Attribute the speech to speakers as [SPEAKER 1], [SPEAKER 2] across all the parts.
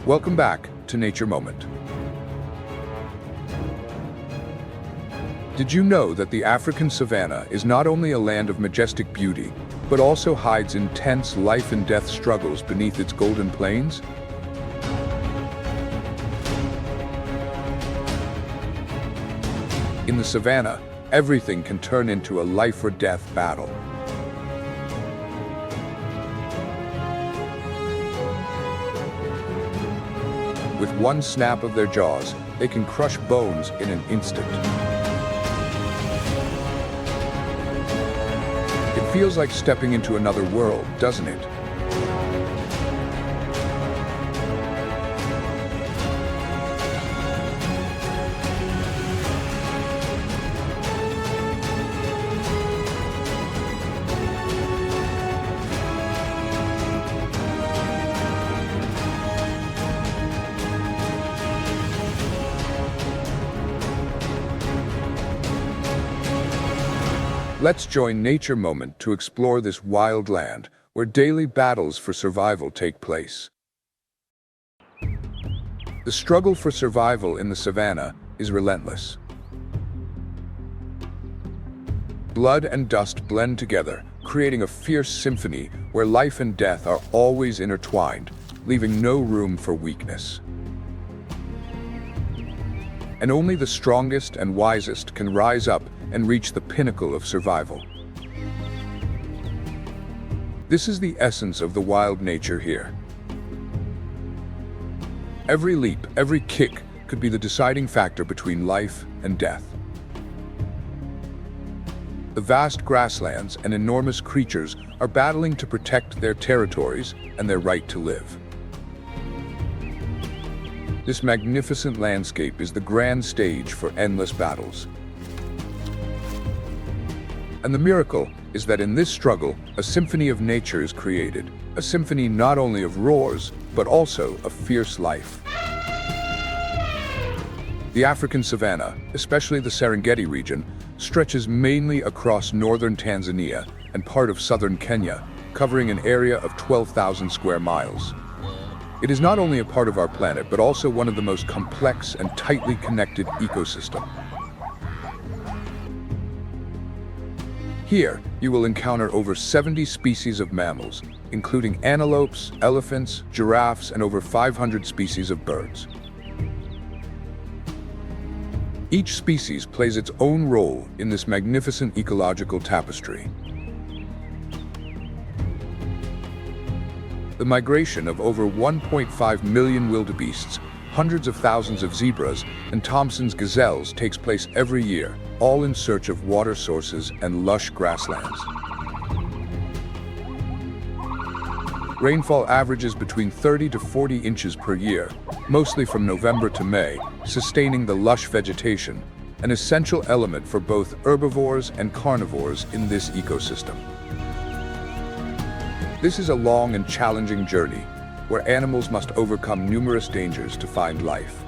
[SPEAKER 1] Welcome back to Nature Moment. Did you know that the African savanna is not only a land of majestic beauty, but also hides intense life and death struggles beneath its golden plains? In the savanna, everything can turn into a life or death battle. With one snap of their jaws, they can crush bones in an instant. It feels like stepping into another world, doesn't it? Let's join Nature Moment to explore this wild land where daily battles for survival take place. The struggle for survival in the savanna is relentless. Blood and dust blend together, creating a fierce symphony where life and death are always intertwined, leaving no room for weakness. And only the strongest and wisest can rise up and reach the pinnacle of survival. This is the essence of the wild nature here. Every leap, every kick could be the deciding factor between life and death. The vast grasslands and enormous creatures are battling to protect their territories and their right to live. This magnificent landscape is the grand stage for endless battles. And the miracle is that in this struggle, a symphony of nature is created, a symphony not only of roars, but also of fierce life. The African savanna, especially the Serengeti region, stretches mainly across northern Tanzania and part of southern Kenya, covering an area of 12,000 square miles. It is not only a part of our planet, but also one of the most complex and tightly connected ecosystems. Here, you will encounter over 70 species of mammals, including antelopes, elephants, giraffes, and over 500 species of birds. Each species plays its own role in this magnificent ecological tapestry. The migration of over 1.5 million wildebeests, hundreds of thousands of zebras, and Thomson's gazelles takes place every year, all in search of water sources and lush grasslands. Rainfall averages between 30 to 40 inches per year, mostly from November to May, sustaining the lush vegetation, an essential element for both herbivores and carnivores in this ecosystem. This is a long and challenging journey, where animals must overcome numerous dangers to find life.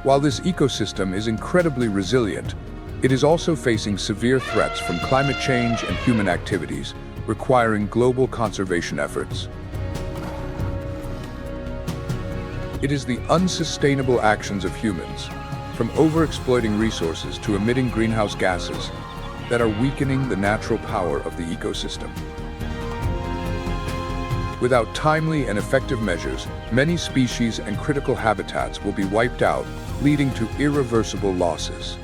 [SPEAKER 1] While this ecosystem is incredibly resilient, it is also facing severe threats from climate change and human activities, requiring global conservation efforts. It is the unsustainable actions of humans, from overexploiting resources to emitting greenhouse gases, that are weakening the natural power of the ecosystem. Without timely and effective measures, many species and critical habitats will be wiped out, leading to irreversible losses.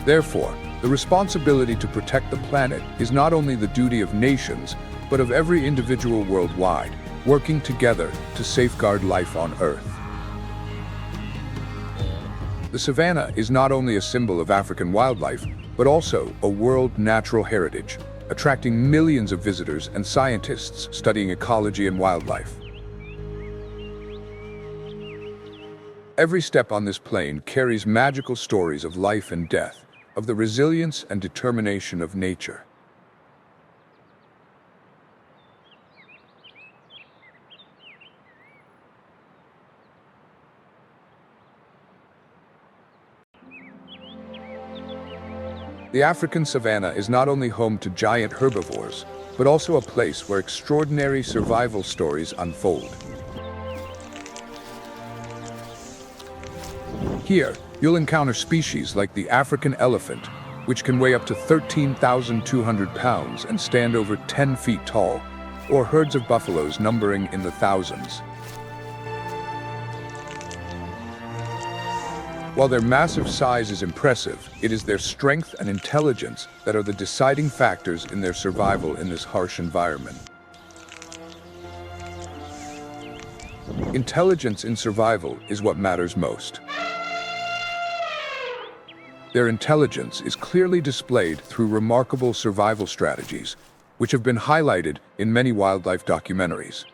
[SPEAKER 1] Therefore, the responsibility to protect the planet is not only the duty of nations, but of every individual worldwide, working together to safeguard life on Earth. The savanna is not only a symbol of African wildlife, but also a world natural heritage, attracting millions of visitors and scientists studying ecology and wildlife. Every step on this plain carries magical stories of life and death, of the resilience and determination of nature. The African savanna is not only home to giant herbivores, but also a place where extraordinary survival stories unfold. Here, you'll encounter species like the African elephant, which can weigh up to 13,200 pounds and stand over 10 feet tall, or herds of buffaloes numbering in the thousands. While their massive size is impressive, it is their strength and intelligence that are the deciding factors in their survival in this harsh environment. Intelligence in survival is what matters most. Their intelligence is clearly displayed through remarkable survival strategies, which have been highlighted in many wildlife documentaries.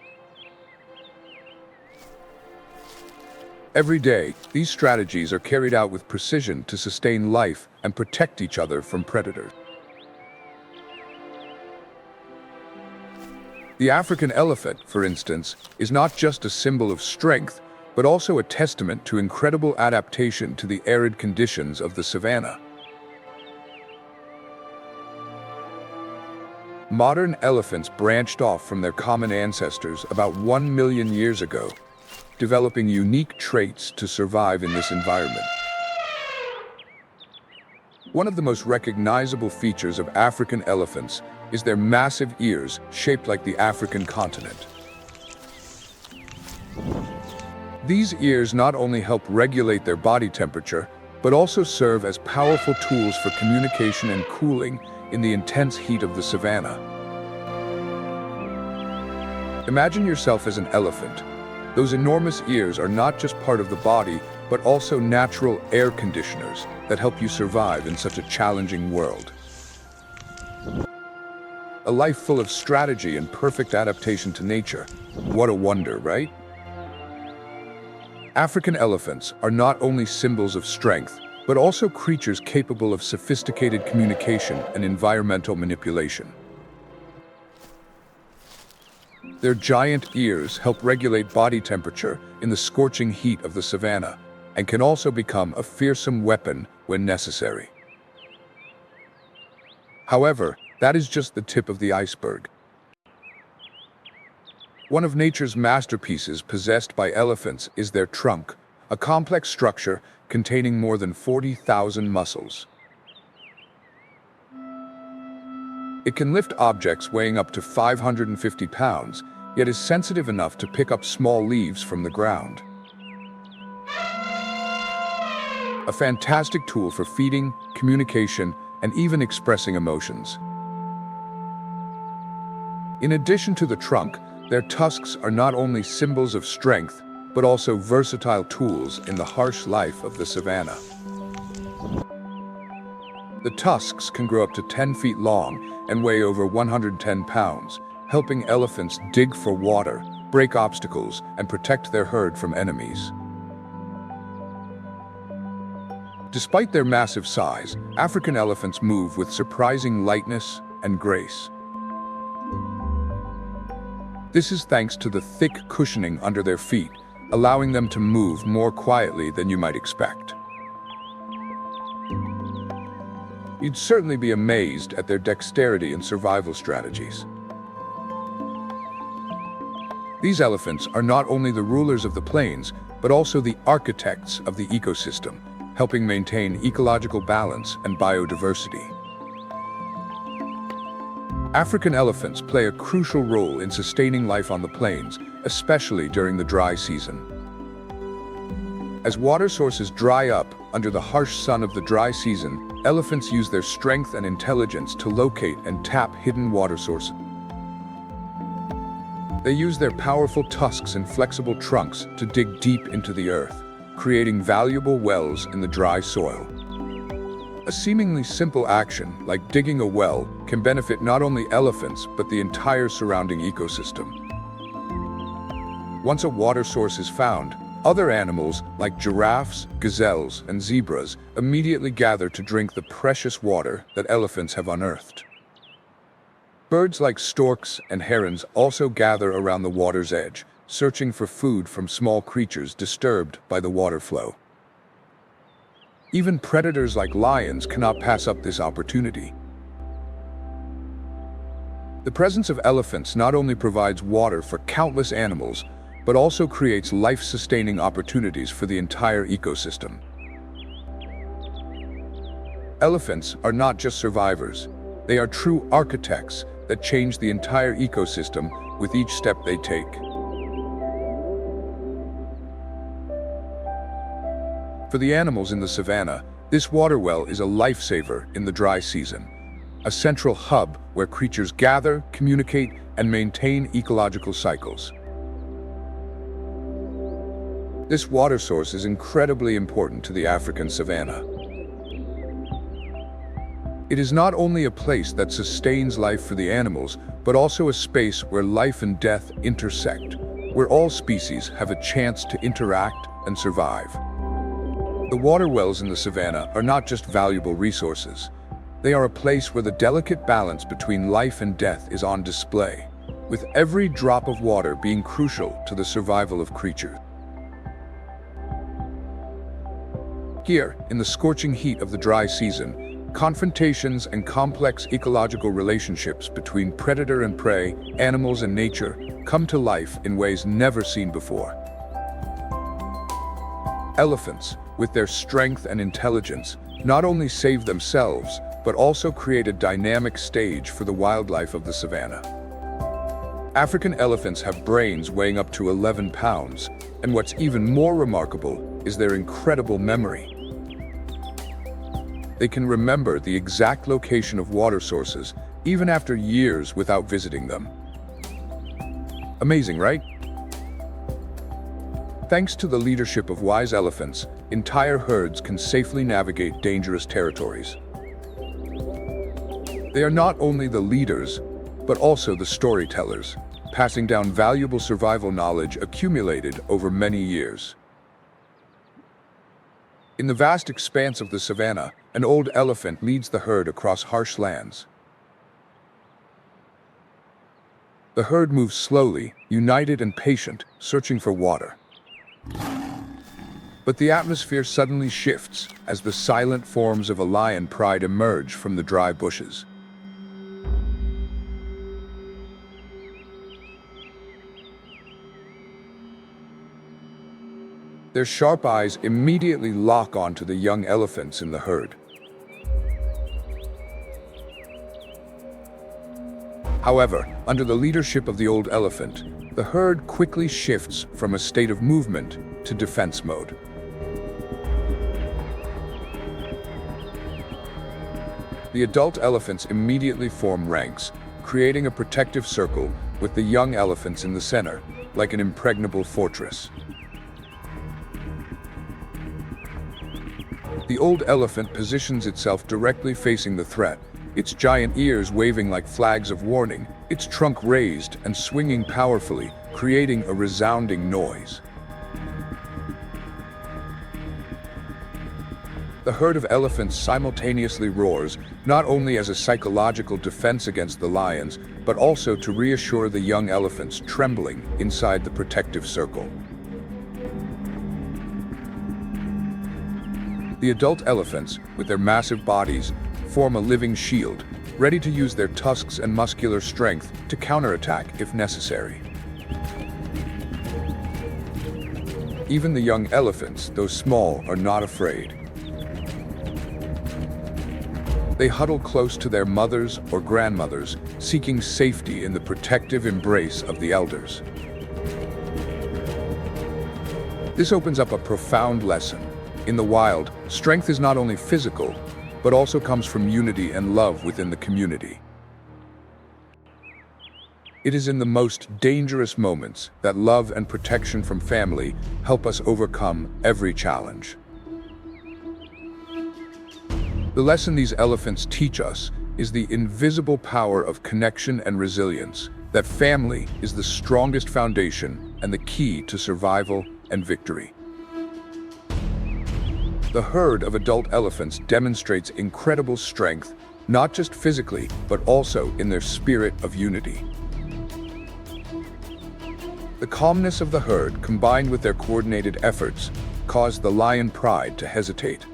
[SPEAKER 1] Every day, these strategies are carried out with precision to sustain life and protect each other from predators. The African elephant, for instance, is not just a symbol of strength, but also a testament to incredible adaptation to the arid conditions of the savanna. Modern elephants branched off from their common ancestors about 1 million years ago, developing unique traits to survive in this environment. One of the most recognizable features of African elephants is their massive ears shaped like the African continent. These ears not only help regulate their body temperature, but also serve as powerful tools for communication and cooling in the intense heat of the savanna. Imagine yourself as an elephant. Those enormous ears are not just part of the body, but also natural air conditioners that help you survive in such a challenging world. A life full of strategy and perfect adaptation to nature. What a wonder, right? African elephants are not only symbols of strength, but also creatures capable of sophisticated communication and environmental manipulation. Their giant ears help regulate body temperature in the scorching heat of the savanna, and can also become a fearsome weapon when necessary. However, that is just the tip of the iceberg. One of nature's masterpieces possessed by elephants is their trunk, a complex structure containing more than 40,000 muscles. It can lift objects weighing up to 550 pounds, yet is sensitive enough to pick up small leaves from the ground. A fantastic tool for feeding, communication, and even expressing emotions. In addition to the trunk, their tusks are not only symbols of strength, but also versatile tools in the harsh life of the savanna. The tusks can grow up to 10 feet long and weigh over 110 pounds, helping elephants dig for water, break obstacles, and protect their herd from enemies. Despite their massive size, African elephants move with surprising lightness and grace. This is thanks to the thick cushioning under their feet, allowing them to move more quietly than you might expect. You'd certainly be amazed at their dexterity and survival strategies. These elephants are not only the rulers of the plains, but also the architects of the ecosystem, helping maintain ecological balance and biodiversity. African elephants play a crucial role in sustaining life on the plains, especially during the dry season. As water sources dry up under the harsh sun of the dry season, elephants use their strength and intelligence to locate and tap hidden water sources. They use their powerful tusks and flexible trunks to dig deep into the earth, creating valuable wells in the dry soil. A seemingly simple action, like digging a well, can benefit not only elephants, but the entire surrounding ecosystem. Once a water source is found, other animals, like giraffes, gazelles, and zebras, immediately gather to drink the precious water that elephants have unearthed. Birds like storks and herons also gather around the water's edge, searching for food from small creatures disturbed by the water flow. Even predators like lions cannot pass up this opportunity. The presence of elephants not only provides water for countless animals, but also creates life-sustaining opportunities for the entire ecosystem. Elephants are not just survivors. They are true architects that change the entire ecosystem with each step they take. For the animals in the savannah, this water well is a lifesaver in the dry season, a central hub where creatures gather, communicate, and maintain ecological cycles. This water source is incredibly important to the African savannah. It is not only a place that sustains life for the animals, but also a space where life and death intersect, where all species have a chance to interact and survive. The water wells in the savannah are not just valuable resources. They are a place where the delicate balance between life and death is on display, with every drop of water being crucial to the survival of creatures. Here, in the scorching heat of the dry season, confrontations and complex ecological relationships between predator and prey, animals and nature, come to life in ways never seen before. Elephants, with their strength and intelligence, not only save themselves, but also create a dynamic stage for the wildlife of the savannah. African elephants have brains weighing up to 11 pounds, and what's even more remarkable is their incredible memory. They can remember the exact location of water sources, even after years without visiting them. Amazing, right? Thanks to the leadership of wise elephants, entire herds can safely navigate dangerous territories. They are not only the leaders, but also the storytellers, passing down valuable survival knowledge accumulated over many years. In the vast expanse of the savannah, an old elephant leads the herd across harsh lands. The herd moves slowly, united and patient, searching for water. But the atmosphere suddenly shifts as the silent forms of a lion pride emerge from the dry bushes. Their sharp eyes immediately lock onto the young elephants in the herd. However, under the leadership of the old elephant, the herd quickly shifts from a state of movement to defense mode. The adult elephants immediately form ranks, creating a protective circle with the young elephants in the center, like an impregnable fortress. The old elephant positions itself directly facing the threat, its giant ears waving like flags of warning, its trunk raised and swinging powerfully, creating a resounding noise. The herd of elephants simultaneously roars, not only as a psychological defense against the lions, but also to reassure the young elephants trembling inside the protective circle. The adult elephants, with their massive bodies, form a living shield, ready to use their tusks and muscular strength to counterattack if necessary. Even the young elephants, though small, are not afraid. They huddle close to their mothers or grandmothers, seeking safety in the protective embrace of the elders. This opens up a profound lesson. In the wild, strength is not only physical, but also comes from unity and love within the community. It is in the most dangerous moments that love and protection from family help us overcome every challenge. The lesson these elephants teach us is the invisible power of connection and resilience, that family is the strongest foundation and the key to survival and victory. The herd of adult elephants demonstrates incredible strength, not just physically, but also in their spirit of unity. The calmness of the herd, combined with their coordinated efforts, caused the lion pride to hesitate.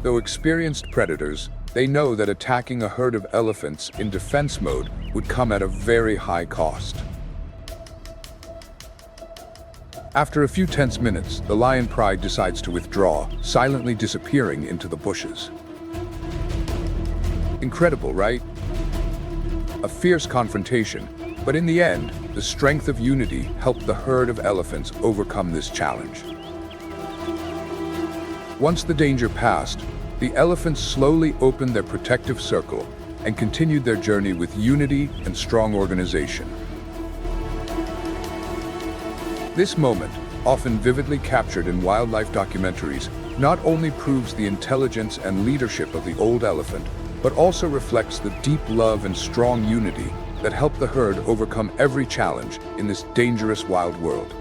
[SPEAKER 1] Though experienced predators, They know that attacking a herd of elephants in defense mode would come at a very high cost. After a few tense minutes, the lion pride decides to withdraw, silently disappearing into the bushes. Incredible, right? A fierce confrontation, but in the end, the strength of unity helped the herd of elephants overcome this challenge. Once the danger passed, the elephants slowly opened their protective circle and continued their journey with unity and strong organization. This moment, often vividly captured in wildlife documentaries, not only proves the intelligence and leadership of the old elephant, but also reflects the deep love and strong unity that helped the herd overcome every challenge in this dangerous wild world.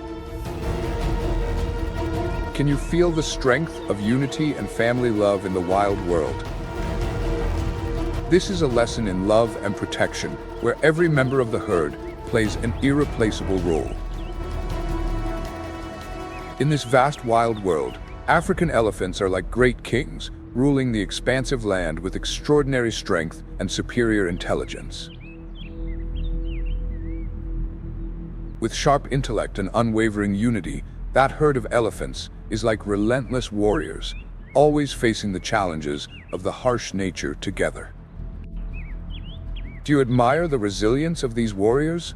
[SPEAKER 1] Can you feel the strength of unity and family love in the wild world? This is a lesson in love and protection, where every member of the herd plays an irreplaceable role. In this vast wild world, African elephants are like great kings, ruling the expansive land with extraordinary strength and superior intelligence. With sharp intellect and unwavering unity, that herd of elephants is like relentless warriors, always facing the challenges of the harsh nature together. Do you admire the resilience of these warriors?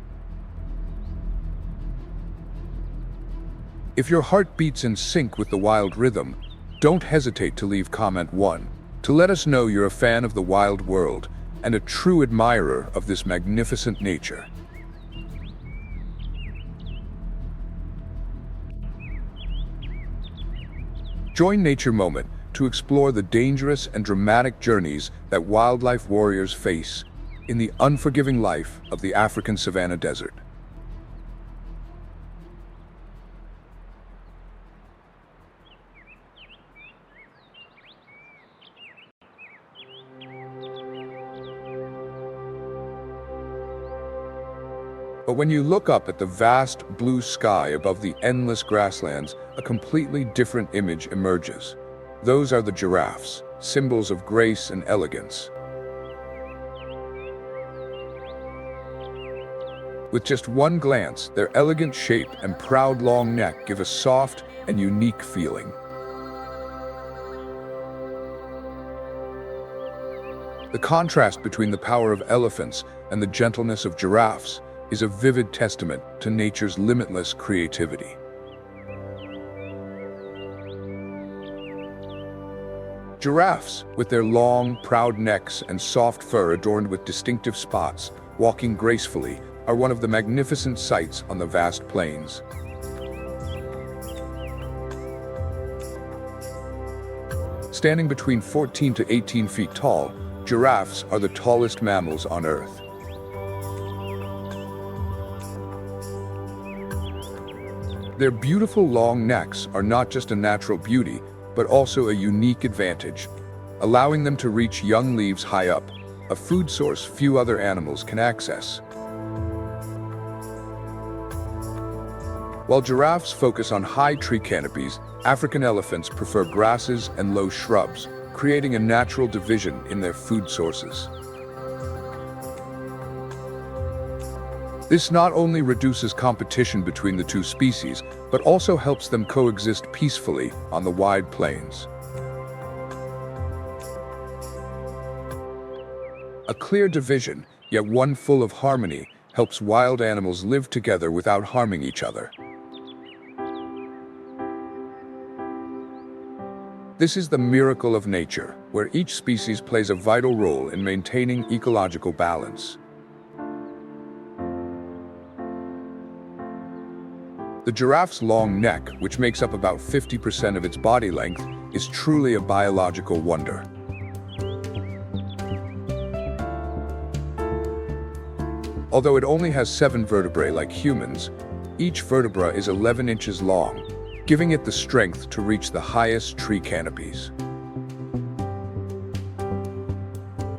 [SPEAKER 1] If your heart beats in sync with the wild rhythm, don't hesitate to leave comment 1 to let us know you're a fan of the wild world and a true admirer of this magnificent nature. Join Nature Moment to explore the dangerous and dramatic journeys that wildlife warriors face in the unforgiving life of the African savanna desert. But when you look up at the vast blue sky above the endless grasslands, a completely different image emerges. Those are the giraffes, symbols of grace and elegance. With just one glance, their elegant shape and proud long neck give a soft and unique feeling. The contrast between the power of elephants and the gentleness of giraffes is a vivid testament to nature's limitless creativity. Giraffes, with their long, proud necks and soft fur adorned with distinctive spots, walking gracefully, are one of the magnificent sights on the vast plains. Standing between 14 to 18 feet tall, giraffes are the tallest mammals on Earth. Their beautiful long necks are not just a natural beauty, but also a unique advantage, allowing them to reach young leaves high up, a food source few other animals can access. While giraffes focus on high tree canopies, African elephants prefer grasses and low shrubs, creating a natural division in their food sources. This not only reduces competition between the two species, but also helps them coexist peacefully on the wide plains. A clear division, yet one full of harmony, helps wild animals live together without harming each other. This is the miracle of nature, where each species plays a vital role in maintaining ecological balance. The giraffe's long neck, which makes up about 50% of its body length, is truly a biological wonder. Although it only has 7 vertebrae like humans, each vertebra is 11 inches long, giving it the strength to reach the highest tree canopies.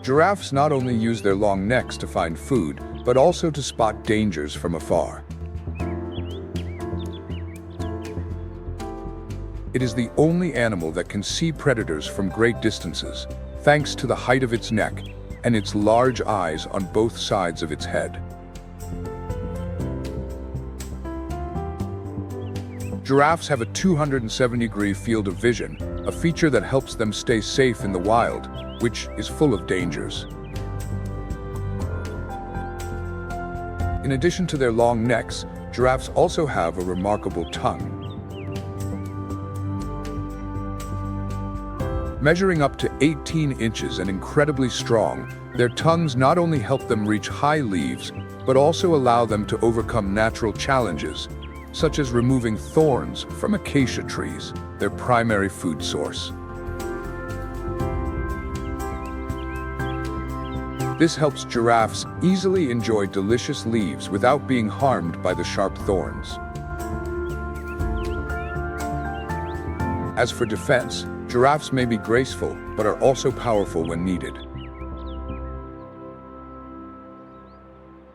[SPEAKER 1] Giraffes not only use their long necks to find food, but also to spot dangers from afar. It is the only animal that can see predators from great distances, thanks to the height of its neck and its large eyes on both sides of its head. Giraffes have a 270-degree field of vision, a feature that helps them stay safe in the wild, which is full of dangers. In addition to their long necks, giraffes also have a remarkable tongue. Measuring up to 18 inches and incredibly strong, their tongues not only help them reach high leaves, but also allow them to overcome natural challenges, such as removing thorns from acacia trees, their primary food source. This helps giraffes easily enjoy delicious leaves without being harmed by the sharp thorns. As for defense, giraffes may be graceful, but are also powerful when needed.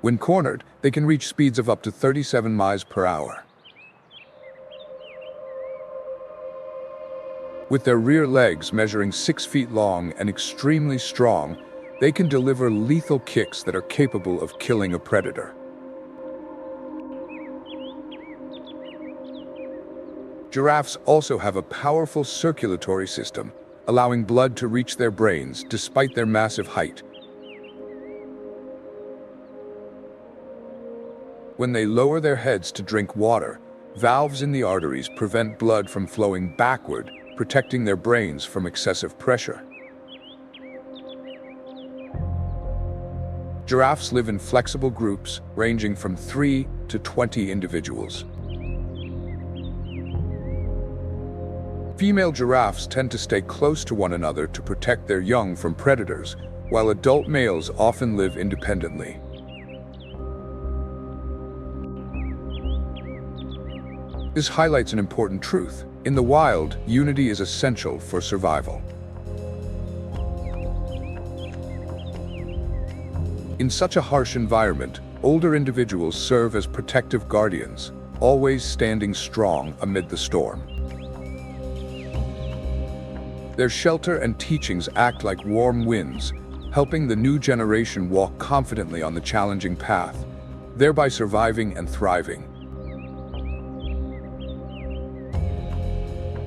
[SPEAKER 1] When cornered, they can reach speeds of up to 37 miles per hour. With their rear legs measuring 6 feet long and extremely strong, they can deliver lethal kicks that are capable of killing a predator. Giraffes also have a powerful circulatory system, allowing blood to reach their brains despite their massive height. When they lower their heads to drink water, valves in the arteries prevent blood from flowing backward, protecting their brains from excessive pressure. Giraffes live in flexible groups ranging from 3 to 20 individuals. Female giraffes tend to stay close to one another to protect their young from predators, while adult males often live independently. This highlights an important truth. In the wild, unity is essential for survival. In such a harsh environment, older individuals serve as protective guardians, always standing strong amid the storm. Their shelter and teachings act like warm winds, helping the new generation walk confidently on the challenging path, thereby surviving and thriving.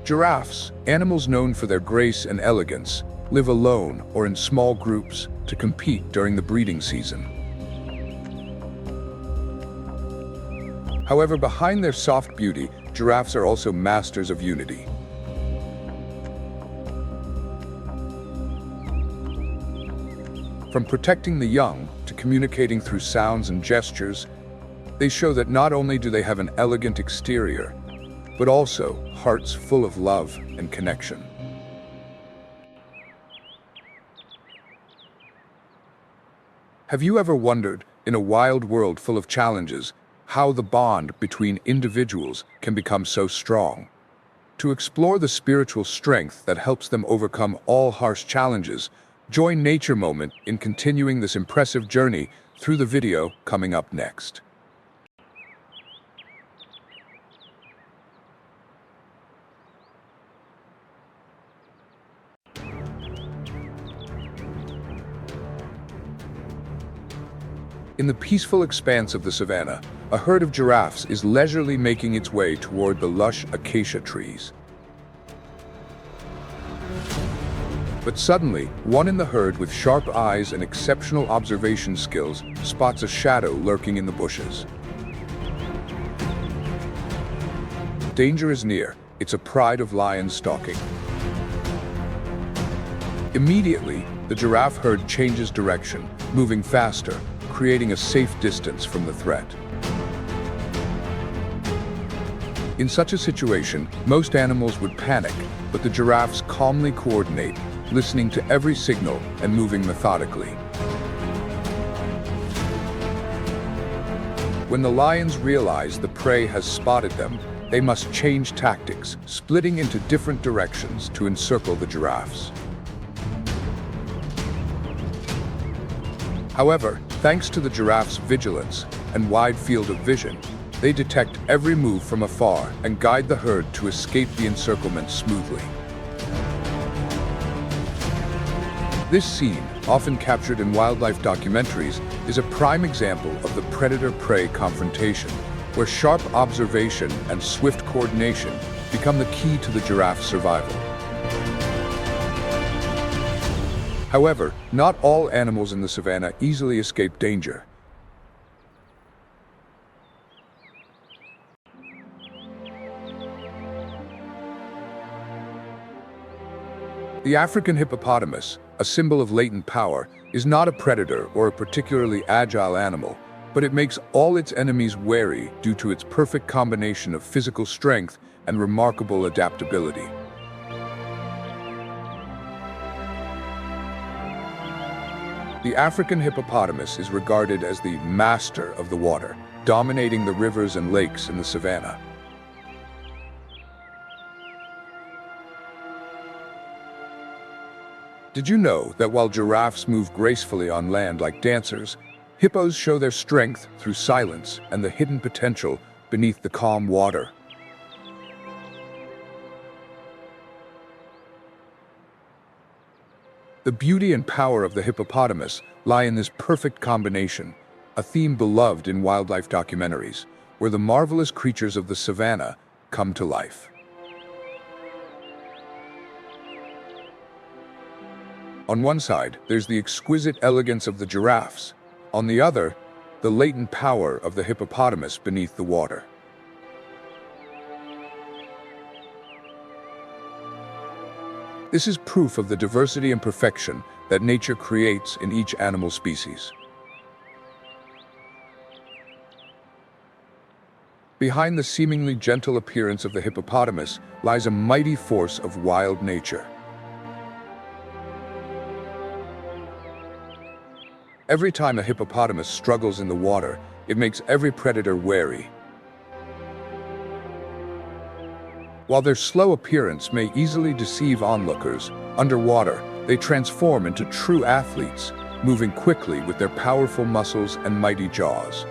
[SPEAKER 1] Giraffes, animals known for their grace and elegance, live alone or in small groups to compete during the breeding season. However, behind their soft beauty, giraffes are also masters of unity. From protecting the young to communicating through sounds and gestures, they show that not only do they have an elegant exterior, but also hearts full of love and connection. Have you ever wondered, in a wild world full of challenges, how the bond between individuals can become so strong? To explore the spiritual strength that helps them overcome all harsh challenges, join Nature Moment in continuing this impressive journey through the video coming up next. In the peaceful expanse of the savannah, a herd of giraffes is leisurely making its way toward the lush acacia trees. But suddenly, one in the herd with sharp eyes and exceptional observation skills spots a shadow lurking in the bushes. Danger is near. It's a pride of lions stalking. Immediately, the giraffe herd changes direction, moving faster, creating a safe distance from the threat. In such a situation, most animals would panic, but the giraffes calmly coordinate, listening to every signal and moving methodically. When the lions realize the prey has spotted them, they must change tactics, splitting into different directions to encircle the giraffes. However, thanks to the giraffe's vigilance and wide field of vision, they detect every move from afar and guide the herd to escape the encirclement smoothly. This scene, often captured in wildlife documentaries, is a prime example of the predator-prey confrontation, where sharp observation and swift coordination become the key to the giraffe's survival. However, not all animals in the savanna easily escape danger. The African hippopotamus, a symbol of latent power, is not a predator or a particularly agile animal, but it makes all its enemies wary due to its perfect combination of physical strength and remarkable adaptability. The African hippopotamus is regarded as the master of the water, dominating the rivers and lakes in the savanna. Did you know that while giraffes move gracefully on land like dancers, hippos show their strength through silence and the hidden potential beneath the calm water? The beauty and power of the hippopotamus lie in this perfect combination, a theme beloved in wildlife documentaries, where the marvelous creatures of the savanna come to life. On one side, there's the exquisite elegance of the giraffes. On the other, the latent power of the hippopotamus beneath the water. This is proof of the diversity and perfection that nature creates in each animal species. Behind the seemingly gentle appearance of the hippopotamus lies a mighty force of wild nature. Every time a hippopotamus struggles in the water, it makes every predator wary. While their slow appearance may easily deceive onlookers, underwater, they transform into true athletes, moving quickly with their powerful muscles and mighty jaws.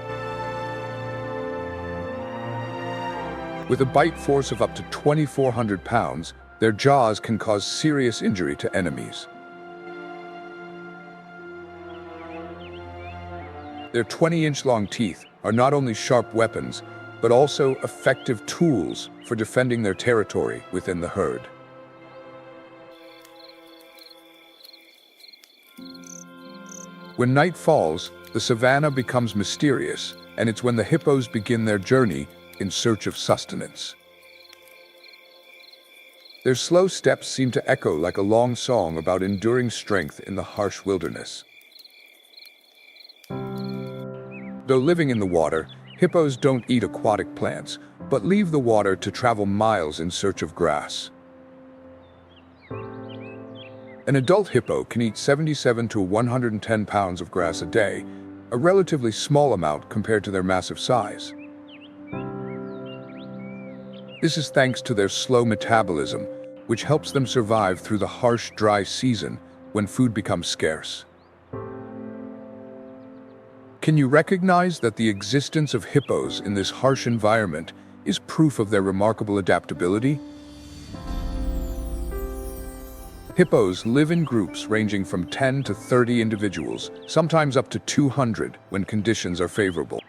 [SPEAKER 1] With a bite force of up to 2,400 pounds, their jaws can cause serious injury to enemies. Their 20-inch-long teeth are not only sharp weapons, but also effective tools for defending their territory within the herd. When night falls, the savanna becomes mysterious, and it's when the hippos begin their journey in search of sustenance. Their slow steps seem to echo like a long song about enduring strength in the harsh wilderness. Though living in the water, hippos don't eat aquatic plants, but leave the water to travel miles in search of grass. An adult hippo can eat 77 to 110 pounds of grass a day, a relatively small amount compared to their massive size. This is thanks to their slow metabolism, which helps them survive through the harsh, dry season when food becomes scarce. Can you recognize that the existence of hippos in this harsh environment is proof of their remarkable adaptability? Hippos live in groups ranging from 10 to 30 individuals, sometimes up to 200 when conditions are favorable.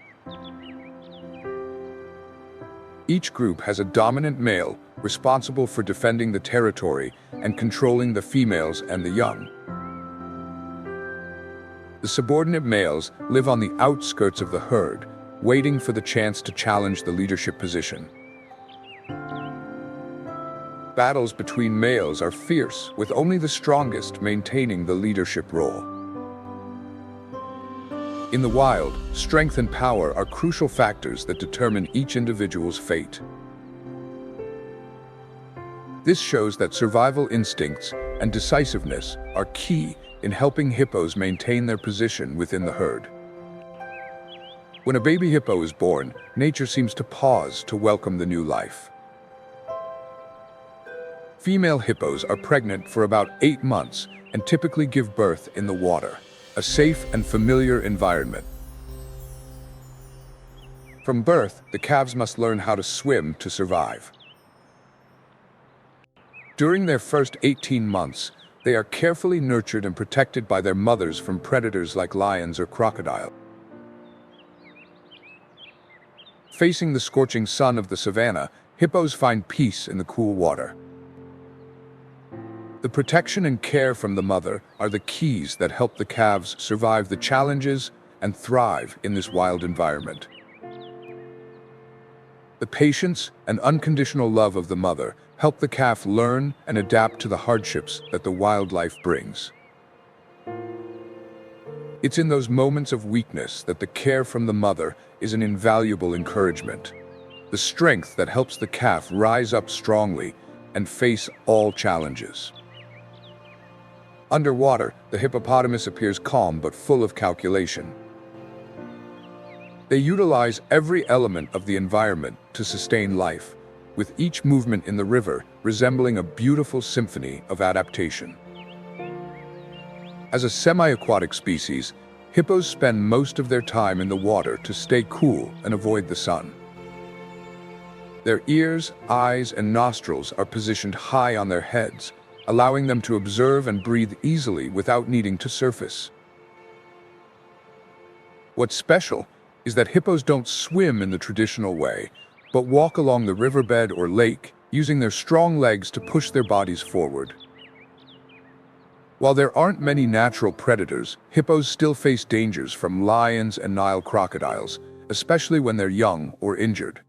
[SPEAKER 1] Each group has a dominant male responsible for defending the territory and controlling the females and the young. The subordinate males live on the outskirts of the herd, waiting for the chance to challenge the leadership position. Battles between males are fierce, with only the strongest maintaining the leadership role. In the wild, strength and power are crucial factors that determine each individual's fate. This shows that survival instincts and decisiveness are key in helping hippos maintain their position within the herd. When a baby hippo is born, nature seems to pause to welcome the new life. Female hippos are pregnant for about 8 months and typically give birth in the water, a safe and familiar environment. From birth, the calves must learn how to swim to survive. During their first 18 months, They are carefully nurtured and protected by their mothers from predators like lions or crocodiles. Facing the scorching sun of the savanna, hippos find peace in the cool water. The protection and care from the mother are the keys that help the calves survive the challenges and thrive in this wild environment. The patience and unconditional love of the mother help the calf learn and adapt to the hardships that the wildlife brings. It's in those moments of weakness that the care from the mother is an invaluable encouragement, the strength that helps the calf rise up strongly and face all challenges. Underwater, the hippopotamus appears calm but full of calculation. They utilize every element of the environment to sustain life, with each movement in the river resembling a beautiful symphony of adaptation. As a semi-aquatic species, hippos spend most of their time in the water to stay cool and avoid the sun. Their ears, eyes, and nostrils are positioned high on their heads, allowing them to observe and breathe easily without needing to surface. What's special is that hippos don't swim in the traditional way, but walk along the riverbed or lake, using their strong legs to push their bodies forward. While there aren't many natural predators, hippos still face dangers from lions and Nile crocodiles, especially when they're young or injured.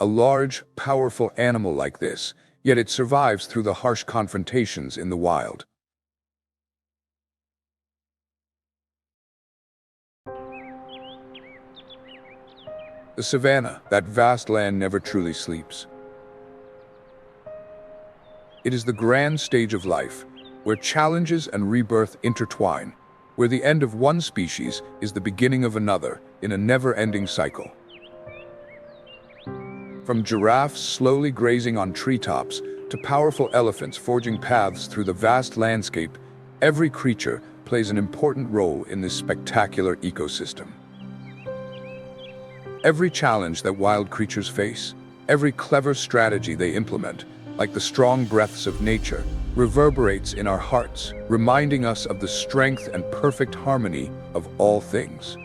[SPEAKER 1] A large, powerful animal like this, yet it survives through the harsh confrontations in the wild. The savanna, that vast land, never truly sleeps. It is the grand stage of life, where challenges and rebirth intertwine, where the end of one species is the beginning of another in a never-ending cycle. From giraffes slowly grazing on treetops to powerful elephants forging paths through the vast landscape, every creature plays an important role in this spectacular ecosystem. Every challenge that wild creatures face, every clever strategy they implement, like the strong breaths of nature, reverberates in our hearts, reminding us of the strength and perfect harmony of all things.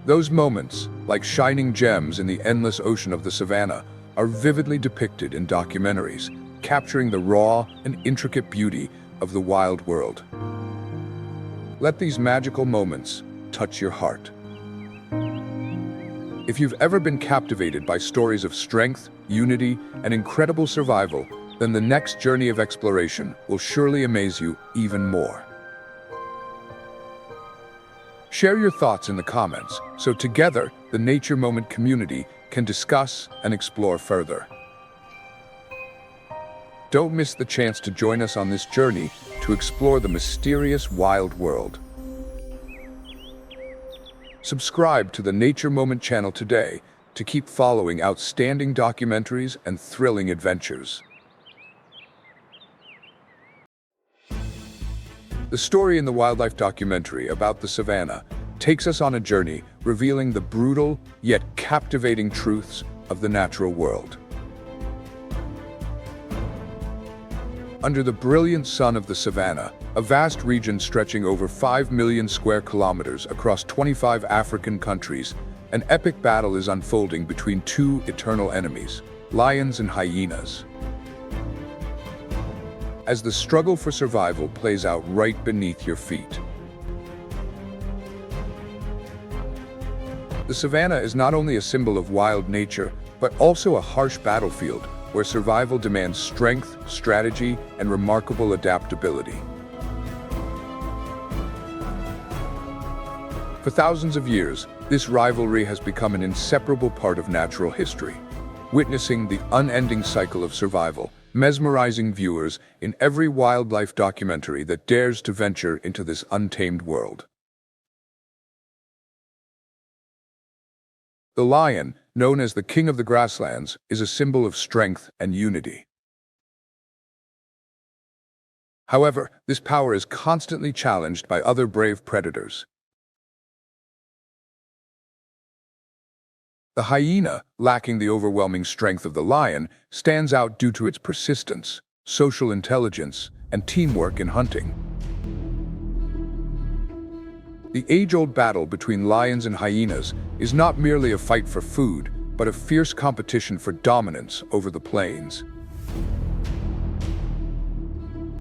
[SPEAKER 1] Those moments, like shining gems in the endless ocean of the savanna, are vividly depicted in documentaries, capturing the raw and intricate beauty of the wild world. Let these magical moments touch your heart. If you've ever been captivated by stories of strength, unity, and incredible survival, then the next journey of exploration will surely amaze you even more. Share your thoughts in the comments, so together, the Nature Moment community can discuss and explore further. Don't miss the chance to join us on this journey to explore the mysterious wild world. Subscribe to the Nature Moment channel today to keep following outstanding documentaries and thrilling adventures. The story in the wildlife documentary about the savanna takes us on a journey revealing the brutal yet captivating truths of the natural world. Under the brilliant sun of the savanna, a vast region stretching over 5 million square kilometers across 25 African countries, an epic battle is unfolding between two eternal enemies, lions and hyenas. As the struggle for survival plays out right beneath your feet. The savanna is not only a symbol of wild nature, but also a harsh battlefield where survival demands strength, strategy, and remarkable adaptability. For thousands of years, this rivalry has become an inseparable part of natural history, witnessing the unending cycle of survival, mesmerizing viewers in every wildlife documentary that dares to venture into this untamed world. The lion, known as the king of the grasslands, is a symbol of strength and unity. However, this power is constantly challenged by other brave predators. The hyena, lacking the overwhelming strength of the lion, stands out due to its persistence, social intelligence, and teamwork in hunting. The age-old battle between lions and hyenas is not merely a fight for food, but a fierce competition for dominance over the plains.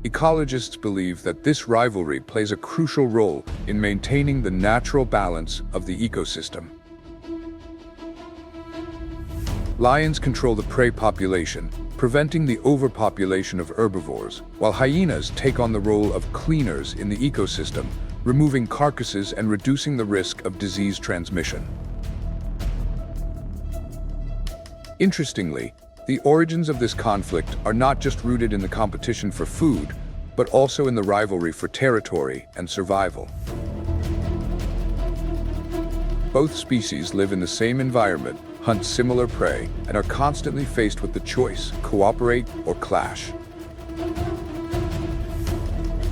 [SPEAKER 1] Ecologists believe that this rivalry plays a crucial role in maintaining the natural balance of the ecosystem. Lions control the prey population, preventing the overpopulation of herbivores, while hyenas take on the role of cleaners in the ecosystem, removing carcasses and reducing the risk of disease transmission. Interestingly, the origins of this conflict are not just rooted in the competition for food, but also in the rivalry for territory and survival. Both species live in the same environment, hunt similar prey, and are constantly faced with the choice: cooperate or clash.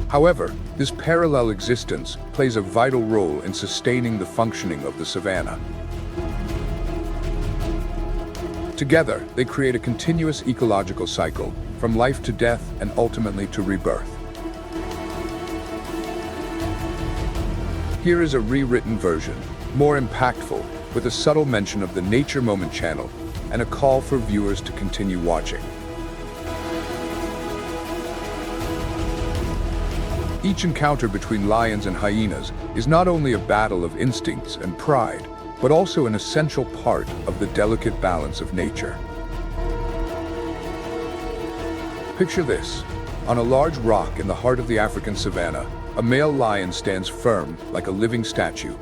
[SPEAKER 1] However, this parallel existence plays a vital role in sustaining the functioning of the savanna. Together, they create a continuous ecological cycle, from life to death and ultimately to rebirth. Here is a rewritten version, more impactful, with a subtle mention of the Nature Moment channel and a call for viewers to continue watching. Each encounter between lions and hyenas is not only a battle of instincts and pride, but also an essential part of the delicate balance of nature. Picture this. On a large rock in the heart of the African savanna, a male lion stands firm like a living statue,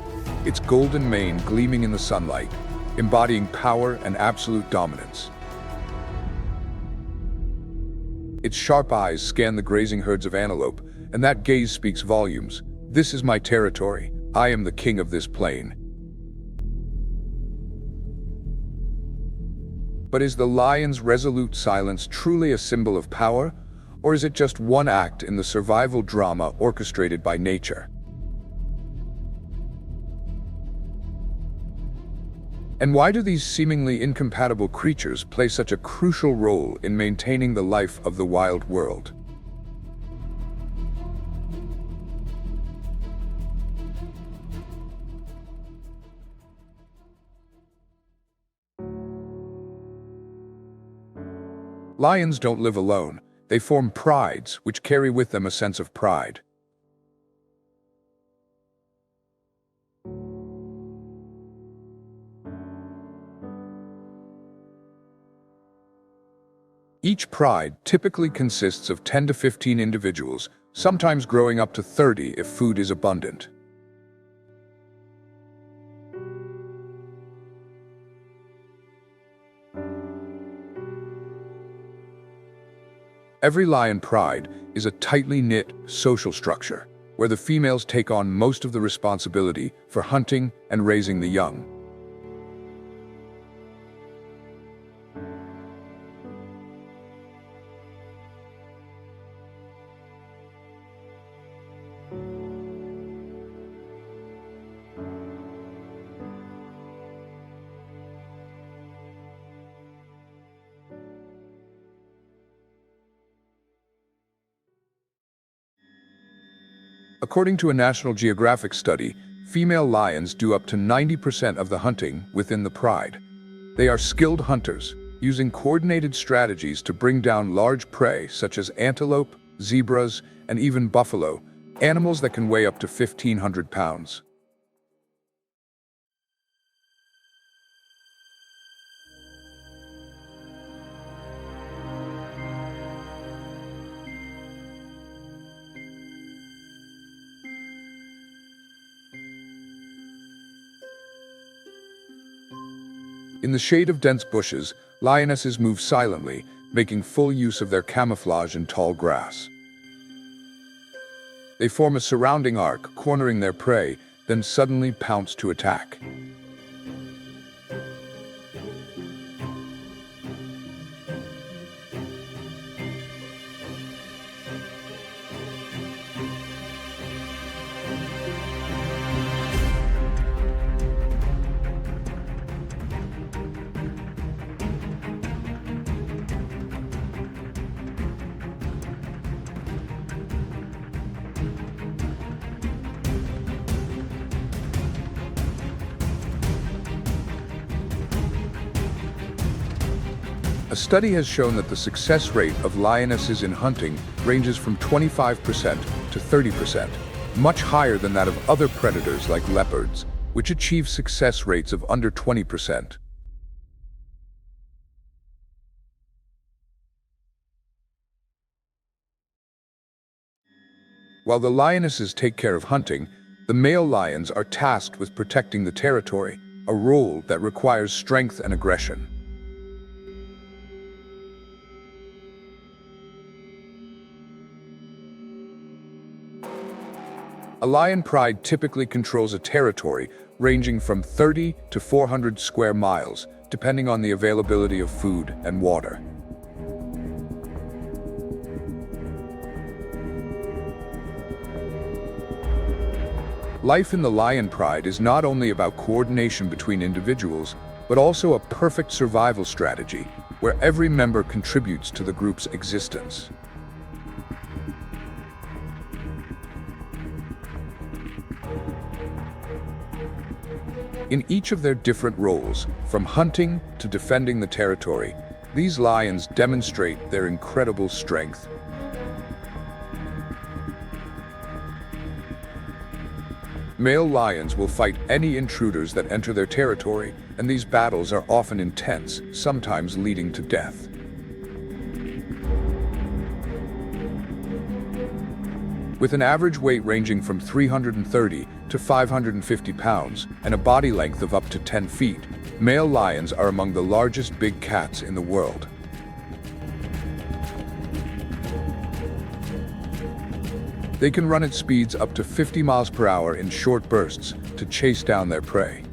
[SPEAKER 1] its golden mane gleaming in the sunlight, embodying power and absolute dominance. Its sharp eyes scan the grazing herds of antelope, and that gaze speaks volumes. This is my territory. I am the king of this plain. But is the lion's resolute silence truly a symbol of power, or is it just one act in the survival drama orchestrated by nature? And why do these seemingly incompatible creatures play such a crucial role in maintaining the life of the wild world? Lions don't live alone. They form prides, which carry with them a sense of pride. Each pride typically consists of 10 to 15 individuals, sometimes growing up to 30 if food is abundant. Every lion pride is a tightly knit social structure, where the females take on most of the responsibility for hunting and raising the young. According to a National Geographic study, female lions do up to 90% of the hunting within the pride. They are skilled hunters, using coordinated strategies to bring down large prey such as antelope, zebras, and even buffalo, animals that can weigh up to 1,500 pounds. In the shade of dense bushes, lionesses move silently, making full use of their camouflage in tall grass. They form a surrounding arc, cornering their prey, then suddenly pounce to attack. study has shown that the success rate of lionesses in hunting ranges from 25% to 30%, much higher than that of other predators like leopards, which achieve success rates of under 20%. While the lionesses take care of hunting, the male lions are tasked with protecting the territory, a role that requires strength and aggression. A lion pride typically controls a territory ranging from 30 to 400 square miles, depending on the availability of food and water. Life in the lion pride is not only about coordination between individuals, but also a perfect survival strategy where every member contributes to the group's existence. In each of their different roles, from hunting to defending the territory, these lions demonstrate their incredible strength. Male lions will fight any intruders that enter their territory, and these battles are often intense, sometimes leading to death. With an average weight ranging from 330 to 550 pounds and a body length of up to 10 feet, male lions are among the largest big cats in the world. They can run at speeds up to 50 miles per hour in short bursts to chase down their prey.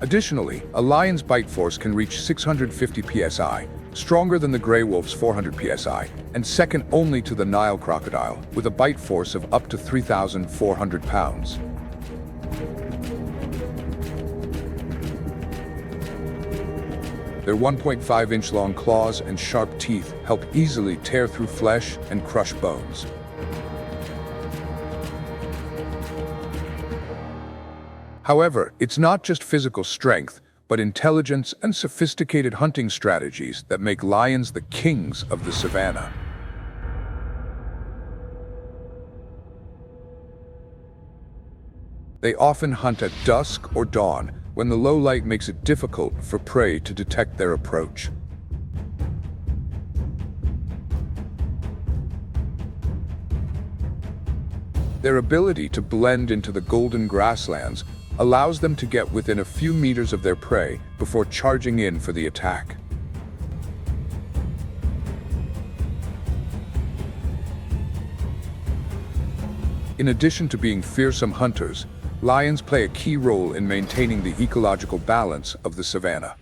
[SPEAKER 1] Additionally, a lion's bite force can reach 650 psi, stronger than the gray wolf's 400 psi, and second only to the Nile crocodile, with a bite force of up to 3,400 pounds. Their 1.5-inch long claws and sharp teeth help easily tear through flesh and crush bones. However, it's not just physical strength, but intelligence and sophisticated hunting strategies that make lions the kings of the savannah. They often hunt at dusk or dawn, when the low light makes it difficult for prey to detect their approach. Their ability to blend into the golden grasslands allows them to get within a few meters of their prey before charging in for the attack. In addition to being fearsome hunters, lions play a key role in maintaining the ecological balance of the savannah.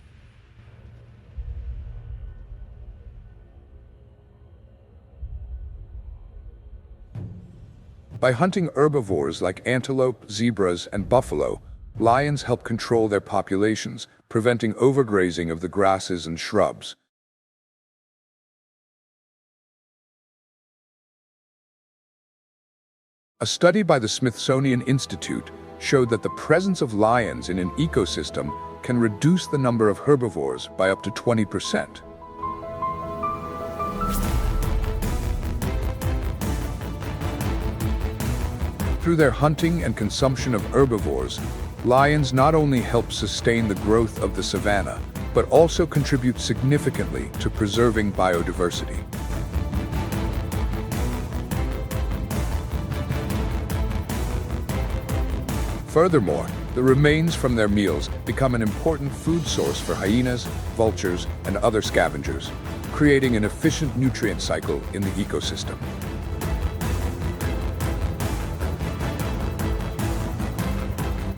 [SPEAKER 1] By hunting herbivores like antelope, zebras, and buffalo, lions help control their populations, preventing overgrazing of the grasses and shrubs. A study by the Smithsonian Institute showed that the presence of lions in an ecosystem can reduce the number of herbivores by up to 20%. Through their hunting and consumption of herbivores, lions not only help sustain the growth of the savannah, but also contribute significantly to preserving biodiversity. Furthermore, the remains from their meals become an important food source for hyenas, vultures, and other scavengers, creating an efficient nutrient cycle in the ecosystem.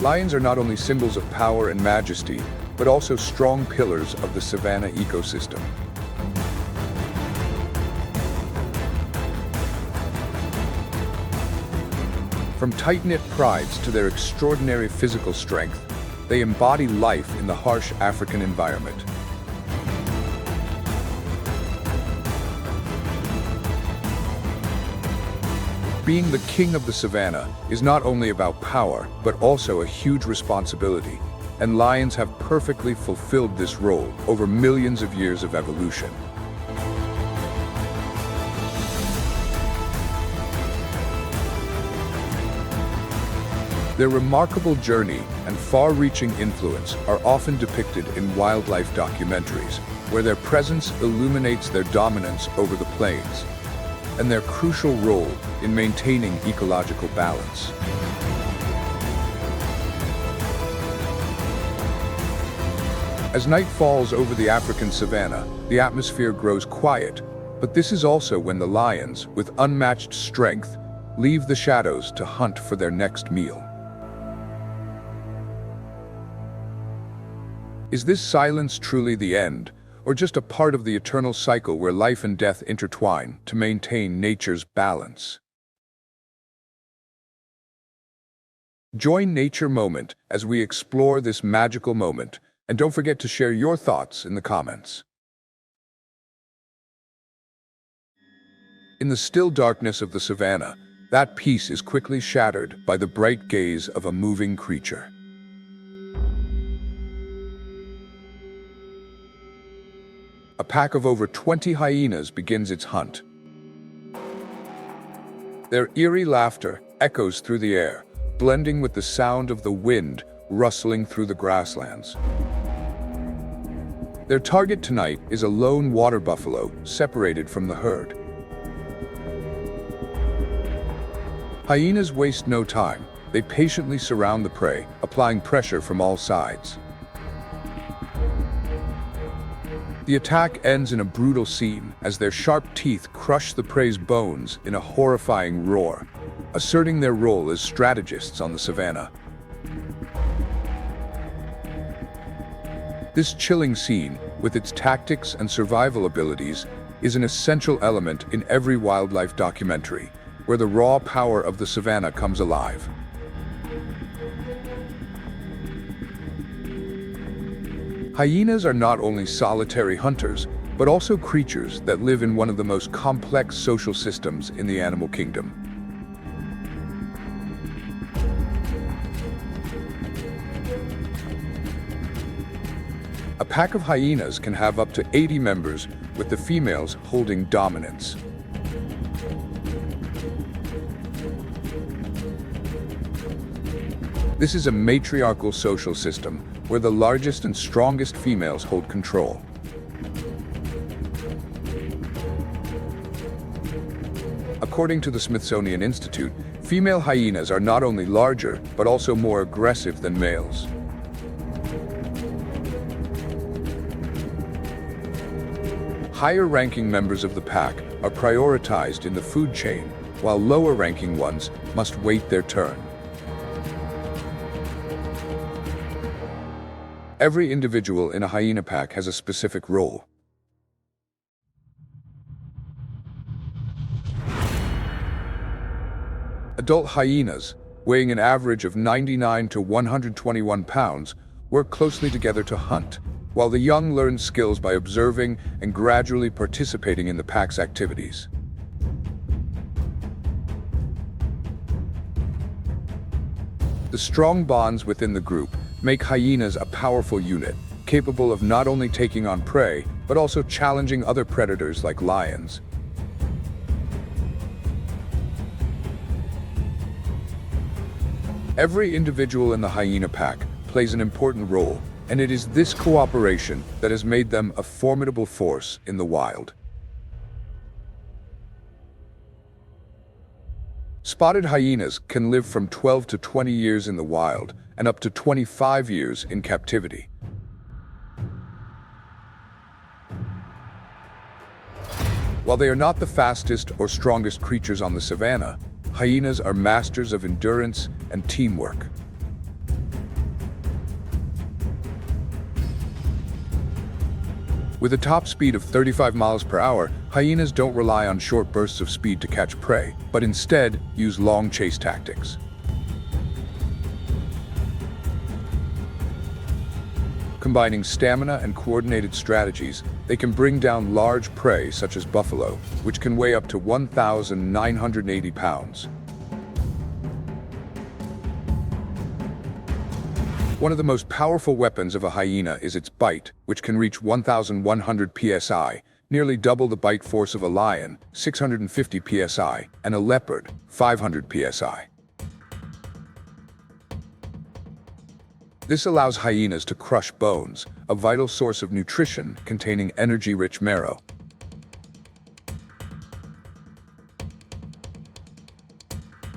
[SPEAKER 1] Lions are not only symbols of power and majesty, but also strong pillars of the savannah ecosystem. From tight-knit prides to their extraordinary physical strength, they embody life in the harsh African environment. Being the king of the savannah is not only about power, but also a huge responsibility. and lions have perfectly fulfilled this role over millions of years of evolution. Their remarkable journey and far-reaching influence are often depicted in wildlife documentaries, where their presence illuminates their dominance over the plains and their crucial role in maintaining ecological balance. As night falls over the African savanna, the atmosphere grows quiet, but this is also when the lions, with unmatched strength, leave the shadows to hunt for their next meal. Is this silence truly the end, or just a part of the eternal cycle where life and death intertwine to maintain nature's balance? Join Nature Moment as we explore this magical moment, and don't forget to share your thoughts in the comments. In the still darkness of the savanna, that peace is quickly shattered by the bright gaze of a moving creature. A pack of over 20 hyenas begins its hunt. Their eerie laughter echoes through the air, blending with the sound of the wind rustling through the grasslands. Their target tonight is a lone water buffalo separated from the herd. Hyenas waste no time. They patiently surround the prey, applying pressure from all sides. The attack ends in a brutal scene as their sharp teeth crush the prey's bones in a horrifying roar, asserting their role as strategists on the savanna. This chilling scene, with its tactics and survival abilities, is an essential element in every wildlife documentary, where the raw power of the savanna comes alive. Hyenas are not only solitary hunters, but also creatures that live in one of the most complex social systems in the animal kingdom. A pack of hyenas can have up to 80 members, with the females holding dominance. This is a matriarchal social system where the largest and strongest females hold control. According to the Smithsonian Institute, female hyenas are not only larger, but also more aggressive than males. Higher-ranking members of the pack are prioritized in the food chain, while lower-ranking ones must wait their turn. Every individual in a hyena pack has a specific role. Adult hyenas, weighing an average of 99 to 121 pounds, work closely together to hunt, while the young learn skills by observing and gradually participating in the pack's activities. The strong bonds within the group make hyenas a powerful unit, capable of not only taking on prey, but also challenging other predators like lions. Every individual in the hyena pack plays an important role, and it is this cooperation that has made them a formidable force in the wild. Spotted hyenas can live from 12 to 20 years in the wild and up to 25 years in captivity. While they are not the fastest or strongest creatures on the savanna, hyenas are masters of endurance and teamwork. With a top speed of 35 miles per hour, hyenas don't rely on short bursts of speed to catch prey, but instead use long chase tactics. Combining stamina and coordinated strategies, they can bring down large prey such as buffalo, which can weigh up to 1,980 pounds. One of the most powerful weapons of a hyena is its bite, which can reach 1,100 psi, nearly double the bite force of a lion, 650 psi, and a leopard, 500 psi. This allows hyenas to crush bones, a vital source of nutrition containing energy-rich marrow.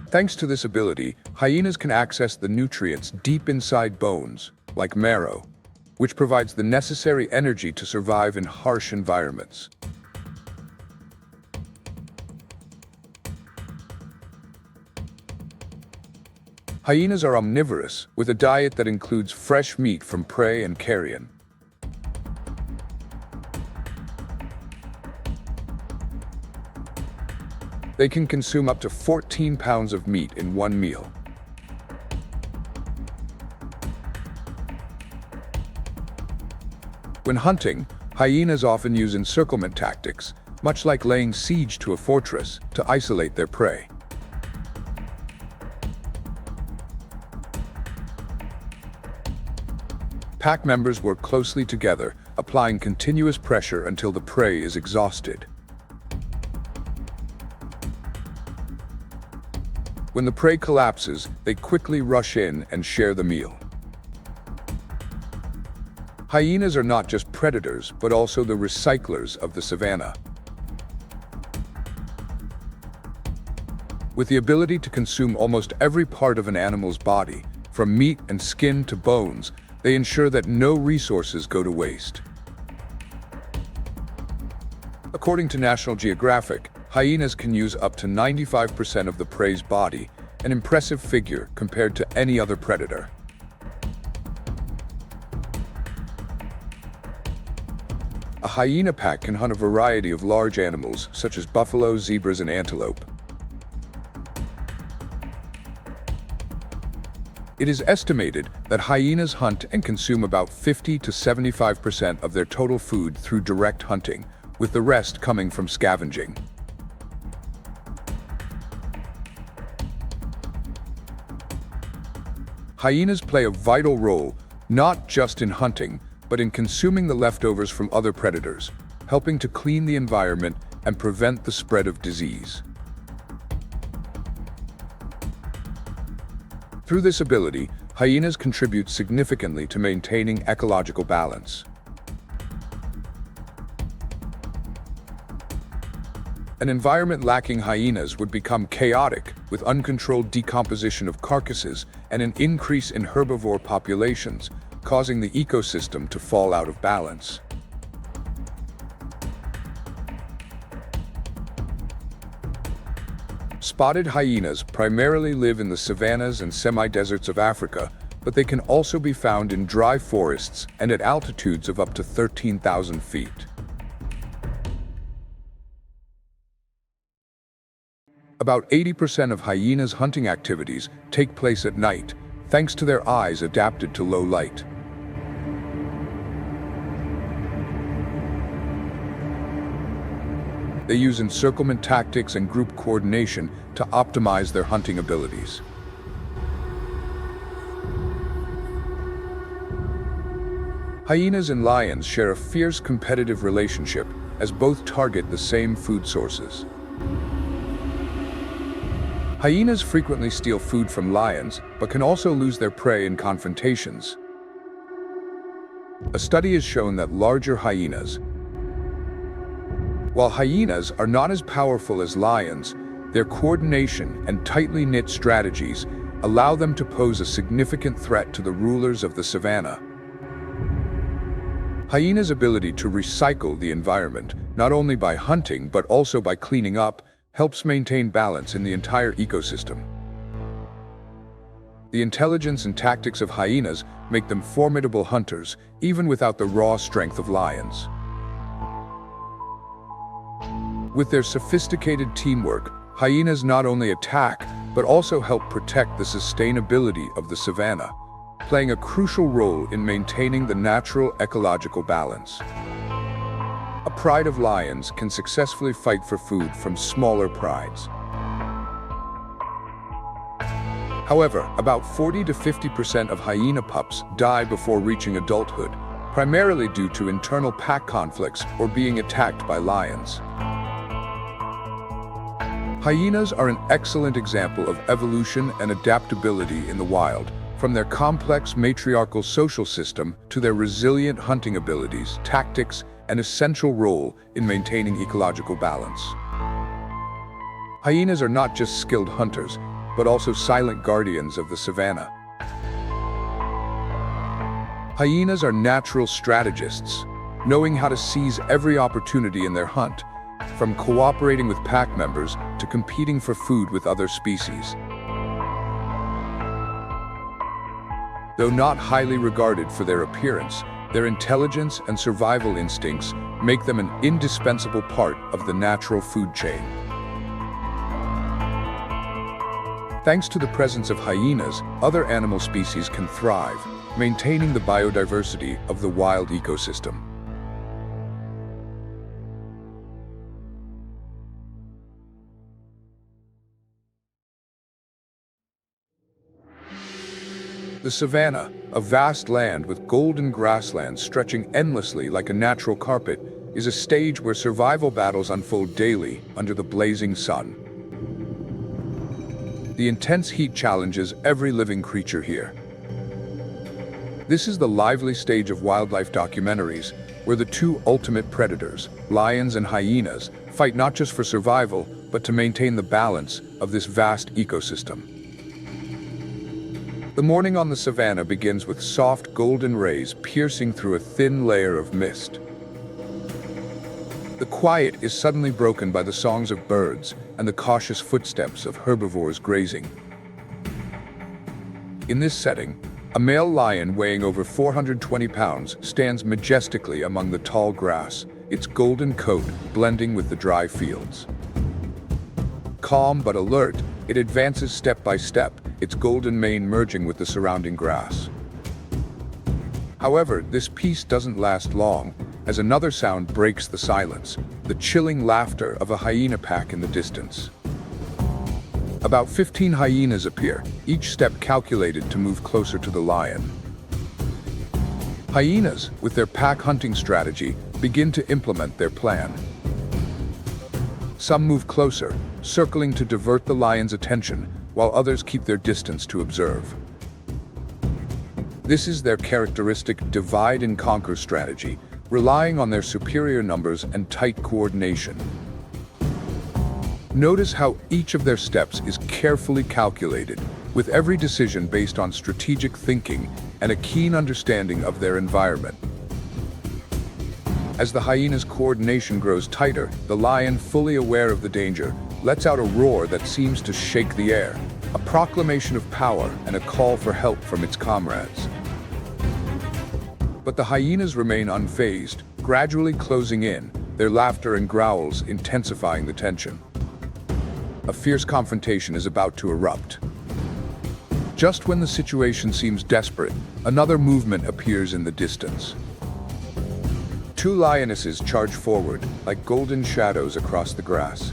[SPEAKER 1] Thanks to this ability, hyenas can access the nutrients deep inside bones, like marrow, which provides the necessary energy to survive in harsh environments. Hyenas are omnivorous, with a diet that includes fresh meat from prey and carrion. They can consume up to 14 pounds of meat in one meal. When hunting, hyenas often use encirclement tactics, much like laying siege to a fortress, to isolate their prey. Pack members work closely together, applying continuous pressure until the prey is exhausted. When the prey collapses, they quickly rush in and share the meal. Hyenas are not just predators, but also the recyclers of the savanna. With the ability to consume almost every part of an animal's body, from meat and skin to bones, they ensure that no resources go to waste. According to National Geographic, hyenas can use up to 95% of the prey's body, an impressive figure compared to any other predator. A hyena pack can hunt a variety of large animals, such as buffalo, zebras, and antelope. It is estimated that hyenas hunt and consume about 50 to 75% of their total food through direct hunting, with the rest coming from scavenging. Hyenas play a vital role, not just in hunting, but in consuming the leftovers from other predators, helping to clean the environment and prevent the spread of disease. Through this ability, hyenas contribute significantly to maintaining ecological balance. An environment lacking hyenas would become chaotic, with uncontrolled decomposition of carcasses and an increase in herbivore populations, causing the ecosystem to fall out of balance. Spotted hyenas primarily live in the savannas and semi-deserts of Africa, but they can also be found in dry forests and at altitudes of up to 13,000 feet. About 80% of hyenas' hunting activities take place at night, thanks to their eyes adapted to low light. They use encirclement tactics and group coordination to optimize their hunting abilities. Hyenas and lions share a fierce competitive relationship, as both target the same food sources. Hyenas frequently steal food from lions, but can also lose their prey in confrontations. A study has shown that larger hyenas, while hyenas are not as powerful as lions, their coordination and tightly knit strategies allow them to pose a significant threat to the rulers of the savanna. Hyenas' ability to recycle the environment, not only by hunting but also by cleaning up, helps maintain balance in the entire ecosystem. The intelligence and tactics of hyenas make them formidable hunters, even without the raw strength of lions. With their sophisticated teamwork, hyenas not only attack, but also help protect the sustainability of the savanna, playing a crucial role in maintaining the natural ecological balance. A pride of lions can successfully fight for food from smaller prides. However, about 40 to 50% of hyena pups die before reaching adulthood, primarily due to internal pack conflicts or being attacked by lions. Hyenas are an excellent example of evolution and adaptability in the wild, from their complex matriarchal social system to their resilient hunting abilities, tactics, and essential role in maintaining ecological balance. Hyenas are not just skilled hunters, but also silent guardians of the savanna. Hyenas are natural strategists, knowing how to seize every opportunity in their hunt, from cooperating with pack members to competing for food with other species. Though not highly regarded for their appearance, their intelligence and survival instincts make them an indispensable part of the natural food chain. Thanks to the presence of hyenas, other animal species can thrive, maintaining the biodiversity of the wild ecosystem. The savanna, a vast land with golden grasslands stretching endlessly like a natural carpet, is a stage where survival battles unfold daily under the blazing sun. The intense heat challenges every living creature here. This is the lively stage of wildlife documentaries, where the two ultimate predators, lions and hyenas, fight not just for survival, but to maintain the balance of this vast ecosystem. The morning on the savanna begins with soft golden rays piercing through a thin layer of mist. The quiet is suddenly broken by the songs of birds and the cautious footsteps of herbivores grazing. In this setting, a male lion weighing over 420 pounds stands majestically among the tall grass, its golden coat blending with the dry fields. Calm but alert, it advances step by step, its golden mane merging with the surrounding grass. However, this peace doesn't last long, as another sound breaks the silence, the chilling laughter of a hyena pack in the distance. About 15 hyenas appear, each step calculated to move closer to the lion. Hyenas, with their pack hunting strategy, begin to implement their plan. Some move closer, circling to divert the lion's attention, while others keep their distance to observe. This is their characteristic divide and conquer strategy, relying on their superior numbers and tight coordination. Notice how each of their steps is carefully calculated, with every decision based on strategic thinking and a keen understanding of their environment. As the hyena's coordination grows tighter, the lion, fully aware of the danger, lets out a roar that seems to shake the air, a proclamation of power and a call for help from its comrades. But the hyenas remain unfazed, gradually closing in, their laughter and growls intensifying the tension. A fierce confrontation is about to erupt. Just when the situation seems desperate, another movement appears in the distance. Two lionesses charge forward, like golden shadows across the grass.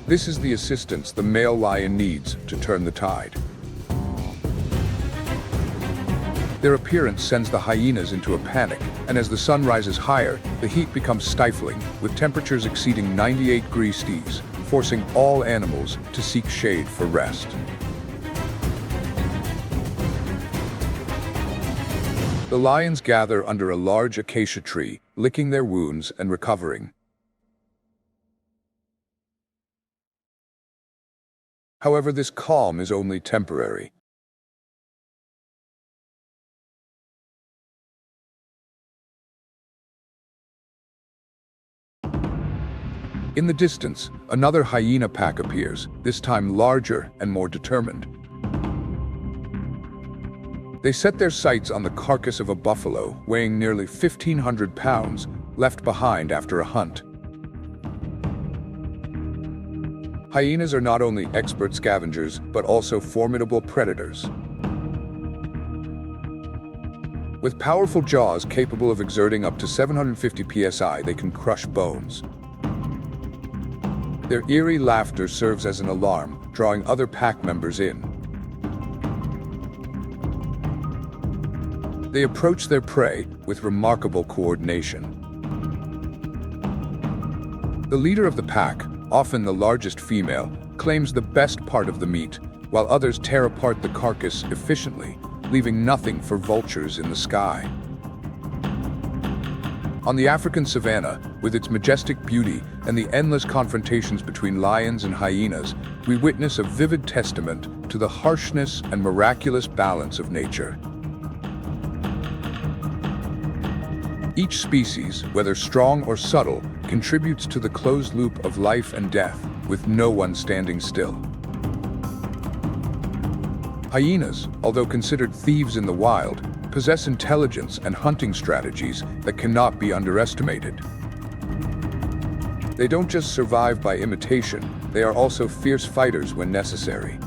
[SPEAKER 1] This is the assistance the male lion needs to turn the tide. Their appearance sends the hyenas into a panic, and as the sun rises higher, the heat becomes stifling, with temperatures exceeding 98 degrees Celsius, forcing all animals to seek shade for rest. The lions gather under a large acacia tree, licking their wounds and recovering. However, this calm is only temporary. In the distance, another hyena pack appears, this time larger and more determined. They set their sights on the carcass of a buffalo weighing nearly 1,500 pounds, left behind after a hunt. Hyenas are not only expert scavengers, but also formidable predators. With powerful jaws capable of exerting up to 750 psi, they can crush bones. Their eerie laughter serves as an alarm, drawing other pack members in. They approach their prey with remarkable coordination. The leader of the pack, often the largest female, claims the best part of the meat, while others tear apart the carcass efficiently, leaving nothing for vultures in the sky. On the African savanna, with its majestic beauty and the endless confrontations between lions and hyenas, we witness a vivid testament to the harshness and miraculous balance of nature. Each species, whether strong or subtle, contributes to the closed loop of life and death, with no one standing still. Hyenas, although considered thieves in the wild, possess intelligence and hunting strategies that cannot be underestimated. They don't just survive by imitation, they are also fierce fighters when necessary.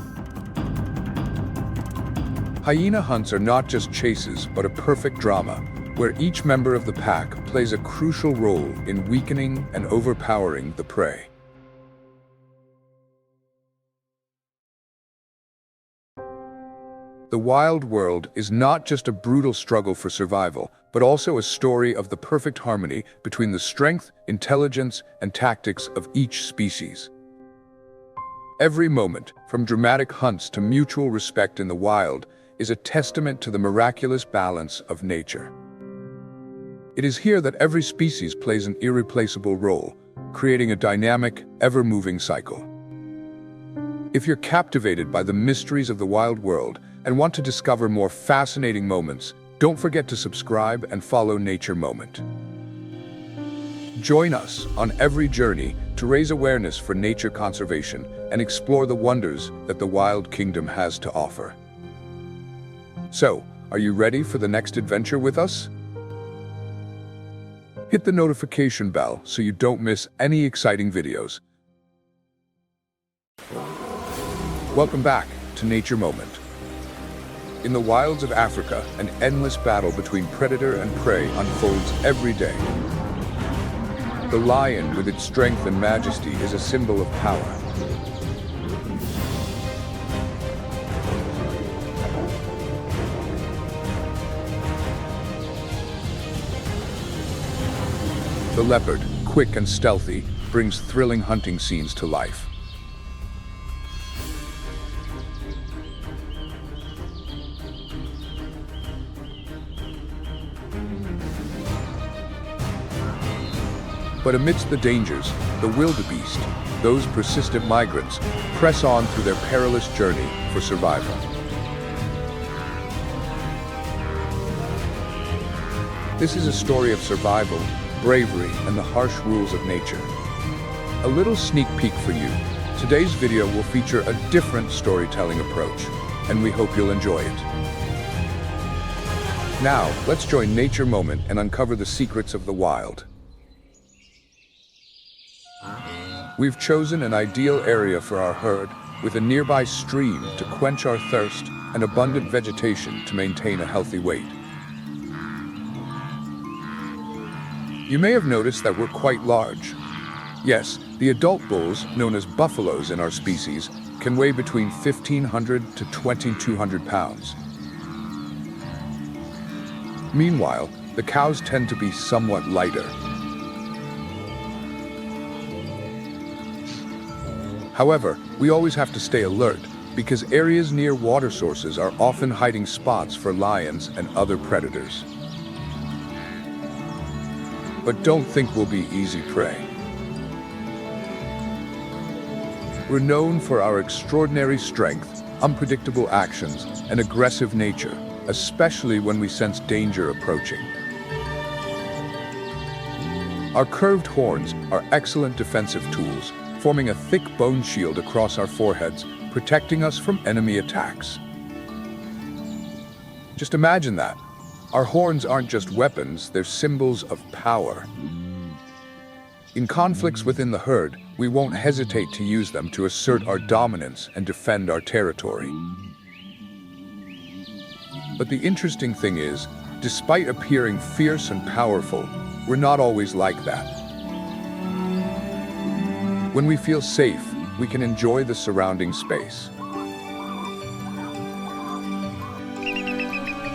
[SPEAKER 1] Hyena hunts are not just chases, but a perfect drama, where each member of the pack plays a crucial role in weakening and overpowering the prey. The wild world is not just a brutal struggle for survival, but also a story of the perfect harmony between the strength, intelligence, and tactics of each species. Every moment, from dramatic hunts to mutual respect in the wild, is a testament to the miraculous balance of nature. It is here that every species plays an irreplaceable role, creating a dynamic, ever-moving cycle. If you're captivated by the mysteries of the wild world and want to discover more fascinating moments, don't forget to subscribe and follow Nature Moment. Join us on every journey to raise awareness for nature conservation and explore the wonders that the wild kingdom has to offer. So, are you ready for the next adventure with us? Hit the notification bell so you don't miss any exciting videos. Welcome back to Nature Moment. In the wilds of Africa, an endless battle between predator and prey unfolds every day. The lion, with its strength and majesty, is a symbol of power. The leopard, quick and stealthy, brings thrilling hunting scenes to life. But amidst the dangers, the wildebeest, those persistent migrants, press on through their perilous journey for survival. This is a story of survival, bravery, and the harsh rules of nature. A little sneak peek for you. Today's video will feature a different storytelling approach, and we hope you'll enjoy it. Now, let's join Nature Moment and uncover the secrets of the wild. We've chosen an ideal area for our herd, with a nearby stream to quench our thirst and abundant vegetation to maintain a healthy weight. You may have noticed that we're quite large. Yes, the adult bulls, known as buffaloes in our species, can weigh between 1,500 to 2,200 pounds. Meanwhile, the cows tend to be somewhat lighter. However, we always have to stay alert, because areas near water sources are often hiding spots for lions and other predators. But don't think we'll be easy prey. We're known for our extraordinary strength, unpredictable actions, and aggressive nature, especially when we sense danger approaching. Our curved horns are excellent defensive tools, forming a thick bone shield across our foreheads, protecting us from enemy attacks. Just imagine that. Our horns aren't just weapons, they're symbols of power. In conflicts within the herd, we won't hesitate to use them to assert our dominance and defend our territory. But the interesting thing is, despite appearing fierce and powerful, we're not always like that. When we feel safe, we can enjoy the surrounding space.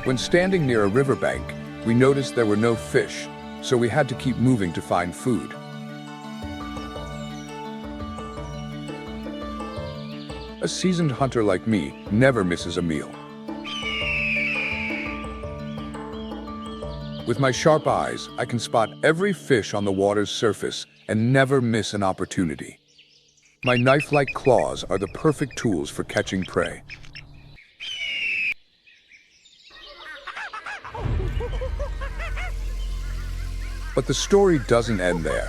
[SPEAKER 1] When standing near a riverbank, we noticed there were no fish, so we had to keep moving to find food. A seasoned hunter like me never misses a meal. With my sharp eyes, I can spot every fish on the water's surface and never miss an opportunity. My knife-like claws are the perfect tools for catching prey. But the story doesn't end there.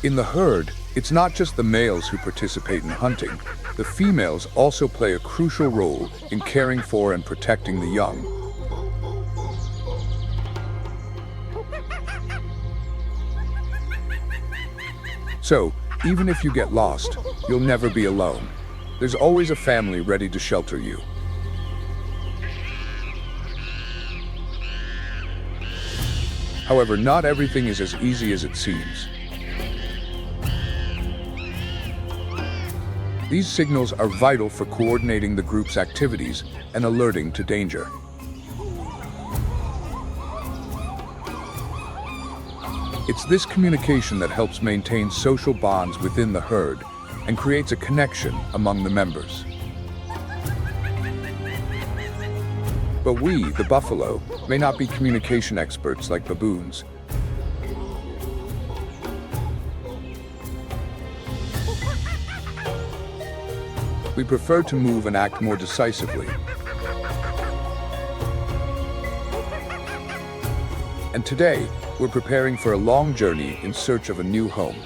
[SPEAKER 1] In the herd, it's not just the males who participate in hunting. The females also play a crucial role in caring for and protecting the young. So, even if you get lost, you'll never be alone. There's always a family ready to shelter you. However, not everything is as easy as it seems. These signals are vital for coordinating the group's activities and alerting to danger. It's this communication that helps maintain social bonds within the herd and creates a connection among the members. But we, the buffalo, may not be communication experts like baboons. We prefer to move and act more decisively. And today, we're preparing for a long journey in search of a new home.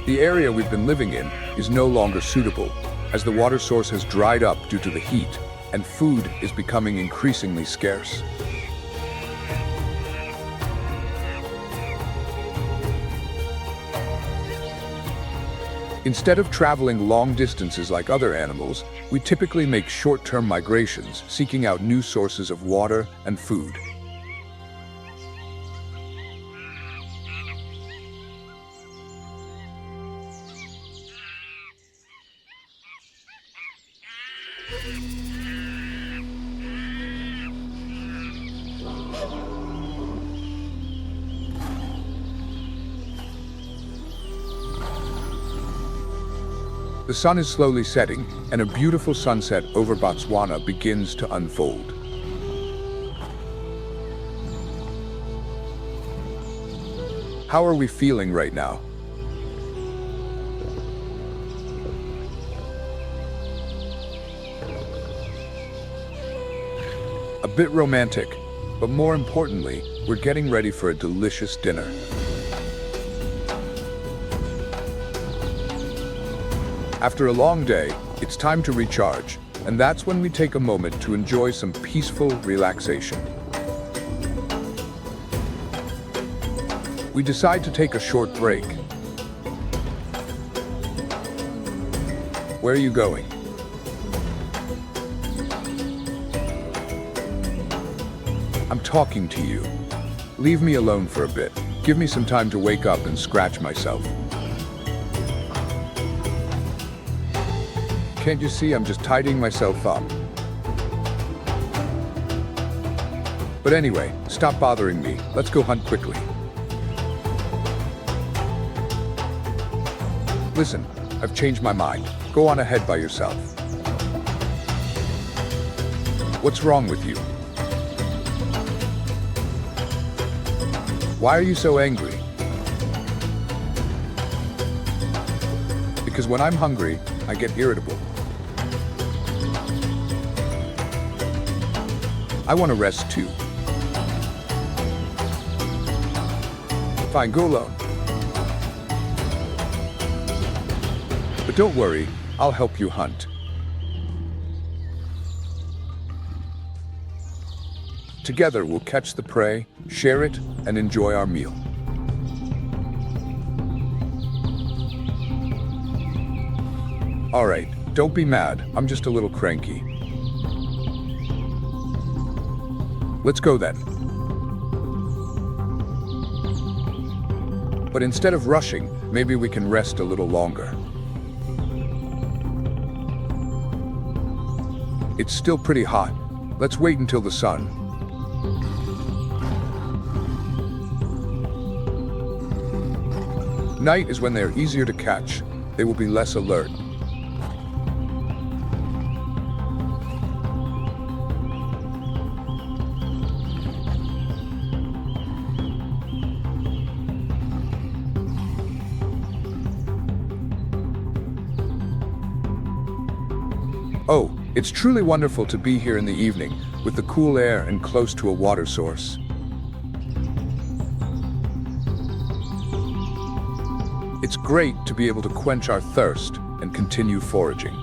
[SPEAKER 1] The area we've been living in is no longer suitable, as the water source has dried up due to the heat, and food is becoming increasingly scarce. Instead of traveling long distances like other animals, we typically make short-term migrations, seeking out new sources of water and food. The sun is slowly setting, and a beautiful sunset over Botswana begins to unfold. How are we feeling right now? A bit romantic, but more importantly, we're getting ready for a delicious dinner. After a long day, it's time to recharge, and that's when we take a moment to enjoy some peaceful relaxation. We decide to take a short break. Where are you going? I'm talking to you. Leave me alone for a bit. Give me some time to wake up and scratch myself. Can't you see I'm just tidying myself up? But anyway, stop bothering me. Let's go hunt quickly. Listen, I've changed my mind. Go on ahead by yourself. What's wrong with you? Why are you so angry? Because when I'm hungry, I get irritable. I want to rest too. Fine, go alone. But don't worry, I'll help you hunt. Together we'll catch the prey, share it, and enjoy our meal. All right, don't be mad. I'm just a little cranky. Let's go then. But instead of rushing, maybe we can rest a little longer. It's still pretty hot. Let's wait until the sun. Night is when they are easier to catch. They will be less alert. Oh, it's truly wonderful to be here in the evening, with the cool air and close to a water source. It's great to be able to quench our thirst and continue foraging.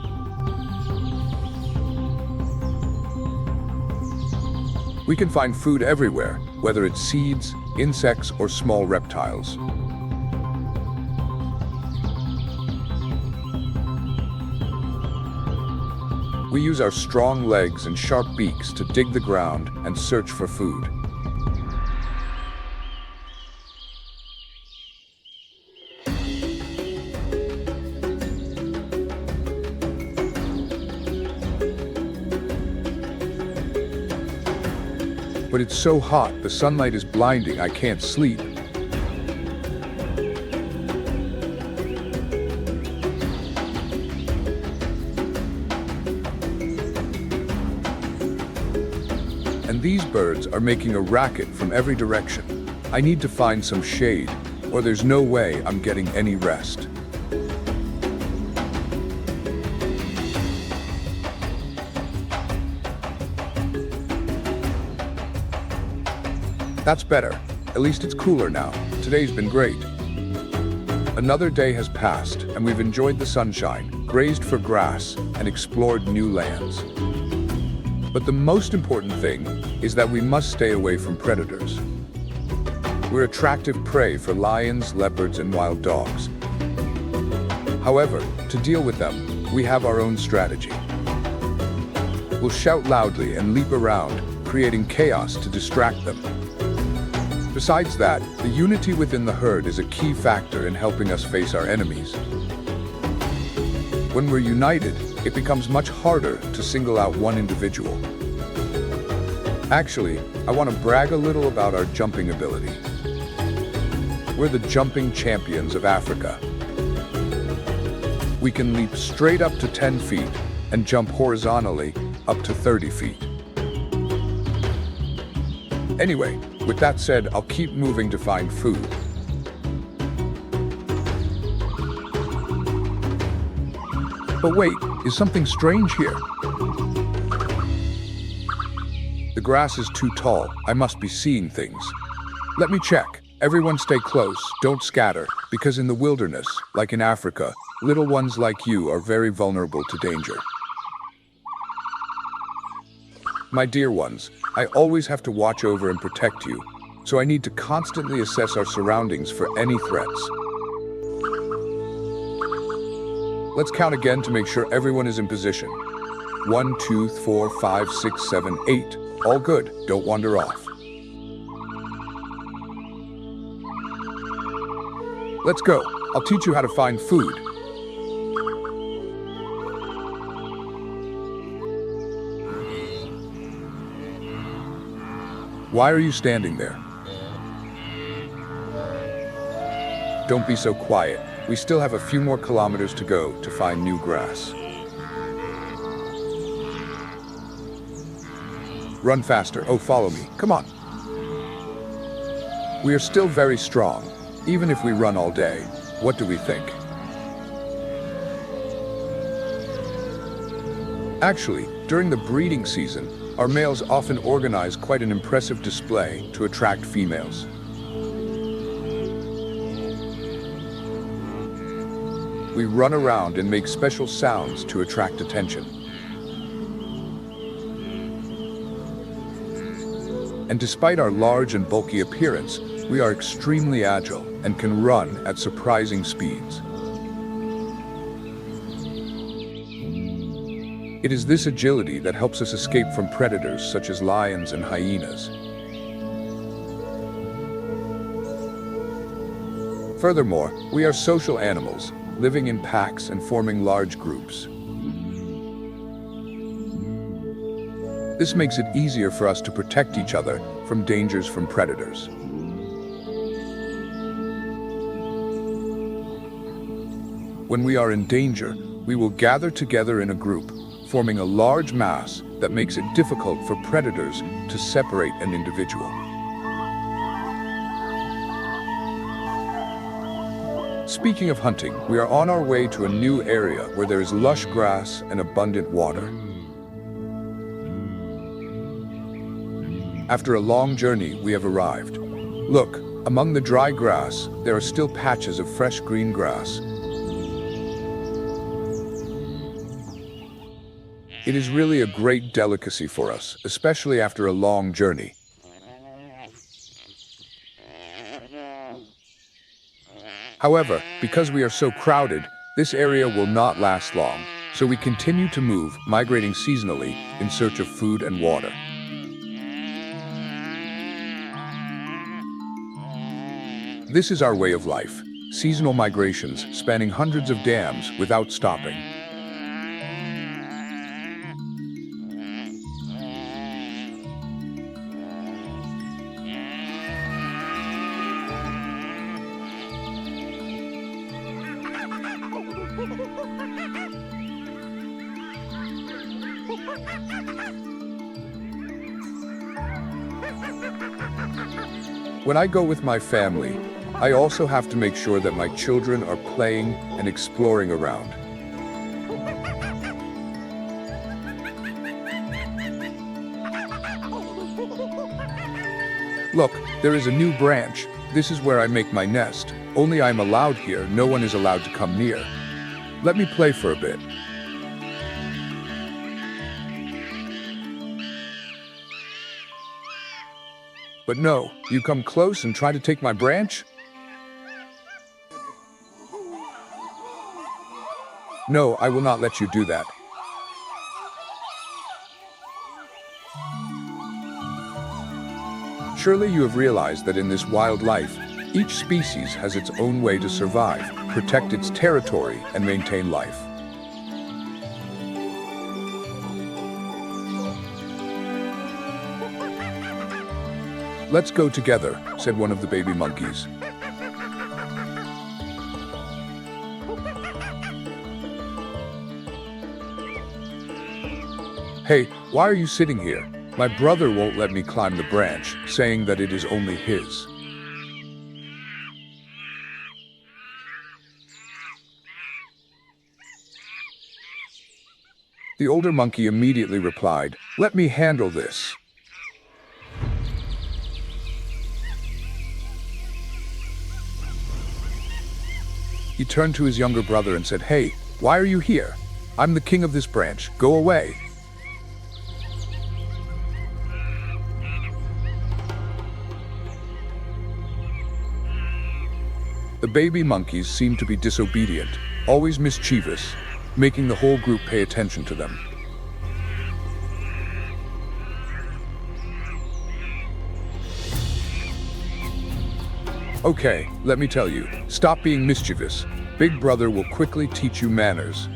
[SPEAKER 1] We can find food everywhere, whether it's seeds, insects, or small reptiles. We use our strong legs and sharp beaks to dig the ground and search for food. But it's so hot, the sunlight is blinding, I can't sleep. And these birds are making a racket from every direction. I need to find some shade, or there's no way I'm getting any rest. That's better. At least it's cooler now. Today's been great. Another day has passed, and we've enjoyed the sunshine, grazed for grass, and explored new lands. But the most important thing is that we must stay away from predators. We're attractive prey for lions, leopards, and wild dogs. However, to deal with them, we have our own strategy. We'll shout loudly and leap around, creating chaos to distract them. Besides that, the unity within the herd is a key factor in helping us face our enemies. When we're united, it becomes much harder to single out one individual. Actually, I want to brag a little about our jumping ability. We're the jumping champions of Africa. We can leap straight up to 10 feet and jump horizontally up to 30 feet. Anyway, with that said, I'll keep moving to find food. But wait, is something strange here? The grass is too tall. I must be seeing things. Let me check. Everyone stay close, don't scatter, because in the wilderness, like in Africa, little ones like you are very vulnerable to danger. My dear ones, I always have to watch over and protect you, so I need to constantly assess our surroundings for any threats. Let's count again to make sure everyone is in position. 1, 2, 4, 5, 6, 7, 8. All good, don't wander off. Let's go. I'll teach you how to find food. Why are you standing there? Don't be so quiet. We still have a few more kilometers to go to find new grass. Run faster. Oh, follow me. Come on. We are still very strong, even if we run all day. What do we think? Actually, during the breeding season, our males often organize quite an impressive display to attract females. We run around and make special sounds to attract attention. And despite our large and bulky appearance, we are extremely agile and can run at surprising speeds. It is this agility that helps us escape from predators such as lions and hyenas. Furthermore, we are social animals, living in packs and forming large groups. This makes it easier for us to protect each other from dangers from predators. When we are in danger, we will gather together in a group, forming a large mass that makes it difficult for predators to separate an individual. Speaking of hunting, we are on our way to a new area where there is lush grass and abundant water. After a long journey, we have arrived. Look, among the dry grass, there are still patches of fresh green grass. It is really a great delicacy for us, especially after a long journey. However, because we are so crowded, this area will not last long, so we continue to move, migrating seasonally in search of food and water. This is our way of life, seasonal migrations spanning hundreds of dams without stopping. When I go with my family, I also have to make sure that my children are playing and exploring around. Look, there is a new branch. This is where I make my nest. Only I am allowed here, no one is allowed to come near. Let me play for a bit. But no, you come close and try to take my branch? No, I will not let you do that. Surely you have realized that in this wild life, each species has its own way to survive, protect its territory, and maintain life. Let's go together, said one of the baby monkeys. Hey, why are you sitting here? My brother won't let me climb the branch, saying that it is only his. The older monkey immediately replied, "Let me handle this." He turned to his younger brother and said, "Hey, why are you here? I'm the king of this branch. Go away." The baby monkeys seemed to be disobedient, always mischievous, making the whole group pay attention to them. Okay, let me tell you, stop being mischievous. Big Brother will quickly teach you manners.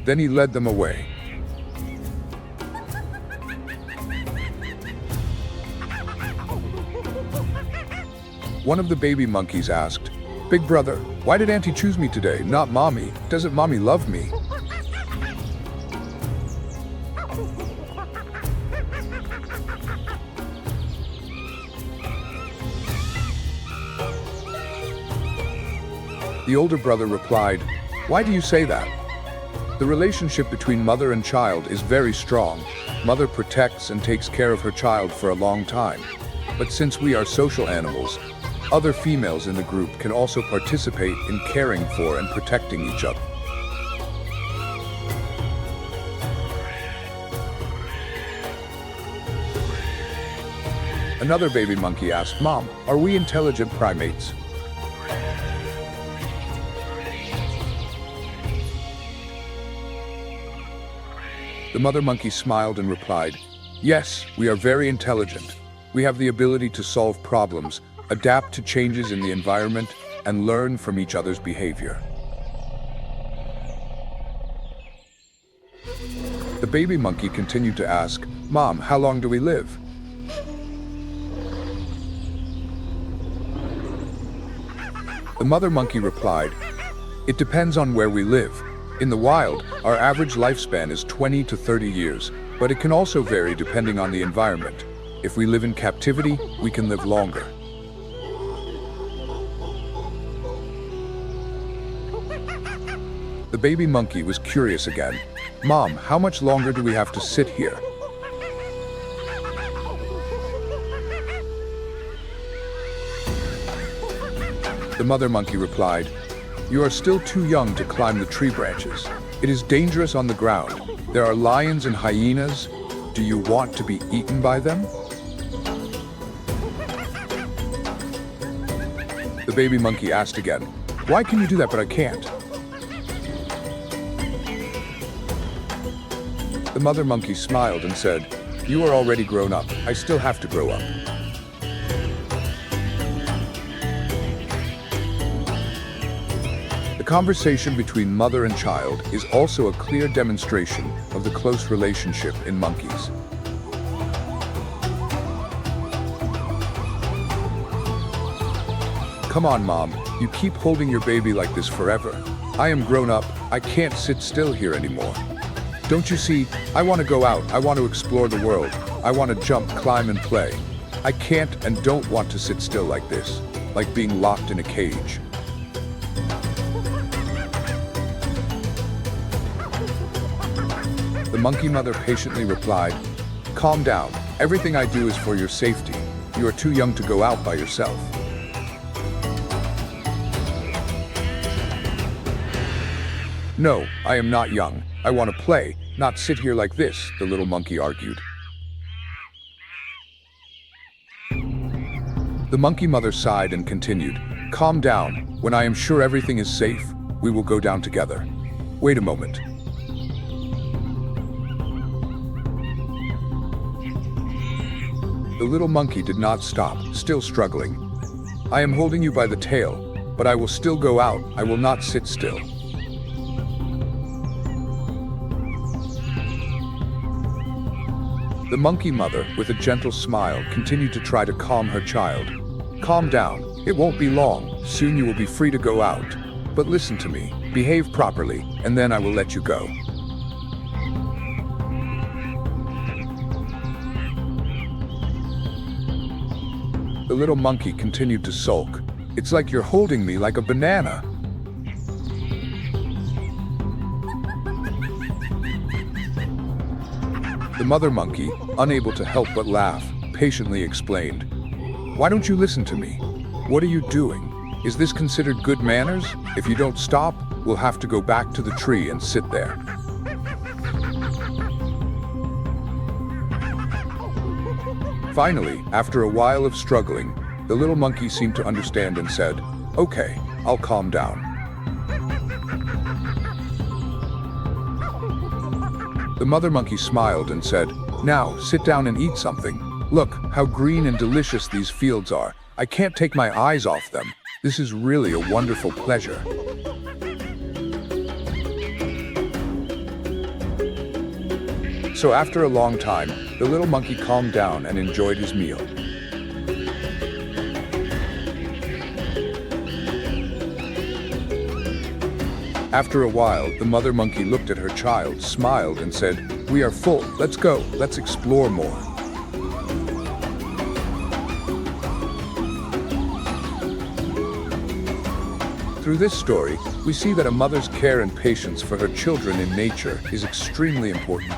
[SPEAKER 1] Then he led them away. One of the baby monkeys asked, "Big Brother, why did Auntie choose me today, not Mommy? Doesn't Mommy love me?" The older brother replied, "Why do you say that? The relationship between mother and child is very strong. Mother protects and takes care of her child for a long time. But since we are social animals, other females in the group can also participate in caring for and protecting each other." Another baby monkey asked, "Mom, are we intelligent primates?" The mother monkey smiled and replied, "Yes, we are very intelligent. We have the ability to solve problems, adapt to changes in the environment, and learn from each other's behavior. The baby monkey continued to ask, "Mom, how long do we live?" The mother monkey replied, "It depends on where we live. In the wild, our average lifespan is 20 to 30 years, but it can also vary depending on the environment. If we live in captivity, we can live longer." The baby monkey was curious again. "Mom, how much longer do we have to sit here?" The mother monkey replied, "You are still too young to climb the tree branches. It is dangerous on the ground. There are lions and hyenas. Do you want to be eaten by them?" The baby monkey asked again, "Why can you do that but I can't?" The mother monkey smiled and said, "You are already grown up. I still have to grow up." The conversation between mother and child is also a clear demonstration of the close relationship in monkeys. "Come on, Mom. You keep holding your baby like this forever. I am grown up. I can't sit still here anymore. Don't you see? I want to go out. I want to explore the world. I want to jump, climb, and play. I can't and don't want to sit still like this, like being locked in a cage." The monkey mother patiently replied, "Calm down. Everything I do is for your safety. You are too young to go out by yourself." "No, I am not young. I want to play, not sit here like this," the little monkey argued. The monkey mother sighed and continued, "Calm down. When I am sure everything is safe, we will go down together. Wait a moment." The little monkey did not stop, still struggling. "I am holding you by the tail, but I will still go out. I will not sit still." The monkey mother, with a gentle smile, continued to try to calm her child. "Calm down. It won't be long. Soon you will be free to go out. But listen to me. Behave properly, and then I will let you go." The little monkey continued to sulk. "It's like you're holding me like a banana." The mother monkey, unable to help but laugh, patiently explained, "Why don't you listen to me? What are you doing? Is this considered good manners? If you don't stop, we'll have to go back to the tree and sit there." Finally, after a while of struggling, the little monkey seemed to understand and said, "Okay, I'll calm down." The mother monkey smiled and said, "Now, sit down and eat something. Look, how green and delicious these fields are. I can't take my eyes off them. This is really a wonderful pleasure." So after a long time, the little monkey calmed down and enjoyed his meal. After a while, the mother monkey looked at her child, smiled, and said, "We are full. Let's go. Let's explore more." Through this story, we see that a mother's care and patience for her children in nature is extremely important.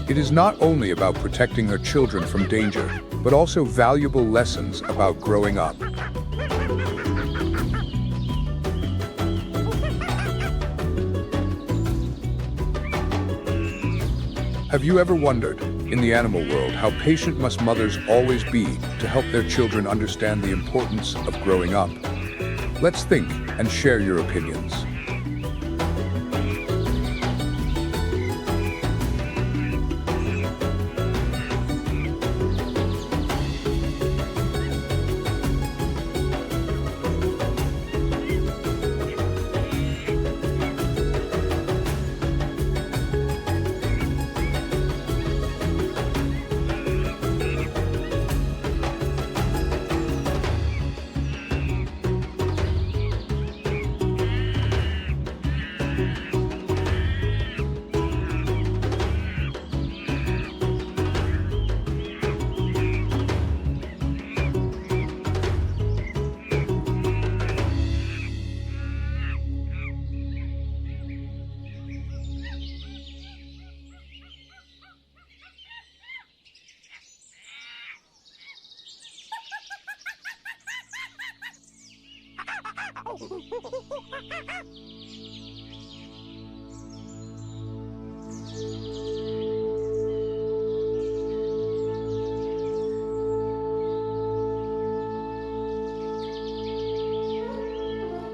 [SPEAKER 1] It is not only about protecting her children from danger, but also valuable lessons about growing up. Have you ever wondered, in the animal world, how patient must mothers always be to help their children understand the importance of growing up? Let's think and share your opinions.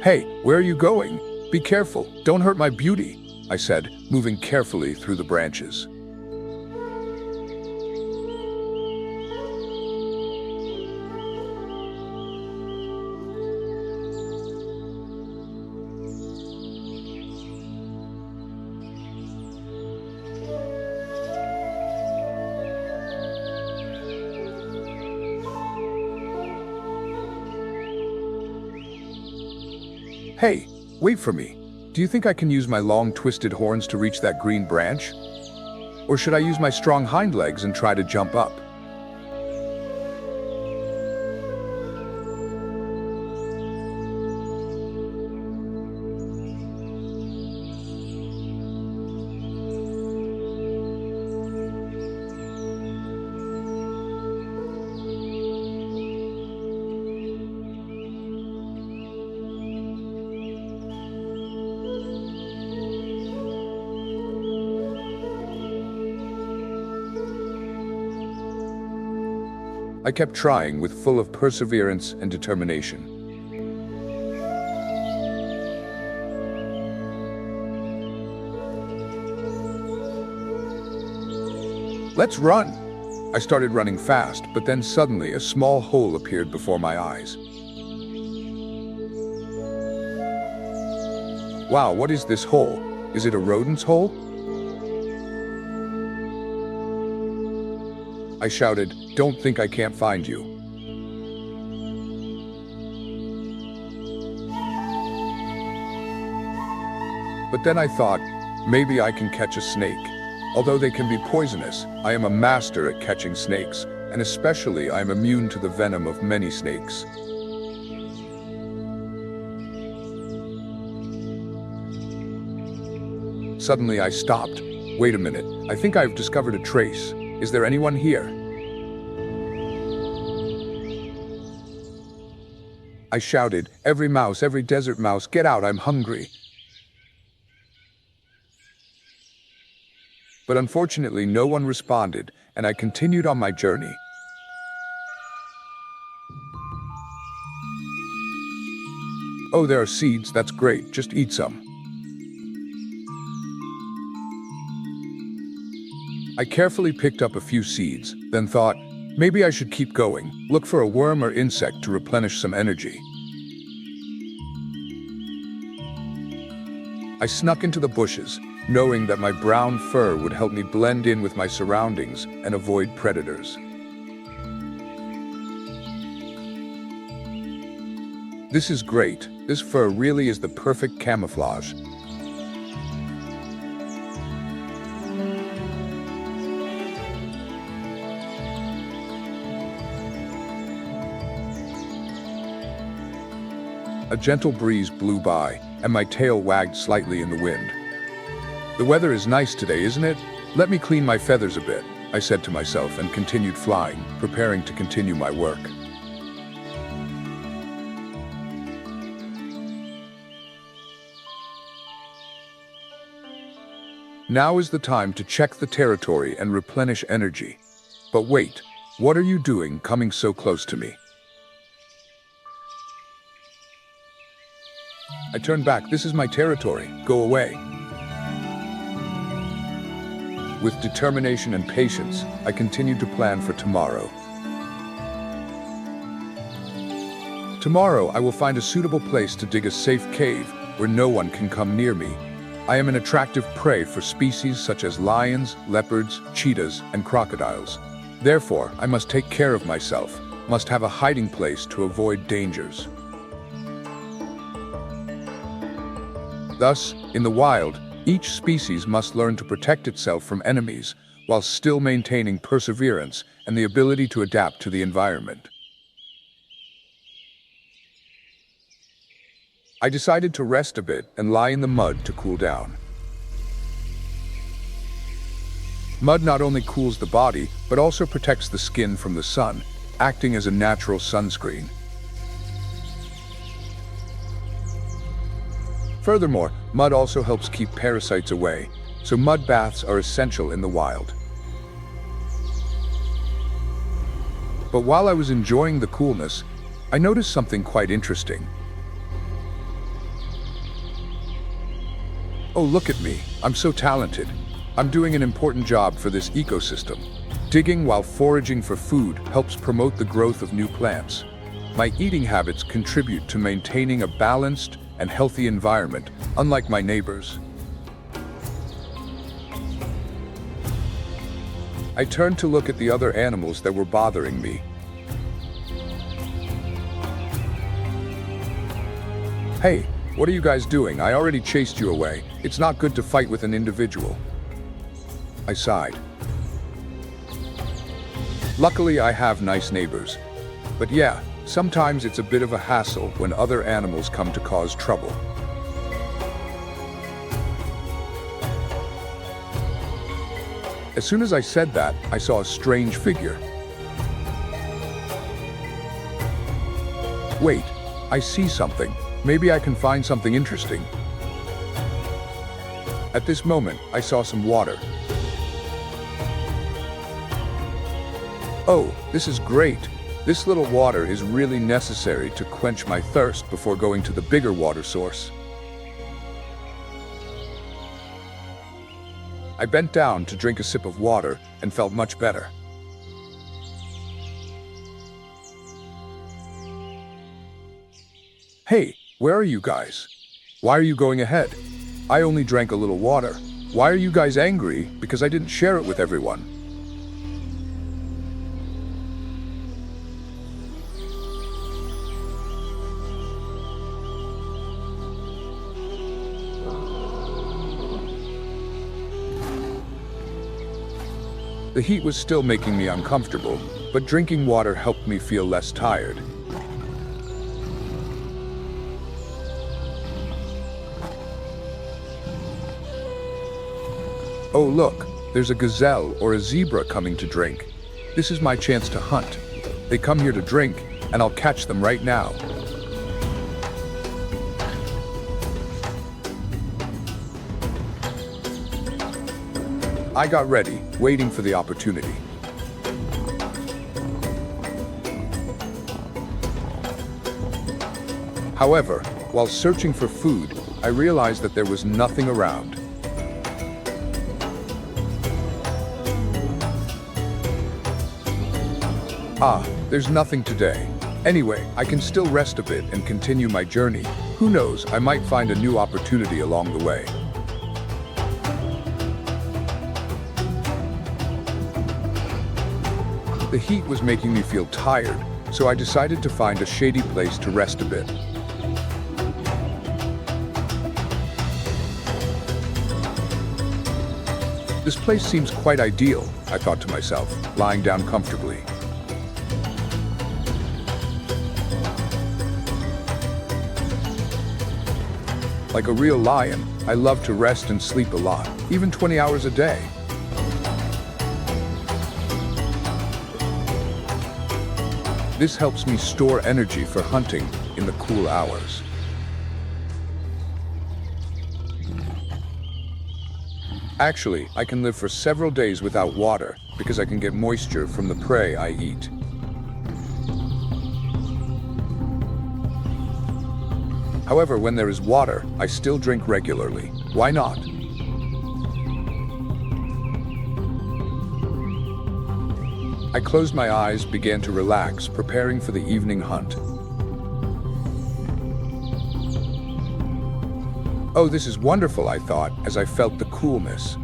[SPEAKER 1] Hey, where are you going? Be careful, don't hurt my beauty, I said, moving carefully through the branches. Hey, wait for me. Do you think I can use my long twisted horns to reach that green branch? Or should I use my strong hind legs and try to jump up? I kept trying with full of perseverance and determination. Let's run! I started running fast, but then suddenly a small hole appeared before my eyes. Wow, what is this hole? Is it a rodent's hole? I shouted, "Don't think I can't find you." But then I thought, maybe I can catch a snake. Although they can be poisonous, I am a master at catching snakes, and especially I am immune to the venom of many snakes. Suddenly I stopped. Wait a minute, I think I've discovered a trace. Is there anyone here? I shouted, every mouse, every desert mouse, get out, I'm hungry. But unfortunately, no one responded, and I continued on my journey. Oh, there are seeds, that's great, just eat some. I carefully picked up a few seeds, then thought, maybe I should keep going, look for a worm or insect to replenish some energy. I snuck into the bushes, knowing that my brown fur would help me blend in with my surroundings and avoid predators. This is great. This fur really is the perfect camouflage. A gentle breeze blew by, and my tail wagged slightly in the wind. The weather is nice today, isn't it? Let me clean my feathers a bit, I said to myself and continued flying, preparing to continue my work. Now is the time to check the territory and replenish energy. But wait, what are you doing coming so close to me? I turned back. This is my territory. Go away. With determination and patience, I continued to plan for tomorrow. Tomorrow, I will find a suitable place to dig a safe cave where no one can come near me. I am an attractive prey for species such as lions, leopards, cheetahs, and crocodiles. Therefore, I must take care of myself, must have a hiding place to avoid dangers. Thus, in the wild, each species must learn to protect itself from enemies while still maintaining perseverance and the ability to adapt to the environment. I decided to rest a bit and lie in the mud to cool down. Mud not only cools the body, but also protects the skin from the sun, acting as a natural sunscreen. Furthermore, mud also helps keep parasites away, so mud baths are essential in the wild. But while I was enjoying the coolness, I noticed something quite interesting. Oh, look at me. I'm so talented. I'm doing an important job for this ecosystem. Digging while foraging for food helps promote the growth of new plants. My eating habits contribute to maintaining a balanced and healthy environment, unlike my neighbors. I turned to look at the other animals that were bothering me. Hey, what are you guys doing? I already chased you away. It's not good to fight with an individual. I sighed. Luckily, I have nice neighbors. But yeah, sometimes it's a bit of a hassle when other animals come to cause trouble. As soon as I said that, I saw a strange figure. Wait, I see something. Maybe I can find something interesting. At this moment, I saw some water. Oh, this is great. This little water is really necessary to quench my thirst before going to the bigger water source. I bent down to drink a sip of water and felt much better. Hey, where are you guys? Why are you going ahead? I only drank a little water. Why are you guys angry? Because I didn't share it with everyone. The heat was still making me uncomfortable, but drinking water helped me feel less tired. Oh look, there's a gazelle or a zebra coming to drink. This is my chance to hunt. They come here to drink, and I'll catch them right now. I got ready, waiting for the opportunity. However, while searching for food, I realized that there was nothing around. Ah, there's nothing today. Anyway, I can still rest a bit and continue my journey. Who knows, I might find a new opportunity along the way. The heat was making me feel tired, so I decided to find a shady place to rest a bit. This place seems quite ideal, I thought to myself, lying down comfortably. Like a real lion, I love to rest and sleep a lot, even 20 hours a day. This helps me store energy for hunting in the cool hours. Actually, I can live for several days without water because I can get moisture from the prey I eat. However, when there is water, I still drink regularly. Why not? I closed my eyes, began to relax, preparing for the evening hunt. Oh, this is wonderful, I thought, as I felt the coolness.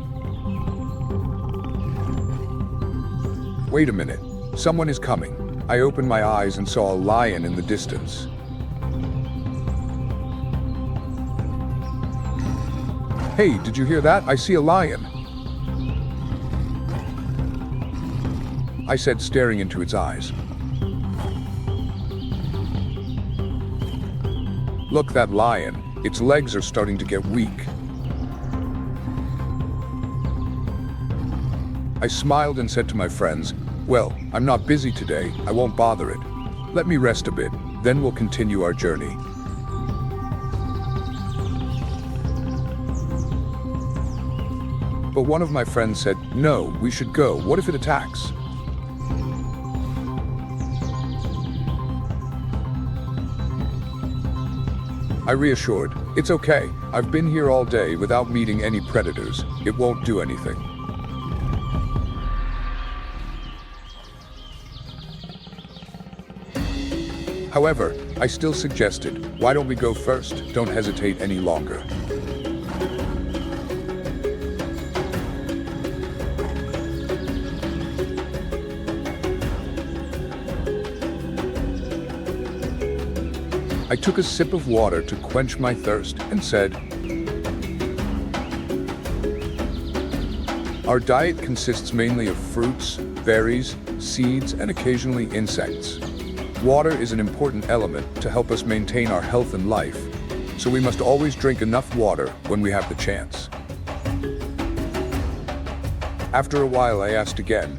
[SPEAKER 1] Wait a minute, someone is coming. I opened my eyes and saw a lion in the distance. Hey, did you hear that? I see a lion. I said, staring into its eyes. Look, that lion. Its legs are starting to get weak. I smiled and said to my friends, well, I'm not busy today. I won't bother it. Let me rest a bit, then we'll continue our journey. But one of my friends said, "No, we should go. What if it attacks?" I reassured, "It's okay. I've been here all day without meeting any predators. It won't do anything." However, I still suggested, "Why don't we go first? Don't hesitate any longer." I took a sip of water to quench my thirst and said, "Our diet consists mainly of fruits, berries, seeds, and occasionally insects. Water is an important element to help us maintain our health and life, so we must always drink enough water when we have the chance." After a while, I asked again,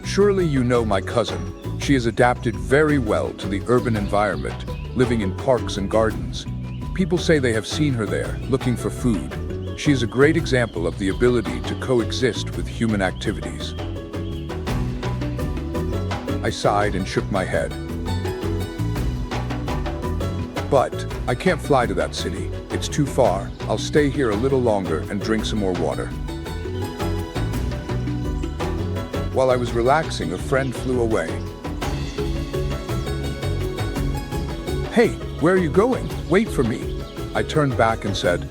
[SPEAKER 1] "Surely you know my cousin. She has adapted very well to the urban environment, living in parks and gardens. People say they have seen her there, looking for food. She is a great example of the ability to coexist with human activities." I sighed and shook my head. "But I can't fly to that city. It's too far. I'll stay here a little longer and drink some more water." While I was relaxing, a friend flew away. "Hey, where are you going? Wait for me." I turned back and said,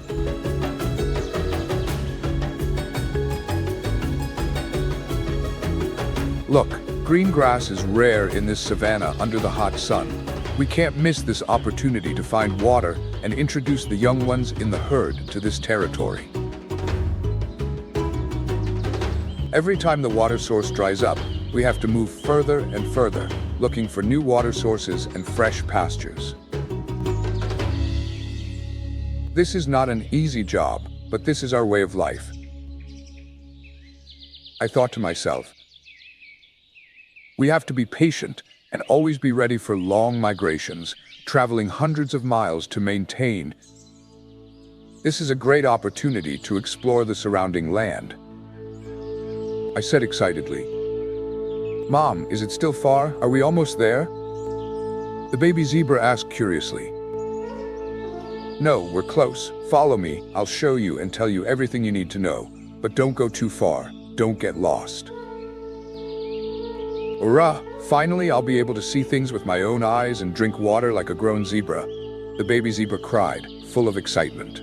[SPEAKER 1] "Look, green grass is rare in this savanna under the hot sun. We can't miss this opportunity to find water and introduce the young ones in the herd to this territory. Every time the water source dries up, we have to move further and further, looking for new water sources and fresh pastures. This is not an easy job, but this is our way of life." I thought to myself, we have to be patient and always be ready for long migrations, traveling hundreds of miles to maintain. This is a great opportunity to explore the surrounding land. I said excitedly, "Mom, is it still far? Are we almost there?" The baby zebra asked curiously. "No, we're close. Follow me. I'll show you and tell you everything you need to know. But don't go too far. Don't get lost." Hurrah! Finally, I'll be able to see things with my own eyes and drink water like a grown zebra. The baby zebra cried, full of excitement.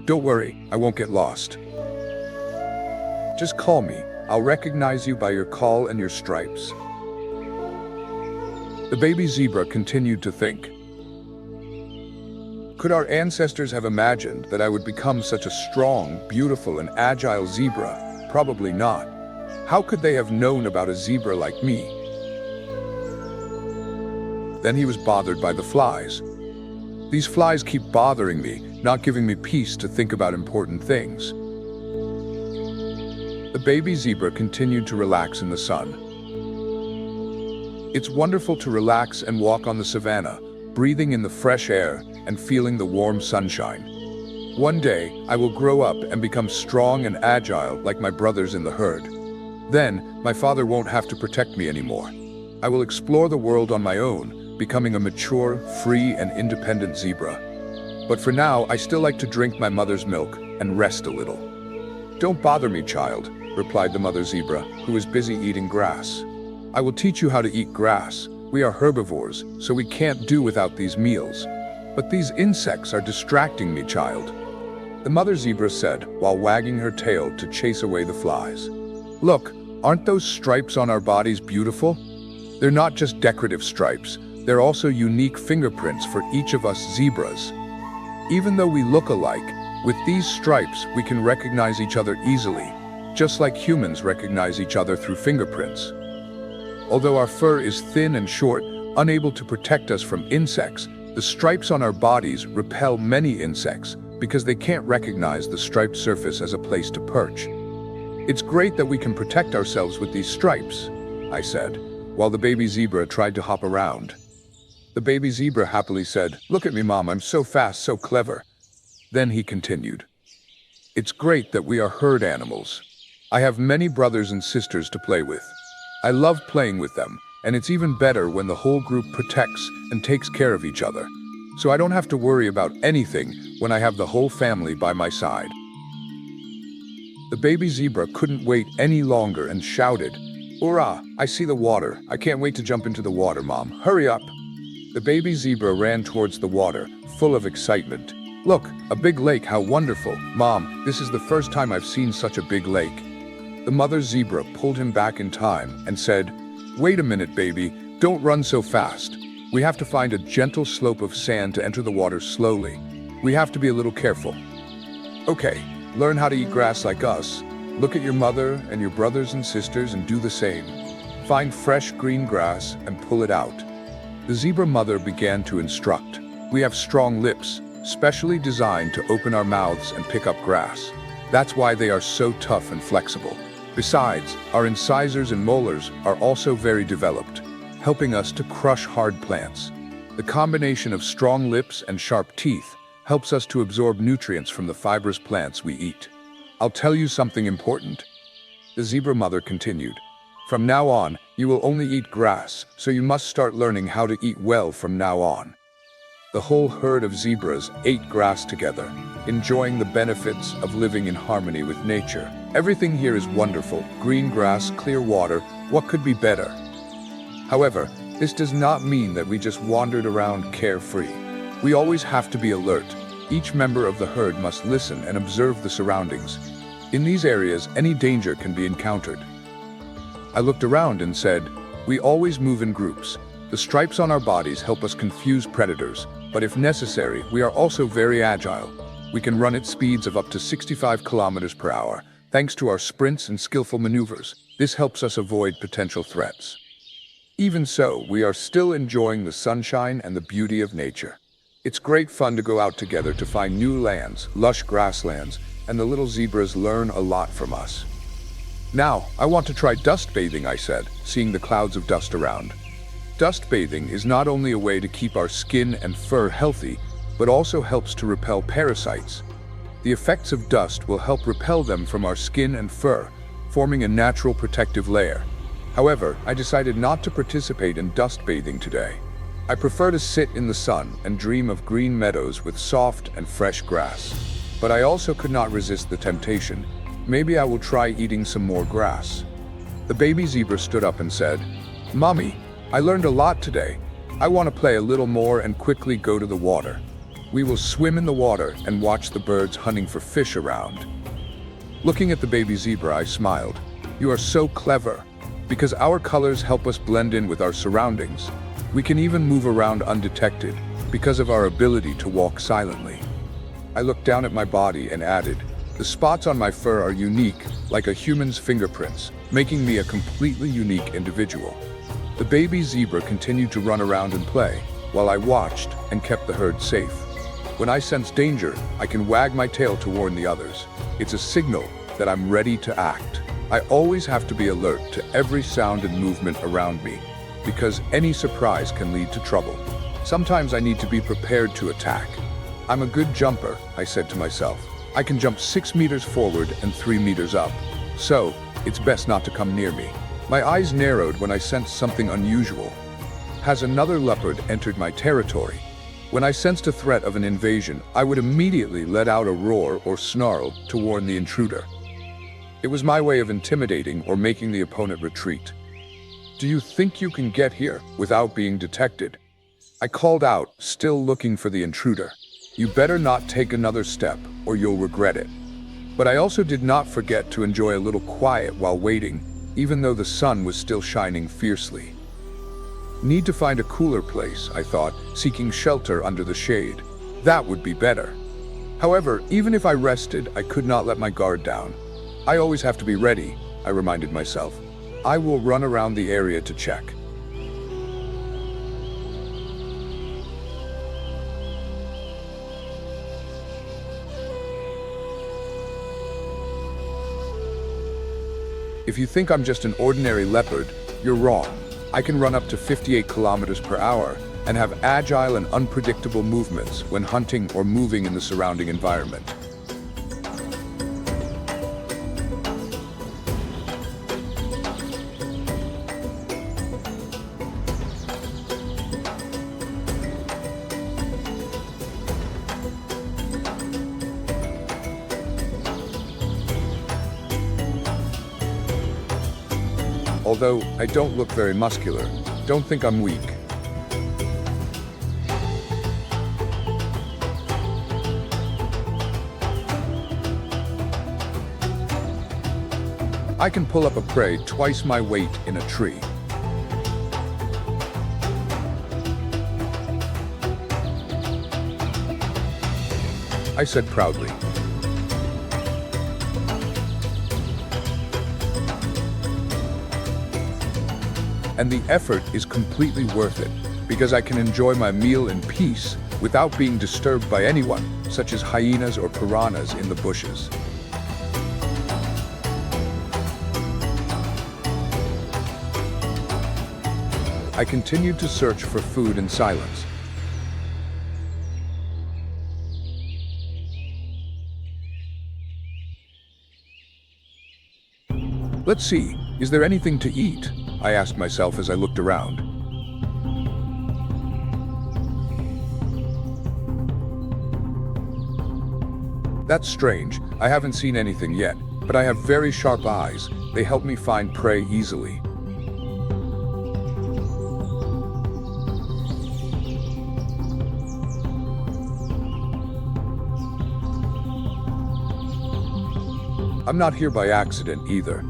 [SPEAKER 1] "Don't worry, I won't get lost. Just call me. I'll recognize you by your call and your stripes." The baby zebra continued to think. Could our ancestors have imagined that I would become such a strong, beautiful, and agile zebra? Probably not. How could they have known about a zebra like me? Then he was bothered by the flies. "These flies keep bothering me, not giving me peace to think about important things." The baby zebra continued to relax in the sun. It's wonderful to relax and walk on the savanna, breathing in the fresh air and feeling the warm sunshine. One day, I will grow up and become strong and agile like my brothers in the herd. Then, my father won't have to protect me anymore. I will explore the world on my own, becoming a mature, free, and independent zebra. But for now, I still like to drink my mother's milk and rest a little. "Don't bother me, child," replied the mother zebra, who was busy eating grass. "I will teach you how to eat grass. We are herbivores, so we can't do without these meals. But these insects are distracting me, child," the mother zebra said, while wagging her tail to chase away the flies. "Look, aren't those stripes on our bodies beautiful? They're not just decorative stripes, they're also unique fingerprints for each of us zebras. Even though we look alike, with these stripes we can recognize each other easily, just like humans recognize each other through fingerprints. Although our fur is thin and short, unable to protect us from insects, the stripes on our bodies repel many insects because they can't recognize the striped surface as a place to perch. It's great that we can protect ourselves with these stripes," I said, while the baby zebra tried to hop around. The baby zebra happily said, "Look at me, Mom, I'm so fast, so clever." Then he continued, "It's great that we are herd animals. I have many brothers and sisters to play with. I love playing with them, and it's even better when the whole group protects and takes care of each other. So I don't have to worry about anything when I have the whole family by my side." The baby zebra couldn't wait any longer and shouted, "Hurrah! I see the water. I can't wait to jump into the water, Mom. Hurry up." The baby zebra ran towards the water, full of excitement. "Look, a big lake, how wonderful. Mom, this is the first time I've seen such a big lake." The mother zebra pulled him back in time and said, "Wait a minute, baby. Don't run so fast. We have to find a gentle slope of sand to enter the water slowly. We have to be a little careful. Okay, learn how to eat grass like us. Look at your mother and your brothers and sisters and do the same. Find fresh green grass and pull it out." The zebra mother began to instruct. "We have strong lips, specially designed to open our mouths and pick up grass. That's why they are so tough and flexible. Besides, our incisors and molars are also very developed, helping us to crush hard plants. The combination of strong lips and sharp teeth helps us to absorb nutrients from the fibrous plants we eat. I'll tell you something important." The zebra mother continued, "From now on, you will only eat grass, so you must start learning how to eat well from now on." The whole herd of zebras ate grass together, enjoying the benefits of living in harmony with nature. Everything here is wonderful: green grass, clear water. What could be better? However, this does not mean that we just wandered around carefree. We always have to be alert. Each member of the herd must listen and observe the surroundings. In these areas, any danger can be encountered. I looked around and said, "We always move in groups. The stripes on our bodies help us confuse predators, but if necessary, we are also very agile. We can run at speeds of up to 65 kilometers per hour, thanks to our sprints and skillful maneuvers. This helps us avoid potential threats. Even so, we are still enjoying the sunshine and the beauty of nature. It's great fun to go out together to find new lands, lush grasslands, and the little zebras learn a lot from us." "Now, I want to try dust bathing," I said, seeing the clouds of dust around. Dust bathing is not only a way to keep our skin and fur healthy, but also helps to repel parasites. The effects of dust will help repel them from our skin and fur, forming a natural protective layer. However, I decided not to participate in dust bathing today. I prefer to sit in the sun and dream of green meadows with soft and fresh grass. But I also could not resist the temptation. Maybe I will try eating some more grass. The baby zebra stood up and said, "Mommy, I learned a lot today. I want to play a little more and quickly go to the water. We will swim in the water and watch the birds hunting for fish around." Looking at the baby zebra, I smiled. "You are so clever. Because our colors help us blend in with our surroundings. We can even move around undetected because of our ability to walk silently." I looked down at my body and added, "The spots on my fur are unique, like a human's fingerprints, making me a completely unique individual." The baby zebra continued to run around and play, while I watched and kept the herd safe. When I sense danger, I can wag my tail to warn the others. It's a signal that I'm ready to act. I always have to be alert to every sound and movement around me, because any surprise can lead to trouble. Sometimes I need to be prepared to attack. "I'm a good jumper," I said to myself. "I can jump 6 meters forward and 3 meters up. So, it's best not to come near me." My eyes narrowed when I sensed something unusual. Has another leopard entered my territory? When I sensed a threat of an invasion, I would immediately let out a roar or snarl to warn the intruder. It was my way of intimidating or making the opponent retreat. "Do you think you can get here without being detected?" I called out, still looking for the intruder. "You better not take another step or you'll regret it." But I also did not forget to enjoy a little quiet while waiting, even though the sun was still shining fiercely. Need to find a cooler place, I thought, seeking shelter under the shade. That would be better. However, even if I rested, I could not let my guard down. I always have to be ready, I reminded myself. I will run around the area to check. If you think I'm just an ordinary leopard, you're wrong. I can run up to 58 kilometers per hour, and have agile and unpredictable movements when hunting or moving in the surrounding environment. Although I don't look very muscular, don't think I'm weak. I can pull up a prey twice my weight in a tree. I said proudly. And the effort is completely worth it, because I can enjoy my meal in peace without being disturbed by anyone, such as hyenas or piranhas in the bushes. I continued to search for food in silence. Let's see, is there anything to eat? I asked myself as I looked around. That's strange. I haven't seen anything yet, but I have very sharp eyes. They help me find prey easily. I'm not here by accident either.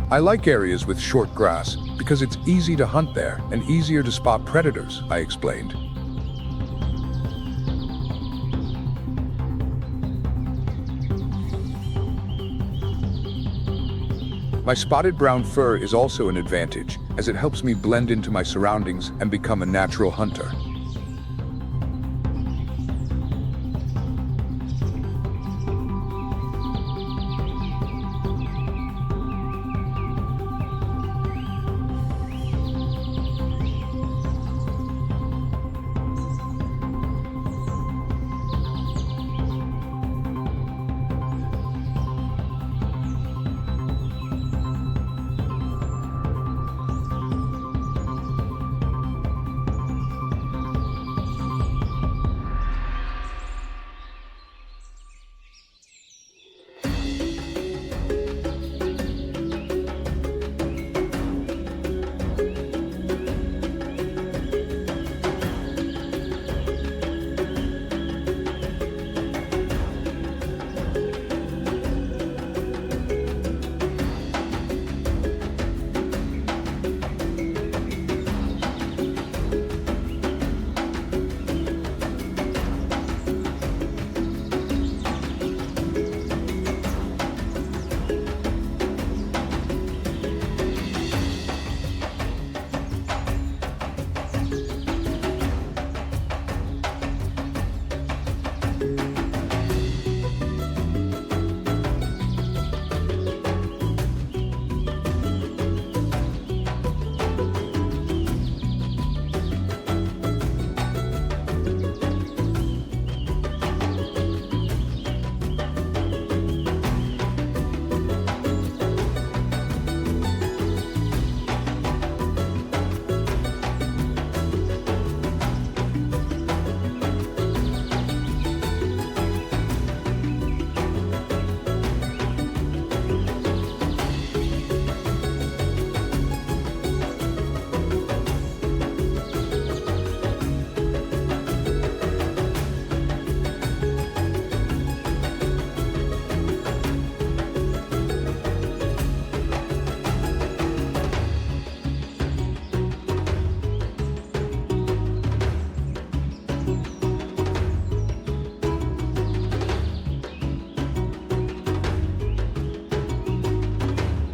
[SPEAKER 1] I like areas with short grass because it's easy to hunt there and easier to spot predators, I explained. My spotted brown fur is also an advantage, as it helps me blend into my surroundings and become a natural hunter.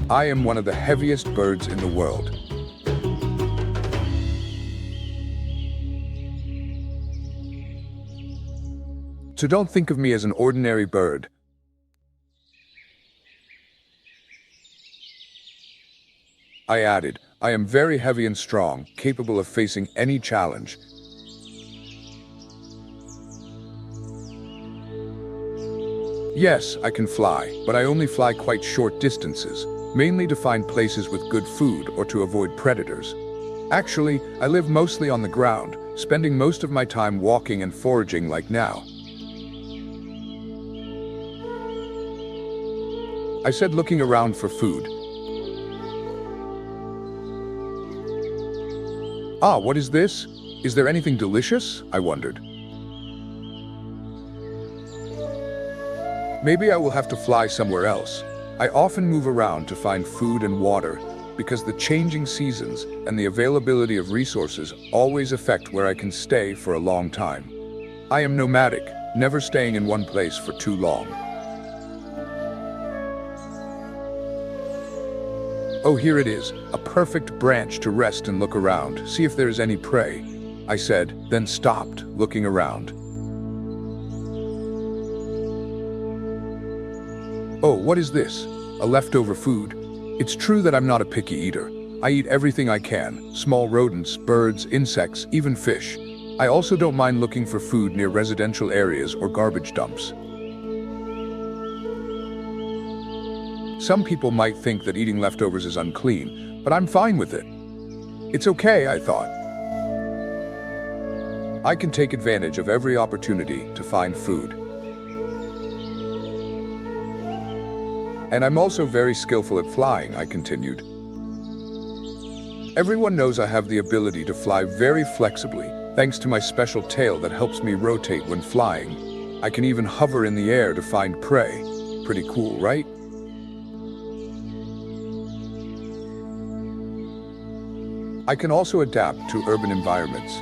[SPEAKER 1] I am one of the heaviest birds in the world. So don't think of me as an ordinary bird. I added, I am very heavy and strong, capable of facing any challenge. Yes, I can fly, but I only fly quite short distances, mainly to find places with good food or to avoid predators. Actually, I live mostly on the ground, spending most of my time walking and foraging like now. I said, looking around for food. Ah, what is this? Is there anything delicious? I wondered. Maybe I will have to fly somewhere else. I often move around to find food and water because the changing seasons and the availability of resources always affect where I can stay for a long time. I am nomadic, never staying in one place for too long. Oh, here it is, a perfect branch to rest and look around, see if there is any prey, I said, then stopped, looking around. Oh, what is this? A leftover food? It's true that I'm not a picky eater. I eat everything I can, small rodents, birds, insects, even fish. I also don't mind looking for food near residential areas or garbage dumps. Some people might think that eating leftovers is unclean, but I'm fine with it. It's okay, I thought. I can take advantage of every opportunity to find food. And I'm also very skillful at flying, I continued. Everyone knows I have the ability to fly very flexibly, thanks to my special tail that helps me rotate when flying. I can even hover in the air to find prey. Pretty cool, right? I can also adapt to urban environments.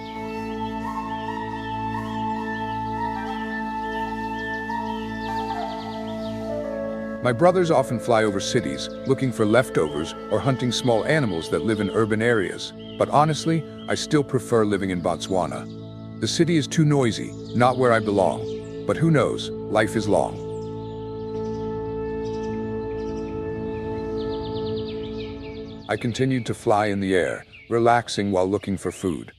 [SPEAKER 1] My brothers often fly over cities, looking for leftovers or hunting small animals that live in urban areas. But honestly, I still prefer living in Botswana. The city is too noisy, not where I belong. But who knows, life is long. I continued to fly in the air, relaxing while looking for food.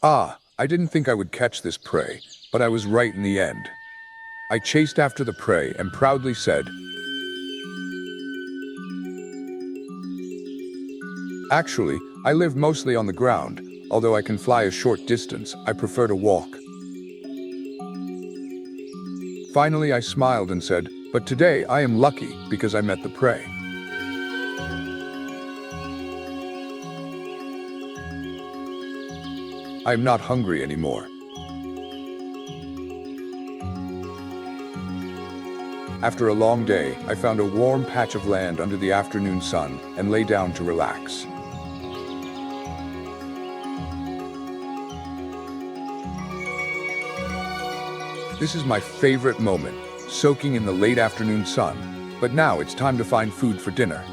[SPEAKER 1] Ah, I didn't think I would catch this prey, but I was right in the end. I chased after the prey and proudly said, "Actually, I live mostly on the ground. Although I can fly a short distance, I prefer to walk." Finally, I smiled and said, "But today I am lucky because I met the prey." I am not hungry anymore. After a long day, I found a warm patch of land under the afternoon sun and lay down to relax. This is my favorite moment, soaking in the late afternoon sun. But now it's time to find food for dinner.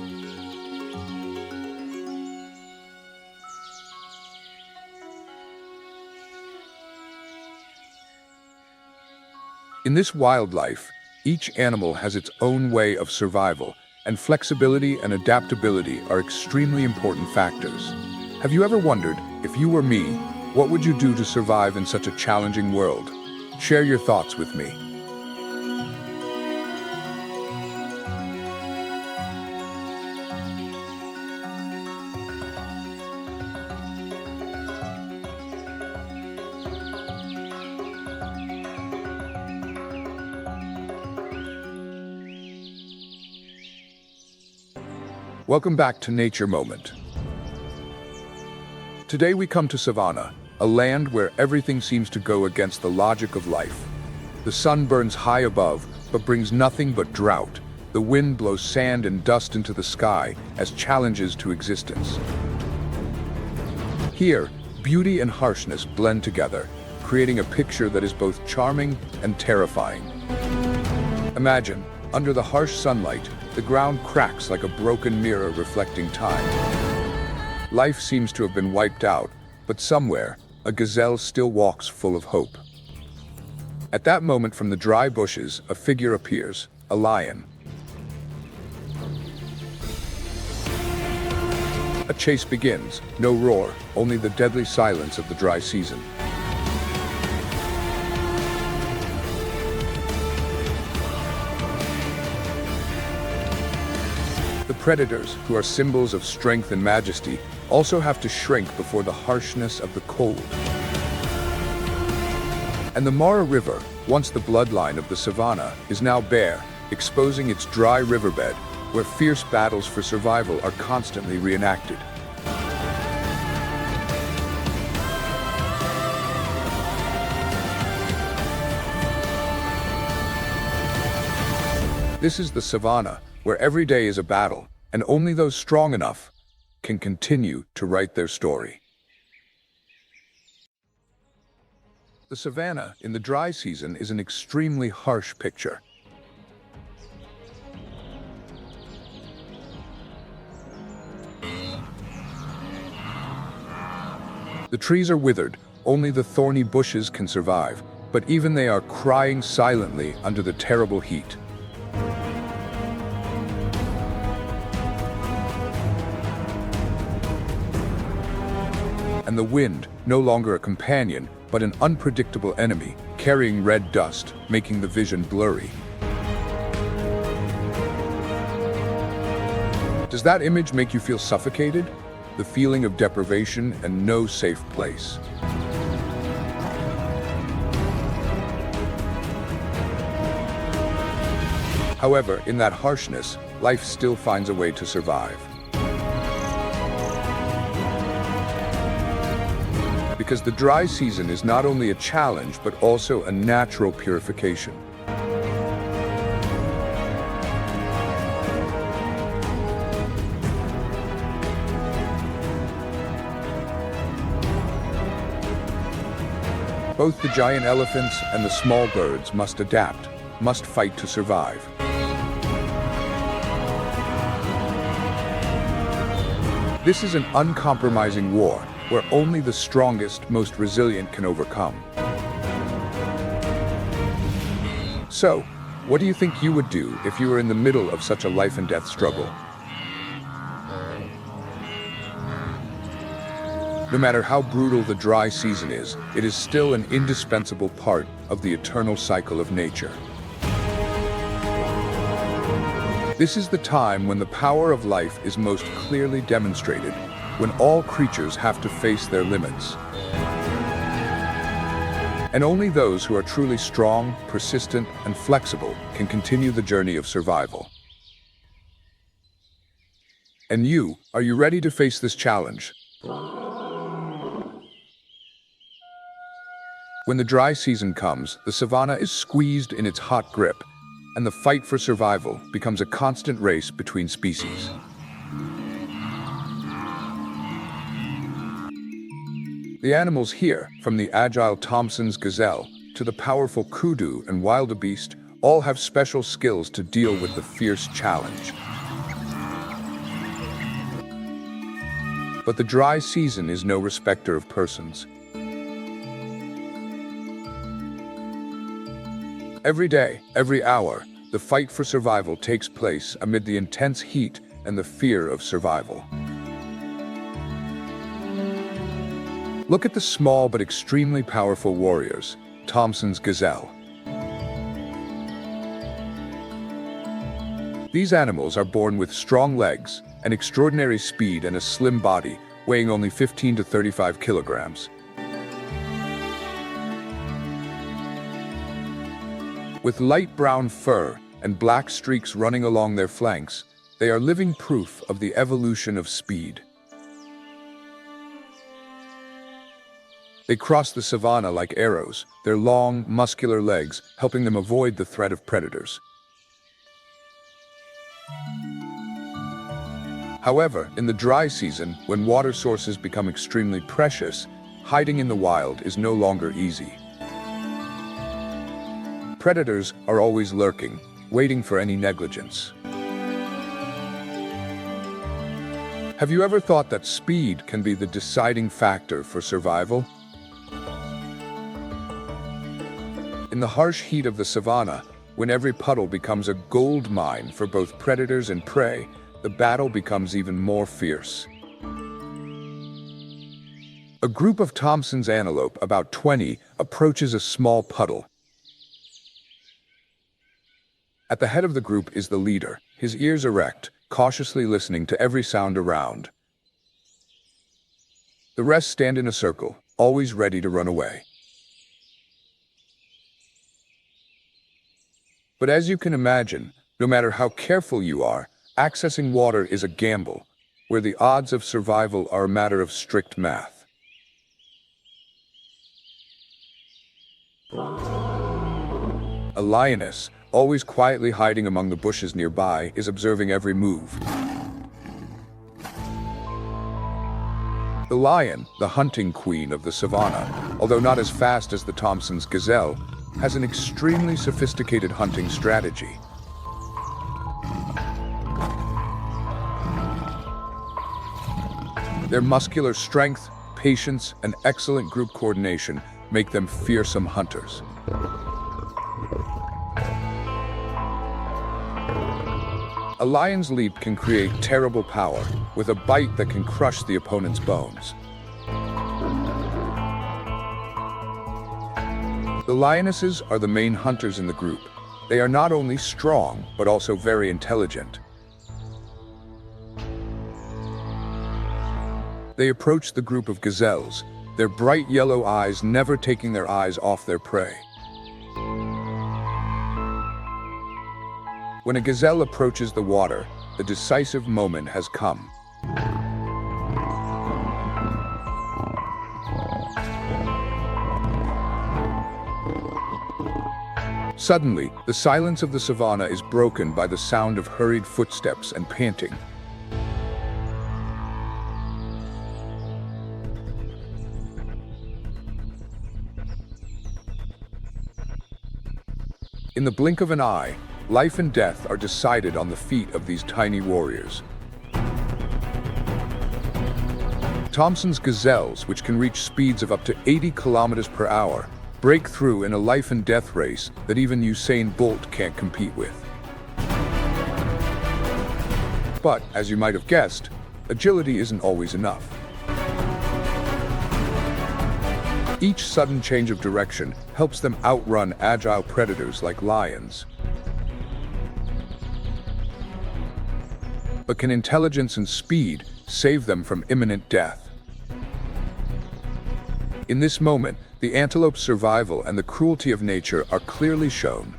[SPEAKER 1] In this wildlife, each animal has its own way of survival, and flexibility and adaptability are extremely important factors. Have you ever wondered, if you were me, what would you do to survive in such a challenging world? Share your thoughts with me. Welcome back to Nature Moment. Today we come to Savannah, a land where everything seems to go against the logic of life. The sun burns high above, but brings nothing but drought. The wind blows sand and dust into the sky as challenges to existence. Here, beauty and harshness blend together, creating a picture that is both charming and terrifying. Imagine, under the harsh sunlight, the ground cracks like a broken mirror reflecting time. Life seems to have been wiped out, but somewhere, a gazelle still walks full of hope. At that moment, from the dry bushes, a figure appears, a lion. A chase begins. No roar, only the deadly silence of the dry season. The predators, who are symbols of strength and majesty, also have to shrink before the harshness of the cold. And the Mara River, once the bloodline of the savanna, is now bare, exposing its dry riverbed, where fierce battles for survival are constantly reenacted. This is the savanna, where every day is a battle, and only those strong enough can continue to write their story. The savanna in the dry season is an extremely harsh picture. The trees are withered, only the thorny bushes can survive, but even they are crying silently under the terrible heat. And the wind, no longer a companion, but an unpredictable enemy, carrying red dust, making the vision blurry. Does that image make you feel suffocated? The feeling of deprivation and no safe place. However, in that harshness, life still finds a way to survive. Because the dry season is not only a challenge, but also a natural purification. Both the giant elephants and the small birds must adapt, must fight to survive. This is an uncompromising war, where only the strongest, most resilient can overcome. So, what do you think you would do if you were in the middle of such a life and death struggle? No matter how brutal the dry season is, it is still an indispensable part of the eternal cycle of nature. This is the time when the power of life is most clearly demonstrated, when all creatures have to face their limits. And only those who are truly strong, persistent, and flexible can continue the journey of survival. And you, are you ready to face this challenge? When the dry season comes, the savanna is squeezed in its hot grip, and the fight for survival becomes a constant race between species. The animals here, from the agile Thompson's gazelle to the powerful kudu and wildebeest, all have special skills to deal with the fierce challenge. But the dry season is no respecter of persons. Every day, every hour, the fight for survival takes place amid the intense heat and the fear of survival. Look at the small but extremely powerful warriors, Thompson's gazelle. These animals are born with strong legs, an extraordinary speed, and a slim body, weighing only 15 to 35 kilograms. With light brown fur and black streaks running along their flanks, they are living proof of the evolution of speed. They cross the savanna like arrows, their long, muscular legs helping them avoid the threat of predators. However, in the dry season, when water sources become extremely precious, hiding in the wild is no longer easy. Predators are always lurking, waiting for any negligence. Have you ever thought that speed can be the deciding factor for survival? In the harsh heat of the savanna, when every puddle becomes a gold mine for both predators and prey, the battle becomes even more fierce. A group of Thomson's antelope, about 20, approaches a small puddle. At the head of the group is the leader, his ears erect, cautiously listening to every sound around. The rest stand in a circle, always ready to run away. But as you can imagine, no matter how careful you are, accessing water is a gamble, where the odds of survival are a matter of strict math. A lioness, always quietly hiding among the bushes nearby, is observing every move. The lion, the hunting queen of the savannah, although not as fast as the Thomson's gazelle, has an extremely sophisticated hunting strategy. Their muscular strength, patience, and excellent group coordination make them fearsome hunters. A lion's leap can create terrible power, with a bite that can crush the opponent's bones. The lionesses are the main hunters in the group. They are not only strong, but also very intelligent. They approach the group of gazelles, their bright yellow eyes never taking their eyes off their prey. When a gazelle approaches the water, the decisive moment has come. Suddenly, the silence of the savannah is broken by the sound of hurried footsteps and panting. In the blink of an eye, life and death are decided on the feet of these tiny warriors. Thomson's gazelles, which can reach speeds of up to 80 kilometers per hour, break through in a life and death race that even Usain Bolt can't compete with. But, as you might have guessed, agility isn't always enough. Each sudden change of direction helps them outrun agile predators like lions. But can intelligence and speed save them from imminent death? In this moment, the antelope's survival and the cruelty of nature are clearly shown.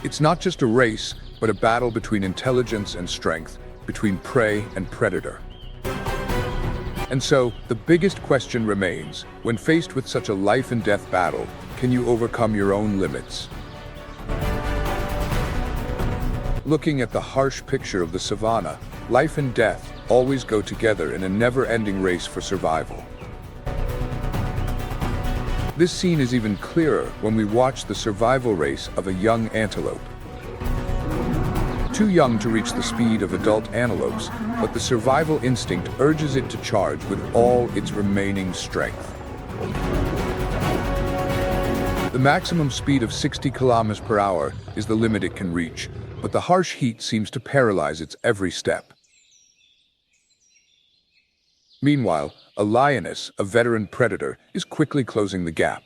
[SPEAKER 1] It's not just a race, but a battle between intelligence and strength, between prey and predator. And so, the biggest question remains, when faced with such a life and death battle, can you overcome your own limits? Looking at the harsh picture of the savannah, life and death always go together in a never-ending race for survival. This scene is even clearer when we watch the survival race of a young antelope. Too young to reach the speed of adult antelopes, but the survival instinct urges it to charge with all its remaining strength. The maximum speed of 60 kilometers per hour is the limit it can reach, but the harsh heat seems to paralyze its every step. Meanwhile, a lioness, a veteran predator, is quickly closing the gap.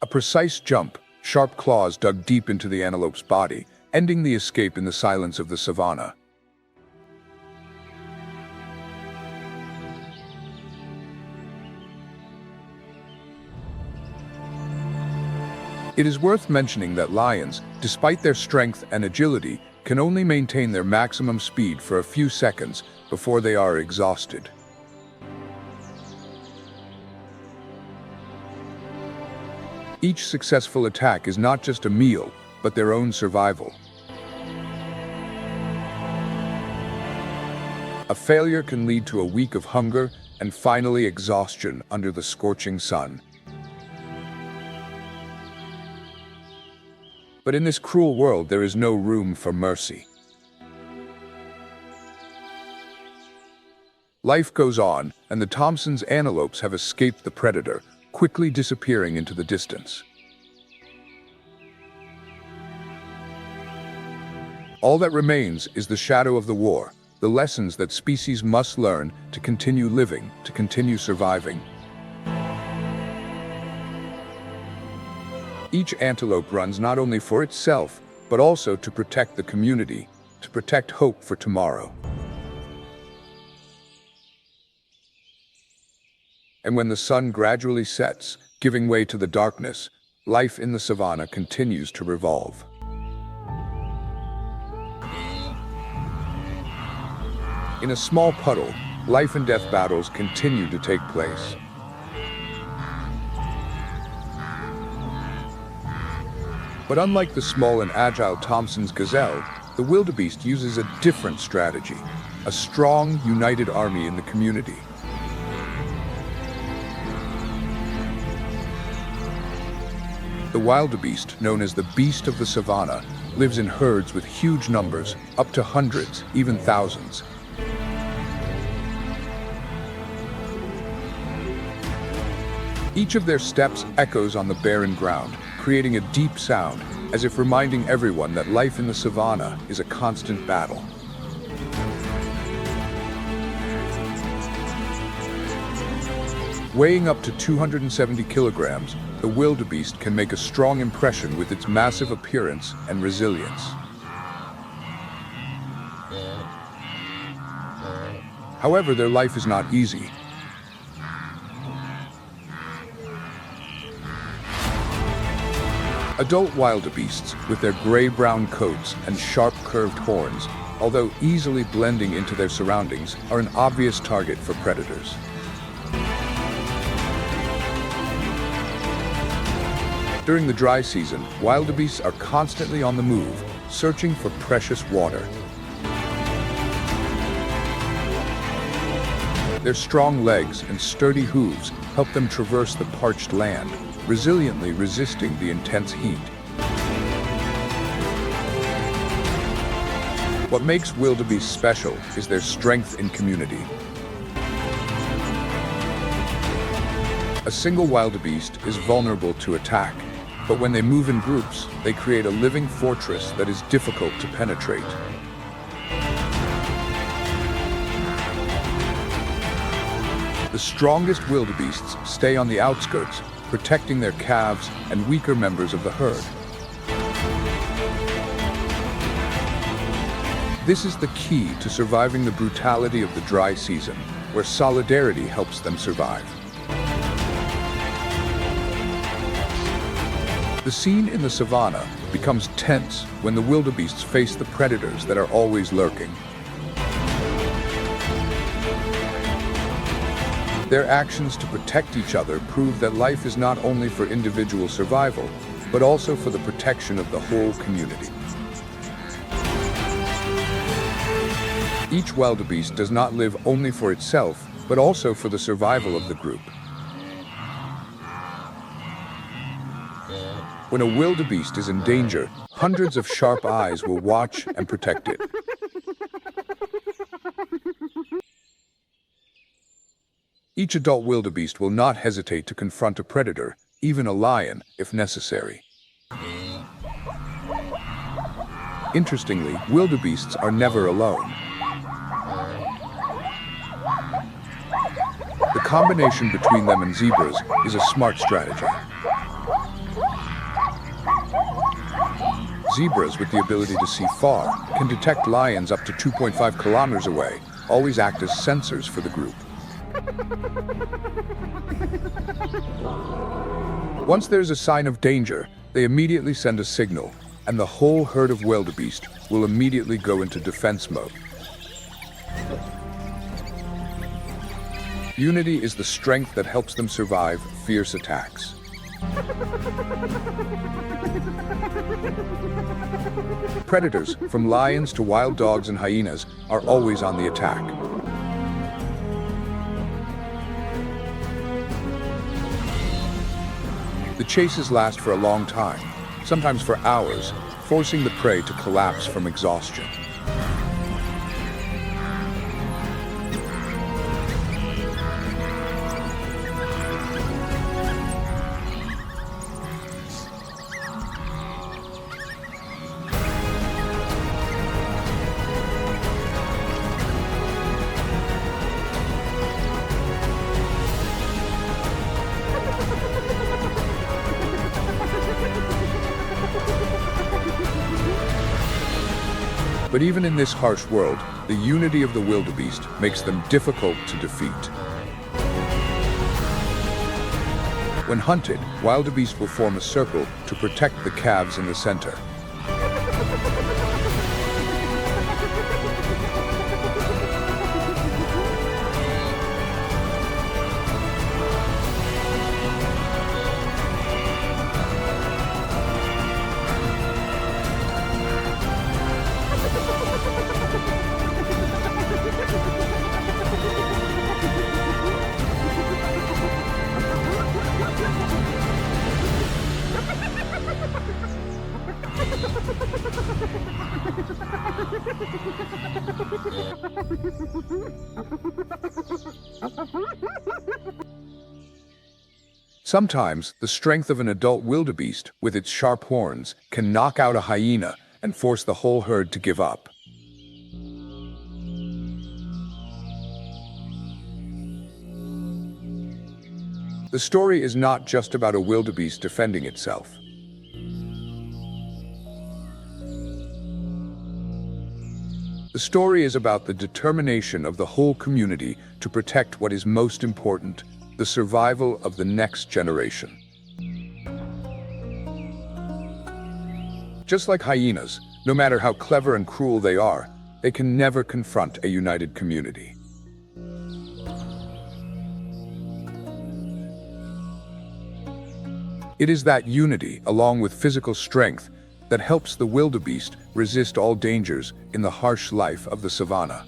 [SPEAKER 1] A precise jump, sharp claws dug deep into the antelope's body, ending the escape in the silence of the savannah. It is worth mentioning that lions, despite their strength and agility, can only maintain their maximum speed for a few seconds before they are exhausted. Each successful attack is not just a meal, but their own survival. A failure can lead to a week of hunger and finally exhaustion under the scorching sun. But in this cruel world, there is no room for mercy. Life goes on, and the Thomson's antelopes have escaped the predator, quickly disappearing into the distance. All that remains is the shadow of the war, the lessons that species must learn to continue living, to continue surviving. Each antelope runs not only for itself, but also to protect the community, to protect hope for tomorrow. And when the sun gradually sets, giving way to the darkness, life in the savanna continues to revolve. In a small puddle, life and death battles continue to take place. But unlike the small and agile Thompson's gazelle, the wildebeest uses a different strategy, a strong, united army in the community. The wildebeest, known as the beast of the savanna, lives in herds with huge numbers, up to hundreds, even thousands. Each of their steps echoes on the barren ground, creating a deep sound, as if reminding everyone that life in the savanna is a constant battle. Weighing up to 270 kilograms, the wildebeest can make a strong impression with its massive appearance and resilience. However, their life is not easy. Adult wildebeests, with their gray-brown coats and sharp curved horns, although easily blending into their surroundings, are an obvious target for predators. During the dry season, wildebeests are constantly on the move, searching for precious water. Their strong legs and sturdy hooves help them traverse the parched land, resiliently resisting the intense heat. What makes wildebeest special is their strength in community. A single wildebeest is vulnerable to attack, but when they move in groups, they create a living fortress that is difficult to penetrate. The strongest wildebeests stay on the outskirts, protecting their calves and weaker members of the herd. This is the key to surviving the brutality of the dry season, where solidarity helps them survive. The scene in the savanna becomes tense when the wildebeests face the predators that are always lurking. Their actions to protect each other prove that life is not only for individual survival, but also for the protection of the whole community. Each wildebeest does not live only for itself, but also for the survival of the group. When a wildebeest is in danger, hundreds of sharp eyes will watch and protect it. Each adult wildebeest will not hesitate to confront a predator, even a lion, if necessary. Interestingly, wildebeests are never alone. The combination between them and zebras is a smart strategy. Zebras, with the ability to see far, can detect lions up to 2.5 kilometers away, always act as sensors for the group. Once there's a sign of danger, they immediately send a signal, and the whole herd of wildebeest will immediately go into defense mode. Unity is the strength that helps them survive fierce attacks. Predators, from lions to wild dogs and hyenas, are always on the attack. The chases last for a long time, sometimes for hours, forcing the prey to collapse from exhaustion. But even in this harsh world, the unity of the wildebeest makes them difficult to defeat. When hunted, wildebeest will form a circle to protect the calves in the center. Sometimes, the strength of an adult wildebeest, with its sharp horns, can knock out a hyena and force the whole herd to give up. The story is not just about a wildebeest defending itself. The story is about the determination of the whole community to protect what is most important: the survival of the next generation. Just like hyenas, no matter how clever and cruel they are, they can never confront a united community. It is that unity, along with physical strength, that helps the wildebeest resist all dangers in the harsh life of the savannah.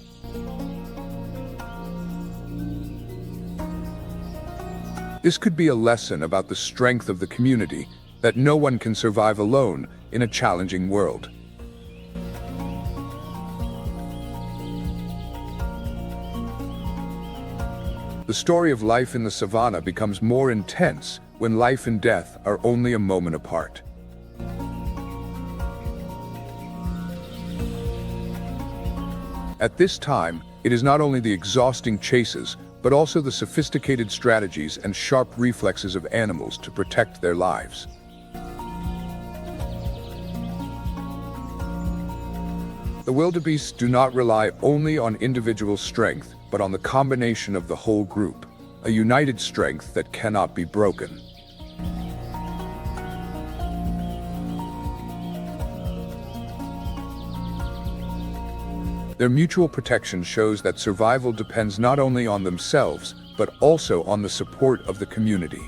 [SPEAKER 1] This could be a lesson about the strength of the community, that no one can survive alone in a challenging world. The story of life in the savannah becomes more intense when life and death are only a moment apart. At this time, it is not only the exhausting chases, but also the sophisticated strategies and sharp reflexes of animals to protect their lives. The wildebeests do not rely only on individual strength, but on the combination of the whole group, a united strength that cannot be broken. Their mutual protection shows that survival depends not only on themselves, but also on the support of the community.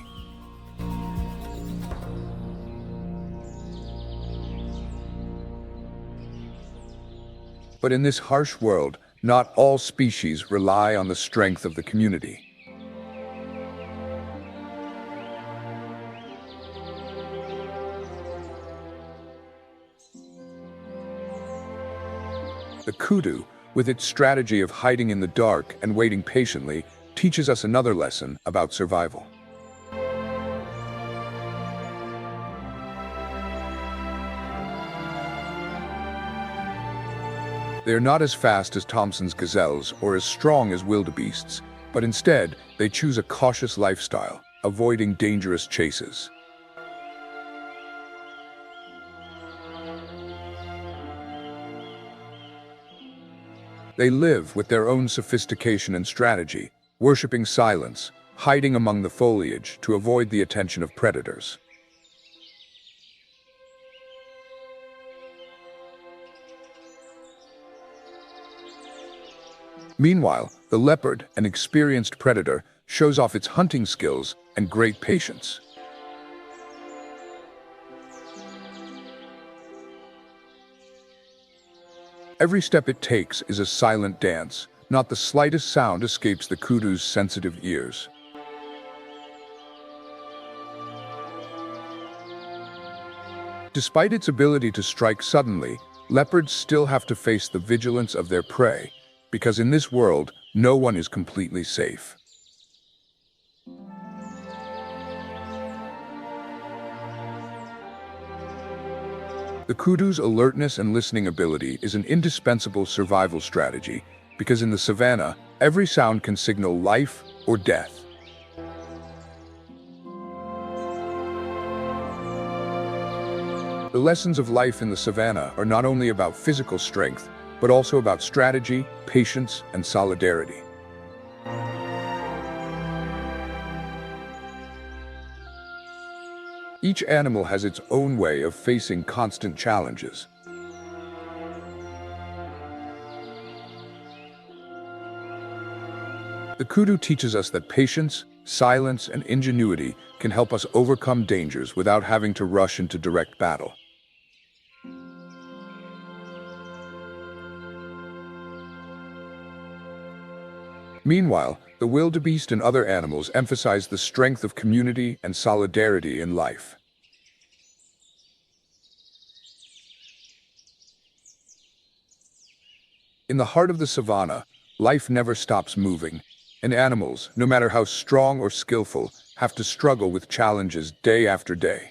[SPEAKER 1] But in this harsh world, not all species rely on the strength of the community. The kudu, with its strategy of hiding in the dark and waiting patiently, teaches us another lesson about survival. They are not as fast as Thompson's gazelles or as strong as wildebeests, but instead, they choose a cautious lifestyle, avoiding dangerous chases. They live with their own sophistication and strategy, worshipping silence, hiding among the foliage to avoid the attention of predators. Meanwhile, the leopard, an experienced predator, shows off its hunting skills and great patience. Every step it takes is a silent dance. Not the slightest sound escapes the kudu's sensitive ears. Despite its ability to strike suddenly, leopards still have to face the vigilance of their prey, because in this world, no one is completely safe. The kudu's alertness and listening ability is an indispensable survival strategy, because in the savannah, every sound can signal life or death. The lessons of life in the savannah are not only about physical strength, but also about strategy, patience, and solidarity. Each animal has its own way of facing constant challenges. The kudu teaches us that patience, silence, and ingenuity can help us overcome dangers without having to rush into direct battle. Meanwhile, the wildebeest and other animals emphasize the strength of community and solidarity in life. In the heart of the savannah, life never stops moving, and animals, no matter how strong or skillful, have to struggle with challenges day after day.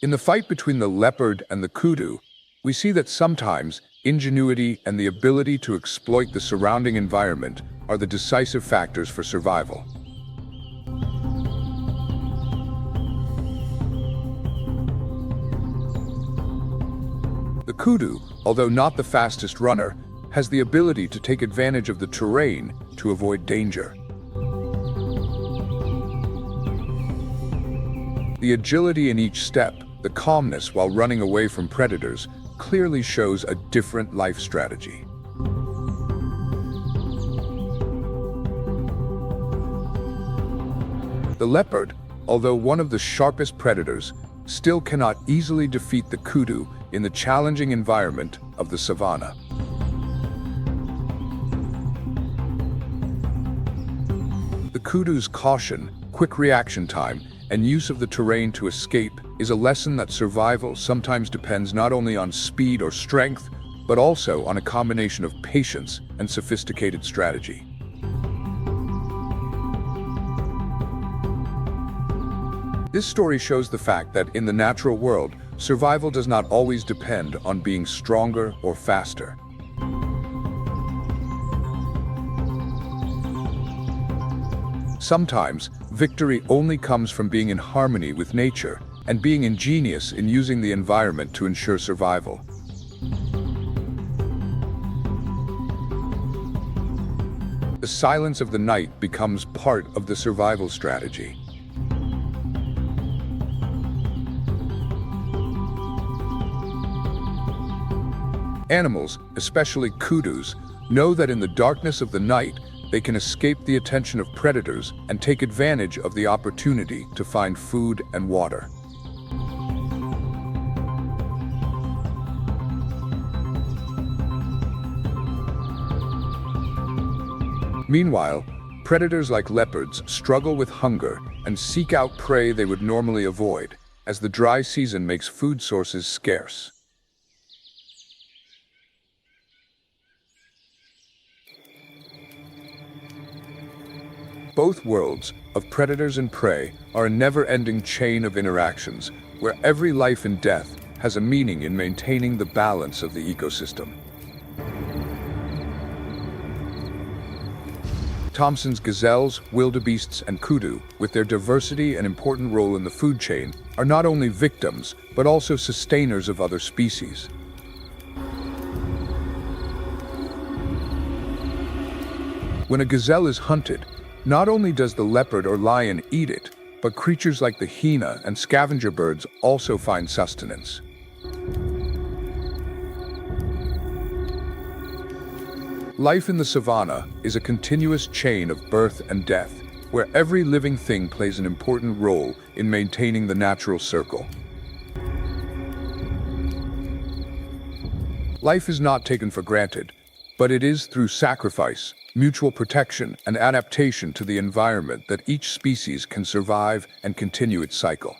[SPEAKER 1] In the fight between the leopard and the kudu, we see that sometimes ingenuity and the ability to exploit the surrounding environment are the decisive factors for survival. The kudu, although not the fastest runner, has the ability to take advantage of the terrain to avoid danger. The agility in each step, the calmness while running away from predators, clearly shows a different life strategy. The leopard, although one of the sharpest predators, still cannot easily defeat the kudu in the challenging environment of the savannah. The kudu's caution, quick reaction time, and use of the terrain to escape is a lesson that survival sometimes depends not only on speed or strength, but also on a combination of patience and sophisticated strategy. This story shows the fact that in the natural world, survival does not always depend on being stronger or faster. Sometimes, victory only comes from being in harmony with nature and being ingenious in using the environment to ensure survival. The silence of the night becomes part of the survival strategy. Animals, especially kudus, know that in the darkness of the night, they can escape the attention of predators and take advantage of the opportunity to find food and water. Meanwhile, predators like leopards struggle with hunger and seek out prey they would normally avoid, as the dry season makes food sources scarce. Both worlds, of predators and prey, are a never-ending chain of interactions, where every life and death has a meaning in maintaining the balance of the ecosystem. Thomson's gazelles, wildebeests, and kudu, with their diversity and important role in the food chain, are not only victims, but also sustainers of other species. When a gazelle is hunted, not only does the leopard or lion eat it, but creatures like the hyena and scavenger birds also find sustenance. Life in the savannah is a continuous chain of birth and death, where every living thing plays an important role in maintaining the natural circle. Life is not taken for granted, but it is through sacrifice, mutual protection, and adaptation to the environment that each species can survive and continue its cycle.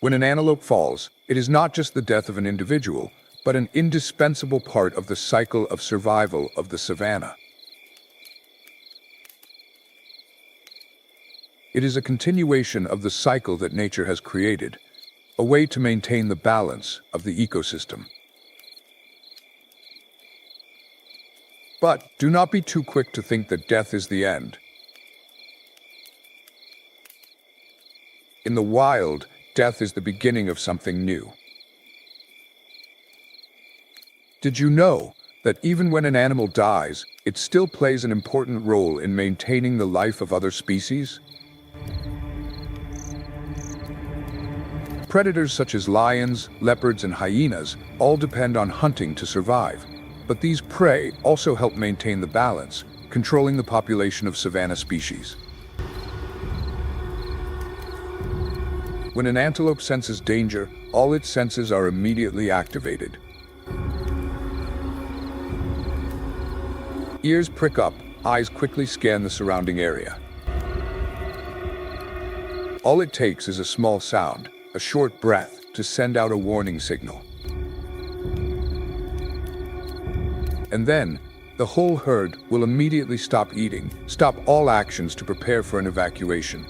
[SPEAKER 1] When an antelope falls, it is not just the death of an individual, but an indispensable part of the cycle of survival of the savannah. It is a continuation of the cycle that nature has created, a way to maintain the balance of the ecosystem. But do not be too quick to think that death is the end. In the wild, death is the beginning of something new. Did you know that even when an animal dies, it still plays an important role in maintaining the life of other species? Predators such as lions, leopards, and hyenas all depend on hunting to survive. But these prey also help maintain the balance, controlling the population of savanna species. When an antelope senses danger, all its senses are immediately activated. Ears prick up, eyes quickly scan the surrounding area. All it takes is a small sound, a short breath, to send out a warning signal. And then, the whole herd will immediately stop eating, stop all actions to prepare for an evacuation.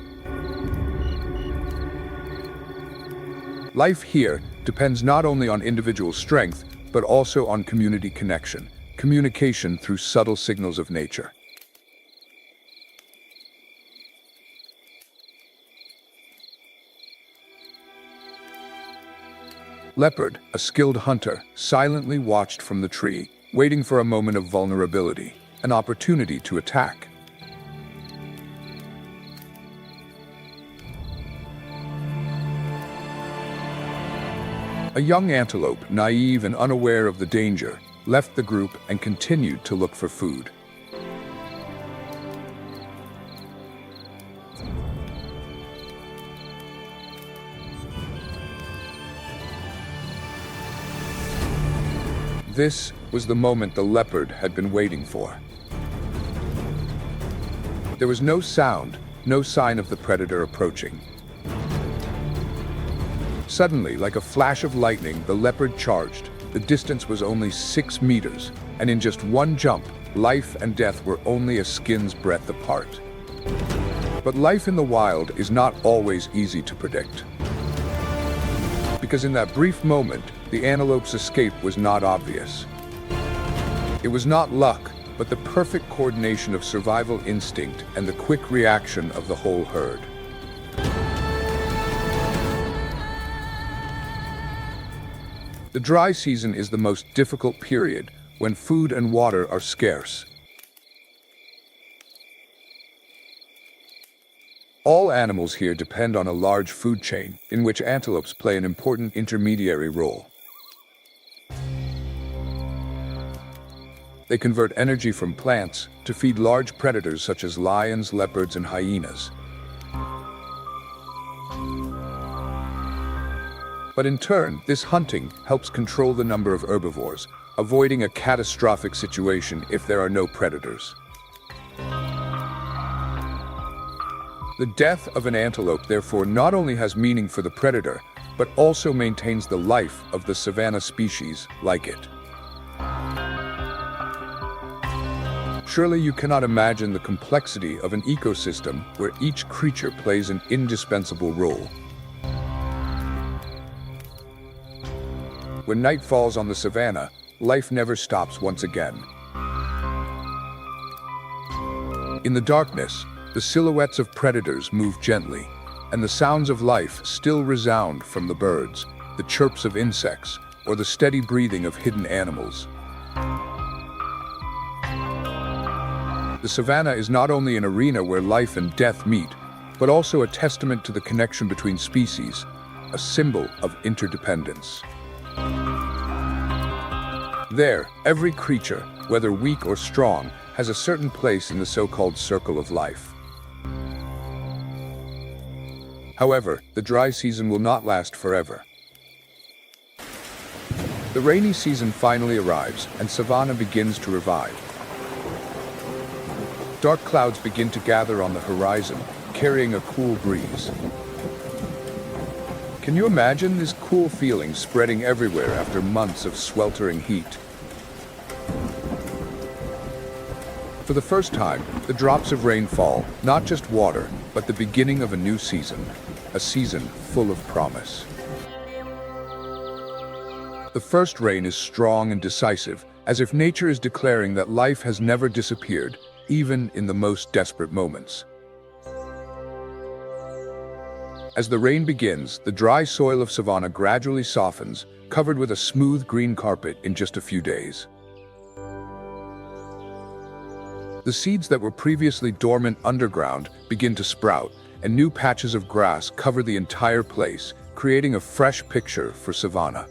[SPEAKER 1] Life here depends not only on individual strength, but also on community connection, communication through subtle signals of nature. Leopard, a skilled hunter, silently watched from the tree, waiting for a moment of vulnerability, an opportunity to attack. A young antelope, naive and unaware of the danger, left the group and continued to look for food. This was the moment the leopard had been waiting for. There was no sound, no sign of the predator approaching. Suddenly, like a flash of lightning, the leopard charged. The distance was only 6 meters, and in just one jump, life and death were only a skin's breadth apart. But life in the wild is not always easy to predict. Because in that brief moment, the antelope's escape was not obvious. It was not luck, but the perfect coordination of survival instinct and the quick reaction of the whole herd. The dry season is the most difficult period, when food and water are scarce. All animals here depend on a large food chain, in which antelopes play an important intermediary role. They convert energy from plants to feed large predators such as lions, leopards, and hyenas. But in turn, this hunting helps control the number of herbivores, avoiding a catastrophic situation if there are no predators. The death of an antelope, therefore, not only has meaning for the predator, but also maintains the life of the savanna species like it. Surely you cannot imagine the complexity of an ecosystem where each creature plays an indispensable role. When night falls on the savanna, life never stops once again. In the darkness, the silhouettes of predators move gently, and the sounds of life still resound from the birds, the chirps of insects, or the steady breathing of hidden animals. The savanna is not only an arena where life and death meet, but also a testament to the connection between species, a symbol of interdependence. There, every creature, whether weak or strong, has a certain place in the so-called circle of life. However, the dry season will not last forever. The rainy season finally arrives, and savanna begins to revive. Dark clouds begin to gather on the horizon, carrying a cool breeze. Can you imagine this cool feeling spreading everywhere after months of sweltering heat? For the first time, the drops of rain fall, not just water, but the beginning of a new season, a season full of promise. The first rain is strong and decisive, as if nature is declaring that life has never disappeared, even in the most desperate moments. As the rain begins, the dry soil of savanna gradually softens, covered with a smooth green carpet in just a few days. The seeds that were previously dormant underground begin to sprout, and new patches of grass cover the entire place, creating a fresh picture for savanna.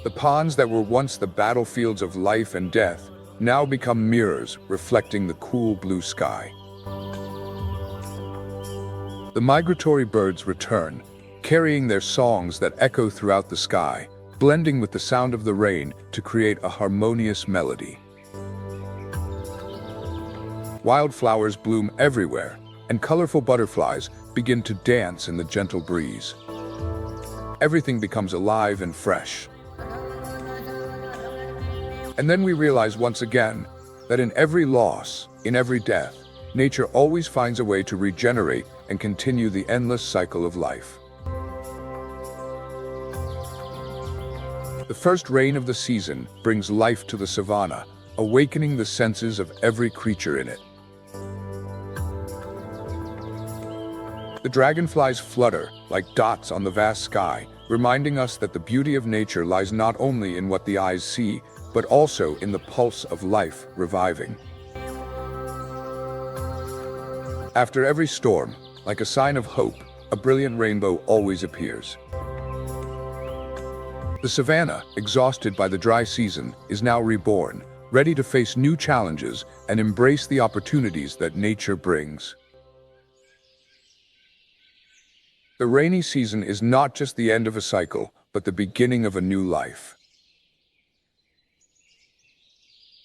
[SPEAKER 1] The ponds that were once the battlefields of life and death now become mirrors reflecting the cool blue sky. The migratory birds return, carrying their songs that echo throughout the sky, blending with the sound of the rain to create a harmonious melody. Wildflowers bloom everywhere, and colorful butterflies begin to dance in the gentle breeze. Everything becomes alive and fresh. And then we realize once again that in every loss, in every death, nature always finds a way to regenerate and continue the endless cycle of life. The first rain of the season brings life to the savanna, awakening the senses of every creature in it. The dragonflies flutter like dots on the vast sky, reminding us that the beauty of nature lies not only in what the eyes see, but also in the pulse of life reviving. After every storm, like a sign of hope, a brilliant rainbow always appears. The savanna, exhausted by the dry season, is now reborn, ready to face new challenges and embrace the opportunities that nature brings. The rainy season is not just the end of a cycle, but the beginning of a new life.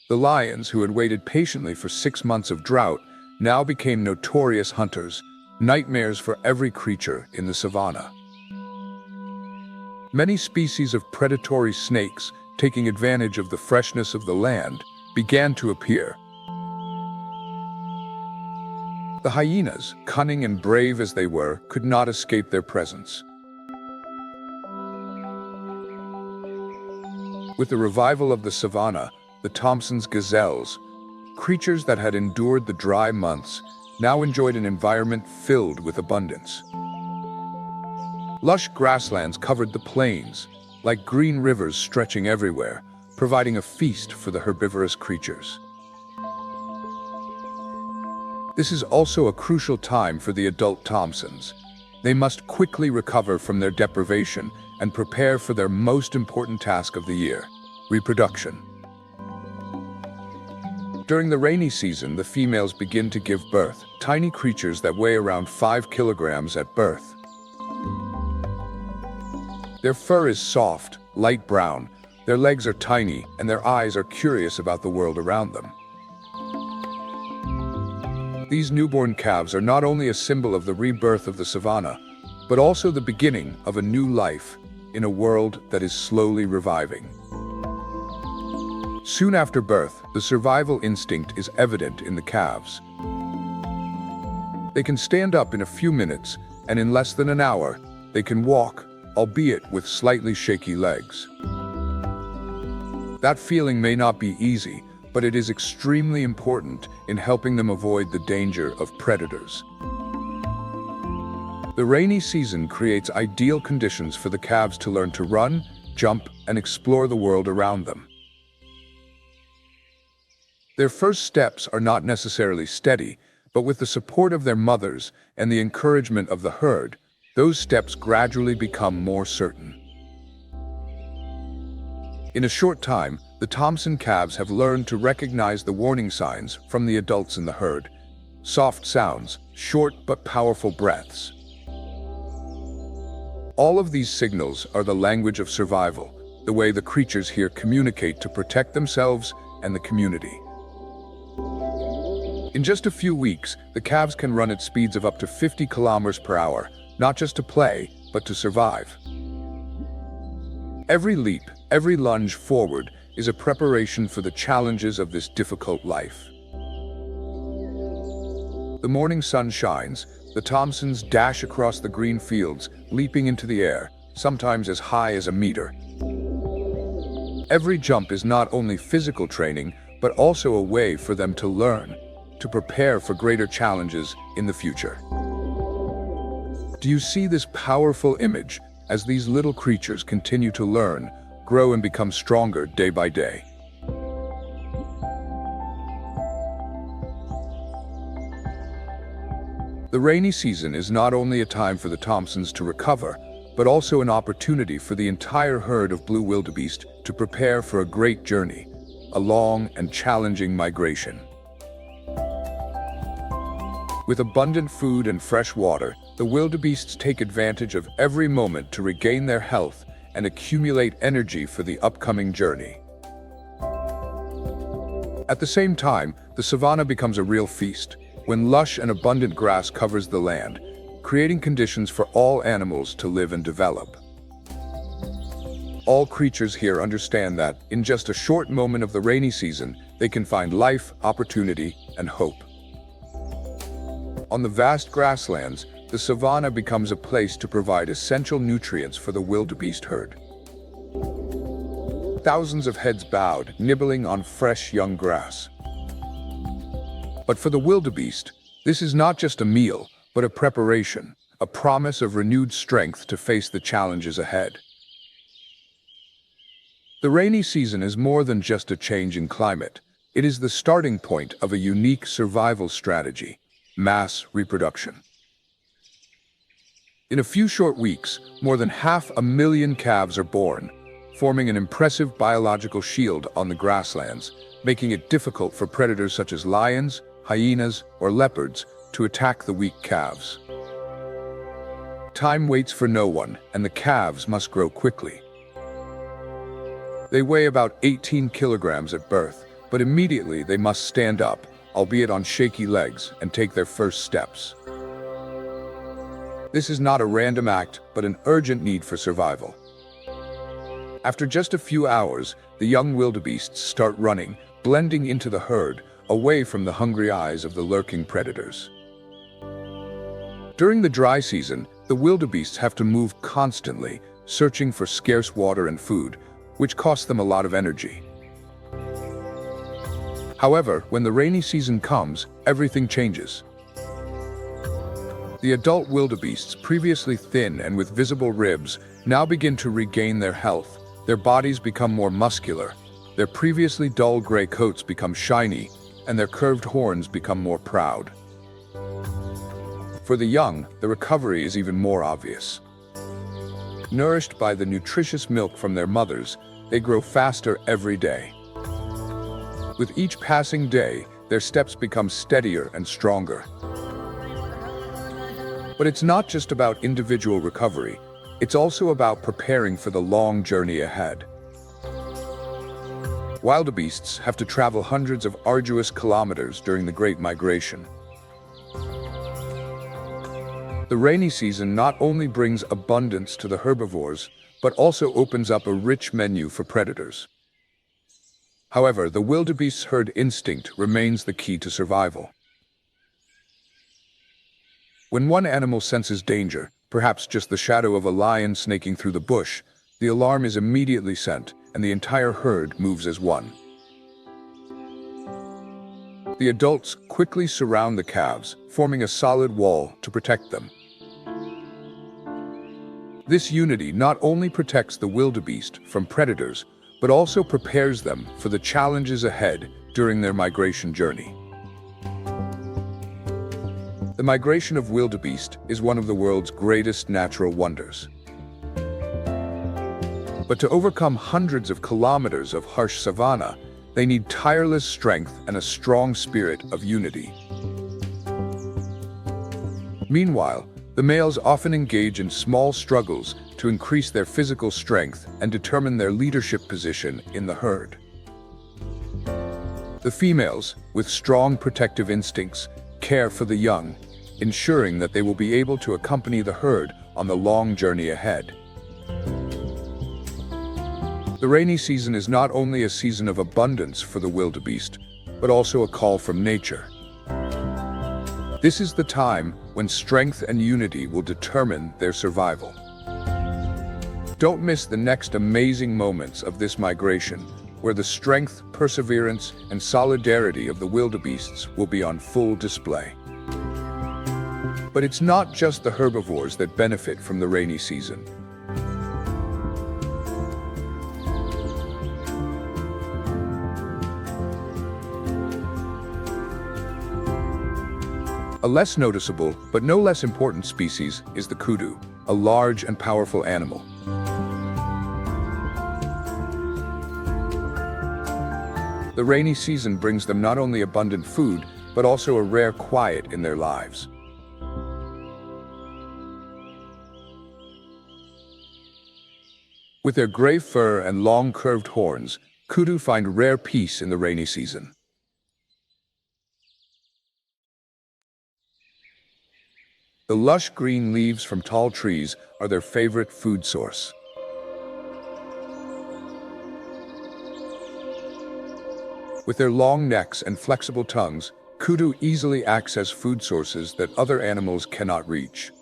[SPEAKER 1] The lions, who had waited patiently for 6 months of drought, now became notorious hunters, nightmares for every creature in the savanna. Many species of predatory snakes, taking advantage of the freshness of the land, began to appear. The hyenas, cunning and brave as they were, could not escape their presence. With the revival of the savanna, the Thompson's gazelles, creatures that had endured the dry months, now enjoyed an environment filled with abundance. Lush grasslands covered the plains, like green rivers stretching everywhere, providing a feast for the herbivorous creatures. This is also a crucial time for the adult Thompsons. They must quickly recover from their deprivation and prepare for their most important task of the year, reproduction. During the rainy season, the females begin to give birth, tiny creatures that weigh around 5 kilograms at birth. Their fur is soft, light brown, their legs are tiny, and their eyes are curious about the world around them. These newborn calves are not only a symbol of the rebirth of the savanna, but also the beginning of a new life in a world that is slowly reviving. Soon after birth, the survival instinct is evident in the calves. They can stand up in a few minutes, and in less than an hour, they can walk, albeit with slightly shaky legs. That feeling may not be easy, but it is extremely important in helping them avoid the danger of predators. The rainy season creates ideal conditions for the calves to learn to run, jump, and explore the world around them. Their first steps are not necessarily steady, but with the support of their mothers and the encouragement of the herd, those steps gradually become more certain. In a short time, the Thompson calves have learned to recognize the warning signs from the adults in the herd. Soft sounds, short but powerful breaths. All of these signals are the language of survival, the way the creatures here communicate to protect themselves and the community. In just a few weeks, the calves can run at speeds of up to 50 kilometers per hour, not just to play, but to survive. Every leap, every lunge forward is a preparation for the challenges of this difficult life. The morning sun shines, the Thompsons dash across the green fields, leaping into the air, sometimes as high as a meter. Every jump is not only physical training, but also a way for them to learn, to prepare for greater challenges in the future. Do you see this powerful image as these little creatures continue to learn, grow, and become stronger day by day? The rainy season is not only a time for the Thompsons to recover, but also an opportunity for the entire herd of blue wildebeest to prepare for a great journey, a long and challenging migration. With abundant food and fresh water, the wildebeests take advantage of every moment to regain their health and accumulate energy for the upcoming journey. At the same time, the savanna becomes a real feast, when lush and abundant grass covers the land, creating conditions for all animals to live and develop. All creatures here understand that, in just a short moment of the rainy season, they can find life, opportunity, and hope. On the vast grasslands, the savanna becomes a place to provide essential nutrients for the wildebeest herd. Thousands of heads bowed, nibbling on fresh young grass. But for the wildebeest, this is not just a meal, but a preparation, a promise of renewed strength to face the challenges ahead. The rainy season is more than just a change in climate. It is the starting point of a unique survival strategy: mass reproduction. In a few short weeks, more than 500,000 calves are born, forming an impressive biological shield on the grasslands, making it difficult for predators such as lions, hyenas, or leopards to attack the weak calves. Time waits for no one, and the calves must grow quickly. They weigh about 18 kilograms at birth, but immediately they must stand up, albeit on shaky legs, and take their first steps. This is not a random act, but an urgent need for survival. After just a few hours, the young wildebeests start running, blending into the herd, away from the hungry eyes of the lurking predators. During the dry season, the wildebeests have to move constantly, searching for scarce water and food, which costs them a lot of energy. However, when the rainy season comes, everything changes. The adult wildebeests, previously thin and with visible ribs, now begin to regain their health. Their bodies become more muscular, their previously dull gray coats become shiny, and their curved horns become more proud. For the young, the recovery is even more obvious. Nourished by the nutritious milk from their mothers, they grow faster every day. With each passing day, their steps become steadier and stronger. But it's not just about individual recovery, it's also about preparing for the long journey ahead. Wildebeests have to travel hundreds of arduous kilometers during the Great Migration. The rainy season not only brings abundance to the herbivores, but also opens up a rich menu for predators. However, the wildebeest's herd instinct remains the key to survival. When one animal senses danger, perhaps just the shadow of a lion snaking through the bush, the alarm is immediately sent, and the entire herd moves as one. The adults quickly surround the calves, forming a solid wall to protect them. This unity not only protects the wildebeest from predators, but also prepares them for the challenges ahead during their migration journey. The migration of wildebeest is one of the world's greatest natural wonders. But to overcome hundreds of kilometers of harsh savanna, they need tireless strength and a strong spirit of unity. Meanwhile, the males often engage in small struggles to increase their physical strength and determine their leadership position in the herd. The females, with strong protective instincts, care for the young, ensuring that they will be able to accompany the herd on the long journey ahead. The rainy season is not only a season of abundance for the wildebeest, but also a call from nature. This is the time when strength and unity will determine their survival. Don't miss the next amazing moments of this migration, where the strength, perseverance, and solidarity of the wildebeests will be on full display. But it's not just the herbivores that benefit from the rainy season. A less noticeable, but no less important species is the kudu, a large and powerful animal. The rainy season brings them not only abundant food, but also a rare quiet in their lives. With their gray fur and long curved horns, kudu find rare peace in the rainy season. The lush green leaves from tall trees are their favorite food source. With their long necks and flexible tongues, kudu easily access food sources that other animals cannot reach.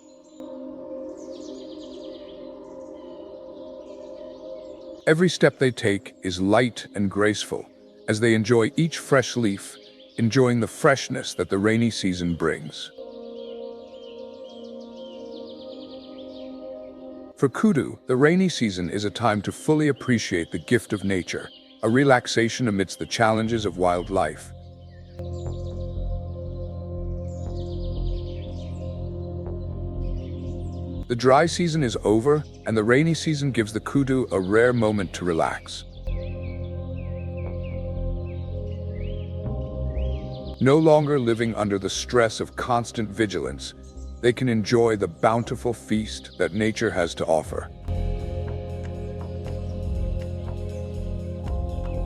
[SPEAKER 1] Every step they take is light and graceful, as they enjoy each fresh leaf, enjoying the freshness that the rainy season brings. For kudu, the rainy season is a time to fully appreciate the gift of nature, a relaxation amidst the challenges of wildlife. The dry season is over, and the rainy season gives the kudu a rare moment to relax. No longer living under the stress of constant vigilance, they can enjoy the bountiful feast that nature has to offer.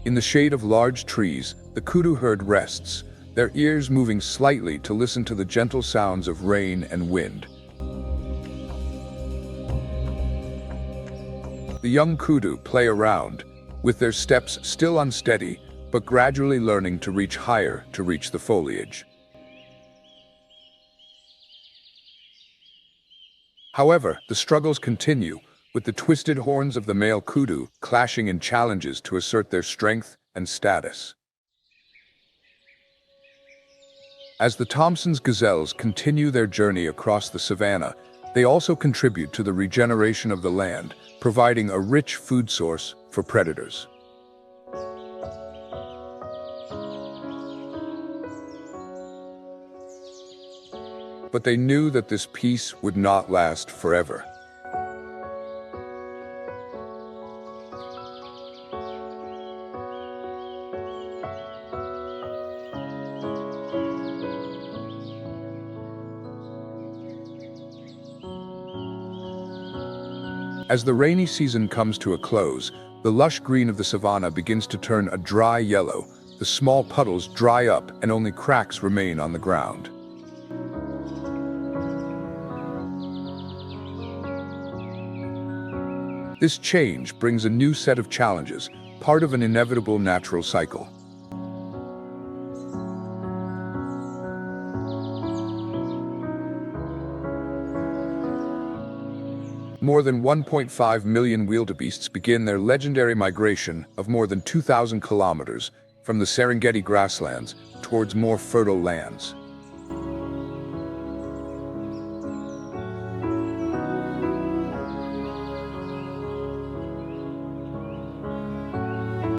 [SPEAKER 1] In the shade of large trees, the kudu herd rests, their ears moving slightly to listen to the gentle sounds of rain and wind. The young kudu play around, with their steps still unsteady, but gradually learning to reach higher to reach the foliage. However, the struggles continue, with the twisted horns of the male kudu clashing in challenges to assert their strength and status. As the Thomson's gazelles continue their journey across the savanna, they also contribute to the regeneration of the land, providing a rich food source for predators. But they knew that this peace would not last forever. As the rainy season comes to a close, the lush green of the savanna begins to turn a dry yellow. The small puddles dry up and only cracks remain on the ground. This change brings a new set of challenges, part of an inevitable natural cycle. More than 1.5 million wildebeests begin their legendary migration of more than 2,000 kilometers from the Serengeti grasslands towards more fertile lands.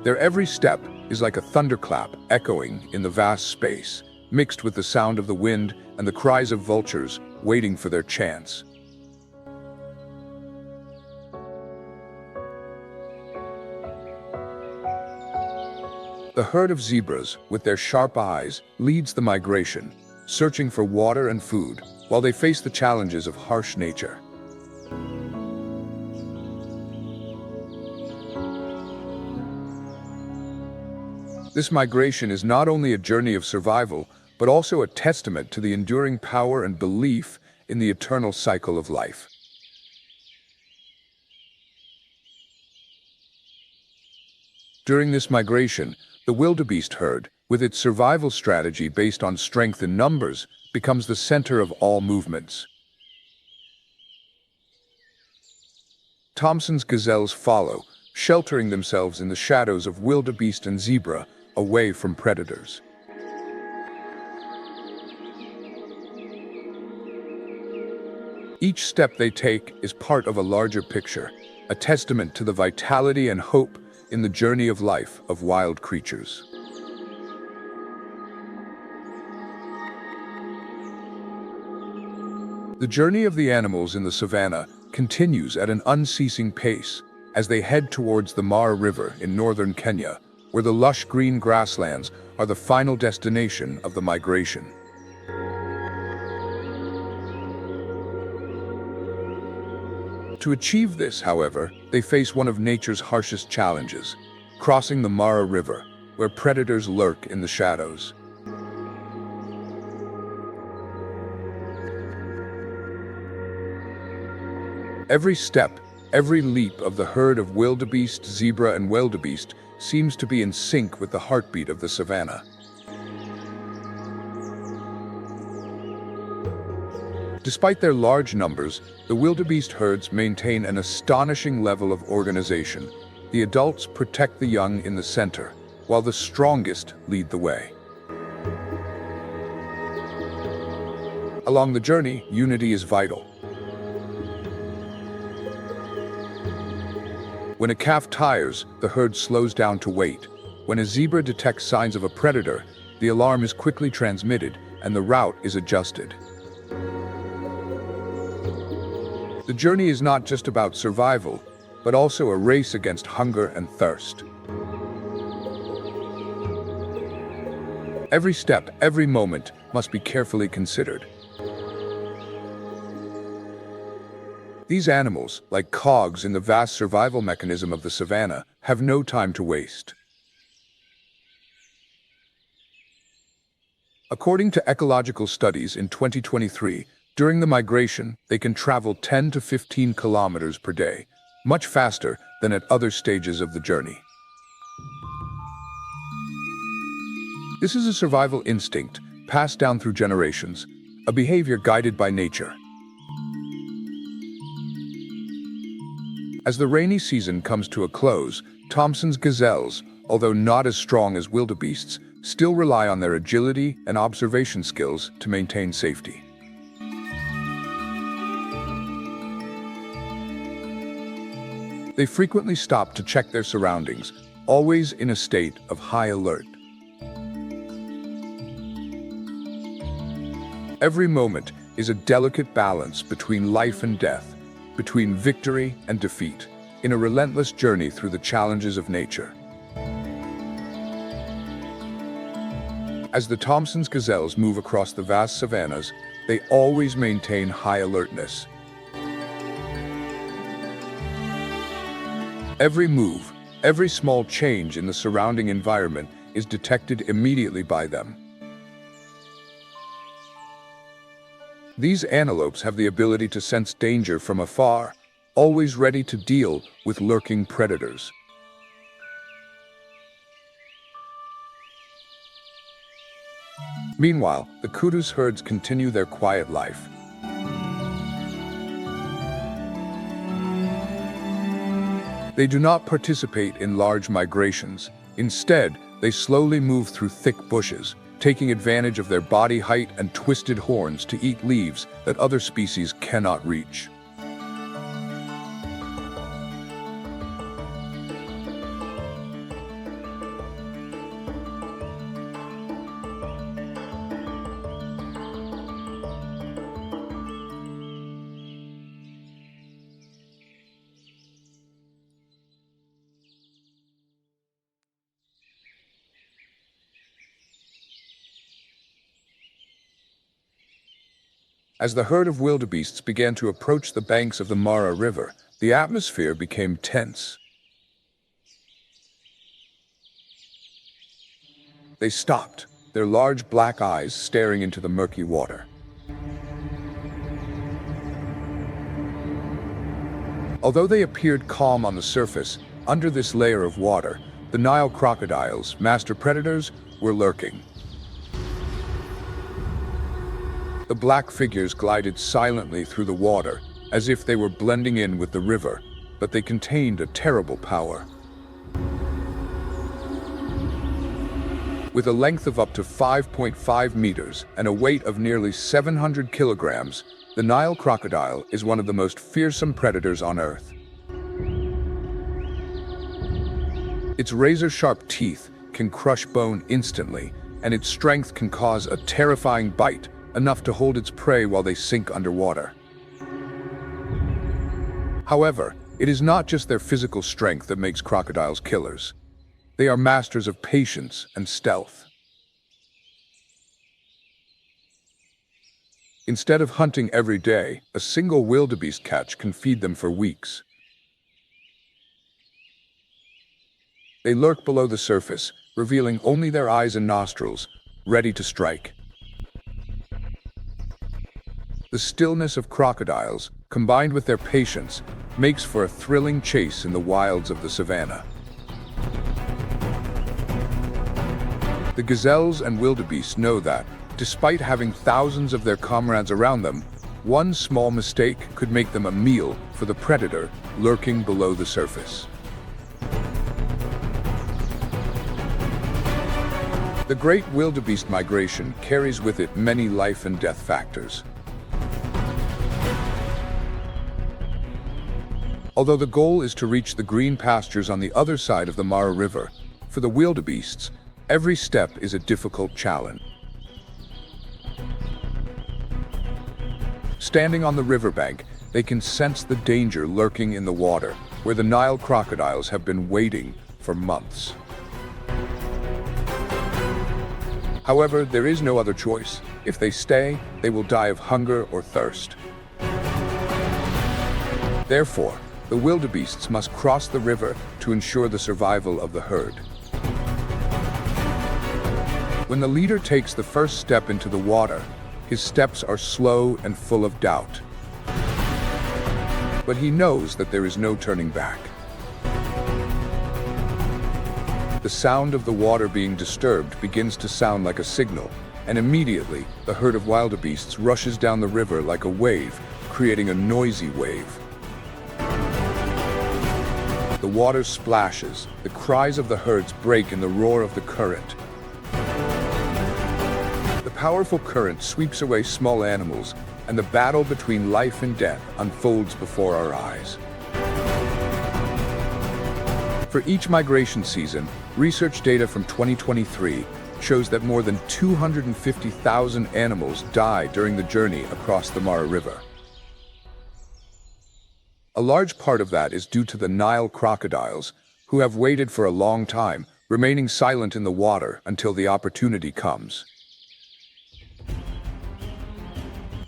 [SPEAKER 1] Their every step is like a thunderclap echoing in the vast space, mixed with the sound of the wind and the cries of vultures waiting for their chance. The herd of zebras, with their sharp eyes, leads the migration, searching for water and food, while they face the challenges of harsh nature. This migration is not only a journey of survival, but also a testament to the enduring power and belief in the eternal cycle of life. During this migration, the wildebeest herd, with its survival strategy based on strength in numbers, becomes the center of all movements. Thomson's gazelles follow, sheltering themselves in the shadows of wildebeest and zebra, away from predators. Each step they take is part of a larger picture, a testament to the vitality and hope in the journey of life of wild creatures. The journey of the animals in the savannah continues at an unceasing pace as they head towards the Mara River in northern Kenya, where the lush green grasslands are the final destination of the migration. To achieve this, however, they face one of nature's harshest challenges, crossing the Mara River, where predators lurk in the shadows. Every step, every leap of the herd of wildebeest, zebra, and wildebeest seems to be in sync with the heartbeat of the savannah. Despite their large numbers, the wildebeest herds maintain an astonishing level of organization. The adults protect the young in the center, while the strongest lead the way. Along the journey, unity is vital. When a calf tires, the herd slows down to wait. When a zebra detects signs of a predator, the alarm is quickly transmitted and the route is adjusted. The journey is not just about survival, but also a race against hunger and thirst. Every step, every moment must be carefully considered. These animals, like cogs in the vast survival mechanism of the savannah, have no time to waste. According to ecological studies in 2023, during the migration, they can travel 10 to 15 kilometers per day, much faster than at other stages of the journey. This is a survival instinct passed down through generations, a behavior guided by nature. As the rainy season comes to a close, Thomson's gazelles, although not as strong as wildebeests, still rely on their agility and observation skills to maintain safety. They frequently stop to check their surroundings, always in a state of high alert. Every moment is a delicate balance between life and death, between victory and defeat, in a relentless journey through the challenges of nature. As the Thomson's gazelles move across the vast savannas, they always maintain high alertness. Every move, every small change in the surrounding environment is detected immediately by them. These antelopes have the ability to sense danger from afar, always ready to deal with lurking predators. Meanwhile, the kudu's herds continue their quiet life. They do not participate in large migrations. Instead, they slowly move through thick bushes, taking advantage of their body height and twisted horns to eat leaves that other species cannot reach. As the herd of wildebeests began to approach the banks of the Mara River, the atmosphere became tense. They stopped, their large black eyes staring into the murky water. Although they appeared calm on the surface, under this layer of water, the Nile crocodiles, master predators, were lurking. The black figures glided silently through the water, as if they were blending in with the river, but they contained a terrible power. With a length of up to 5.5 meters and a weight of nearly 700 kilograms, The Nile crocodile is one of the most fearsome predators on Earth. Its razor-sharp teeth can crush bone instantly, and its strength can cause a terrifying bite, enough to hold its prey while they sink underwater. However, it is not just their physical strength that makes crocodiles killers. They are masters of patience and stealth. Instead of hunting every day, a single wildebeest catch can feed them for weeks. They lurk below the surface, revealing only their eyes and nostrils, ready to strike. The stillness of crocodiles, combined with their patience, makes for a thrilling chase in the wilds of the savannah. The gazelles and wildebeests know that, despite having thousands of their comrades around them, one small mistake could make them a meal for the predator lurking below the surface. The great wildebeest migration carries with it many life and death factors. Although the goal is to reach the green pastures on the other side of the Mara River, for the wildebeests, every step is a difficult challenge. Standing on the riverbank, they can sense the danger lurking in the water, where the Nile crocodiles have been waiting for months. However, there is no other choice. If they stay, they will die of hunger or thirst. Therefore, the wildebeests must cross the river to ensure the survival of the herd. When the leader takes the first step into the water, his steps are slow and full of doubt. But he knows that there is no turning back. The sound of the water being disturbed begins to sound like a signal, and immediately the herd of wildebeests rushes down the river like a wave, creating a noisy wave. The water splashes, the cries of the herds break in the roar of the current. The powerful current sweeps away small animals, and the battle between life and death unfolds before our eyes. For each migration season, research data from 2023 shows that more than 250,000 animals die during the journey across the Mara River. A large part of that is due to the Nile crocodiles, who have waited for a long time, remaining silent in the water until the opportunity comes.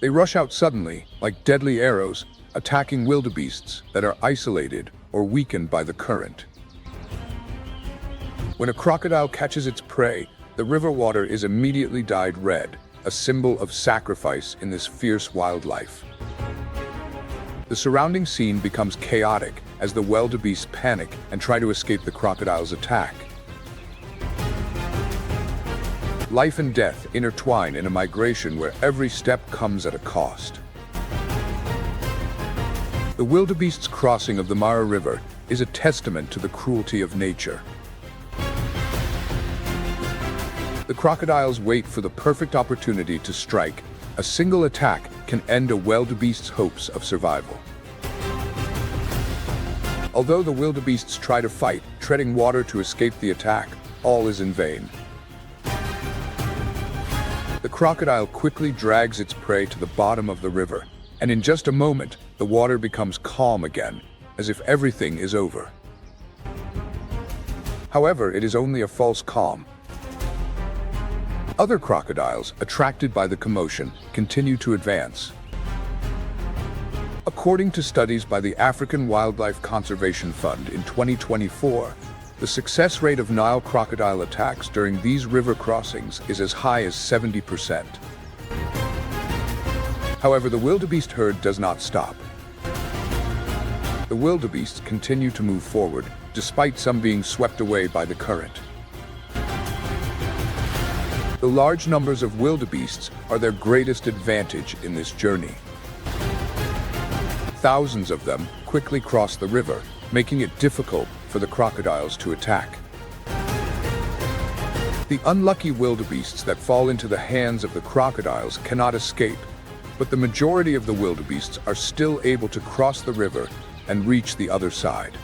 [SPEAKER 1] They rush out suddenly, like deadly arrows, attacking wildebeests that are isolated or weakened by the current. When a crocodile catches its prey, the river water is immediately dyed red, a symbol of sacrifice in this fierce wildlife. The surrounding scene becomes chaotic as the wildebeests panic and try to escape the crocodile's attack. Life and death intertwine in a migration where every step comes at a cost. The wildebeest's crossing of the Mara River is a testament to the cruelty of nature. The crocodiles wait for the perfect opportunity to strike. A single attack can end a wildebeest's hopes of survival. Although the wildebeests try to fight, treading water to escape the attack, all is in vain. The crocodile quickly drags its prey to the bottom of the river, and in just a moment, the water becomes calm again, as if everything is over. However, it is only a false calm. Other crocodiles, attracted by the commotion, continue to advance. According to studies by the African Wildlife Conservation Fund in 2024, the success rate of Nile crocodile attacks during these river crossings is as high as 70%. However, the wildebeest herd does not stop. The wildebeests continue to move forward, despite some being swept away by the current. The large numbers of wildebeests are their greatest advantage in this journey. Thousands of them quickly cross the river, making it difficult for the crocodiles to attack. The unlucky wildebeests that fall into the hands of the crocodiles cannot escape, but the majority of the wildebeests are still able to cross the river and reach the other side.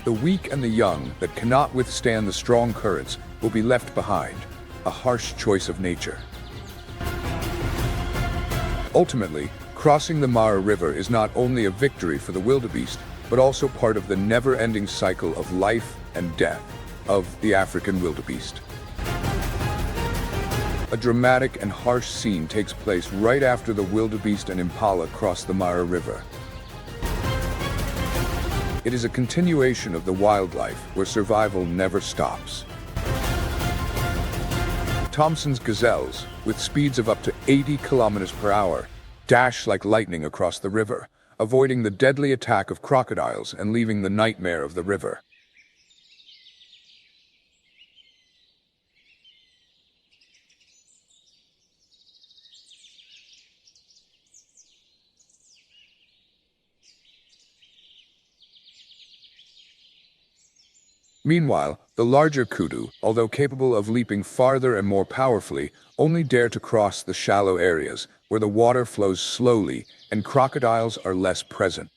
[SPEAKER 1] The weak and the young that cannot withstand the strong currents will be left behind, a harsh choice of nature. Ultimately, crossing the Mara River is not only a victory for the wildebeest, but also part of the never-ending cycle of life and death of the African wildebeest. A dramatic and harsh scene takes place right after the wildebeest and impala cross the Mara River. It is a continuation of the wildlife where survival never stops. Thomson's gazelles, with speeds of up to 80 kilometers per hour, dash like lightning across the river, avoiding the deadly attack of crocodiles and leaving the nightmare of the river. Meanwhile, the larger kudu, although capable of leaping farther and more powerfully, only dare to cross the shallow areas where the water flows slowly and crocodiles are less present.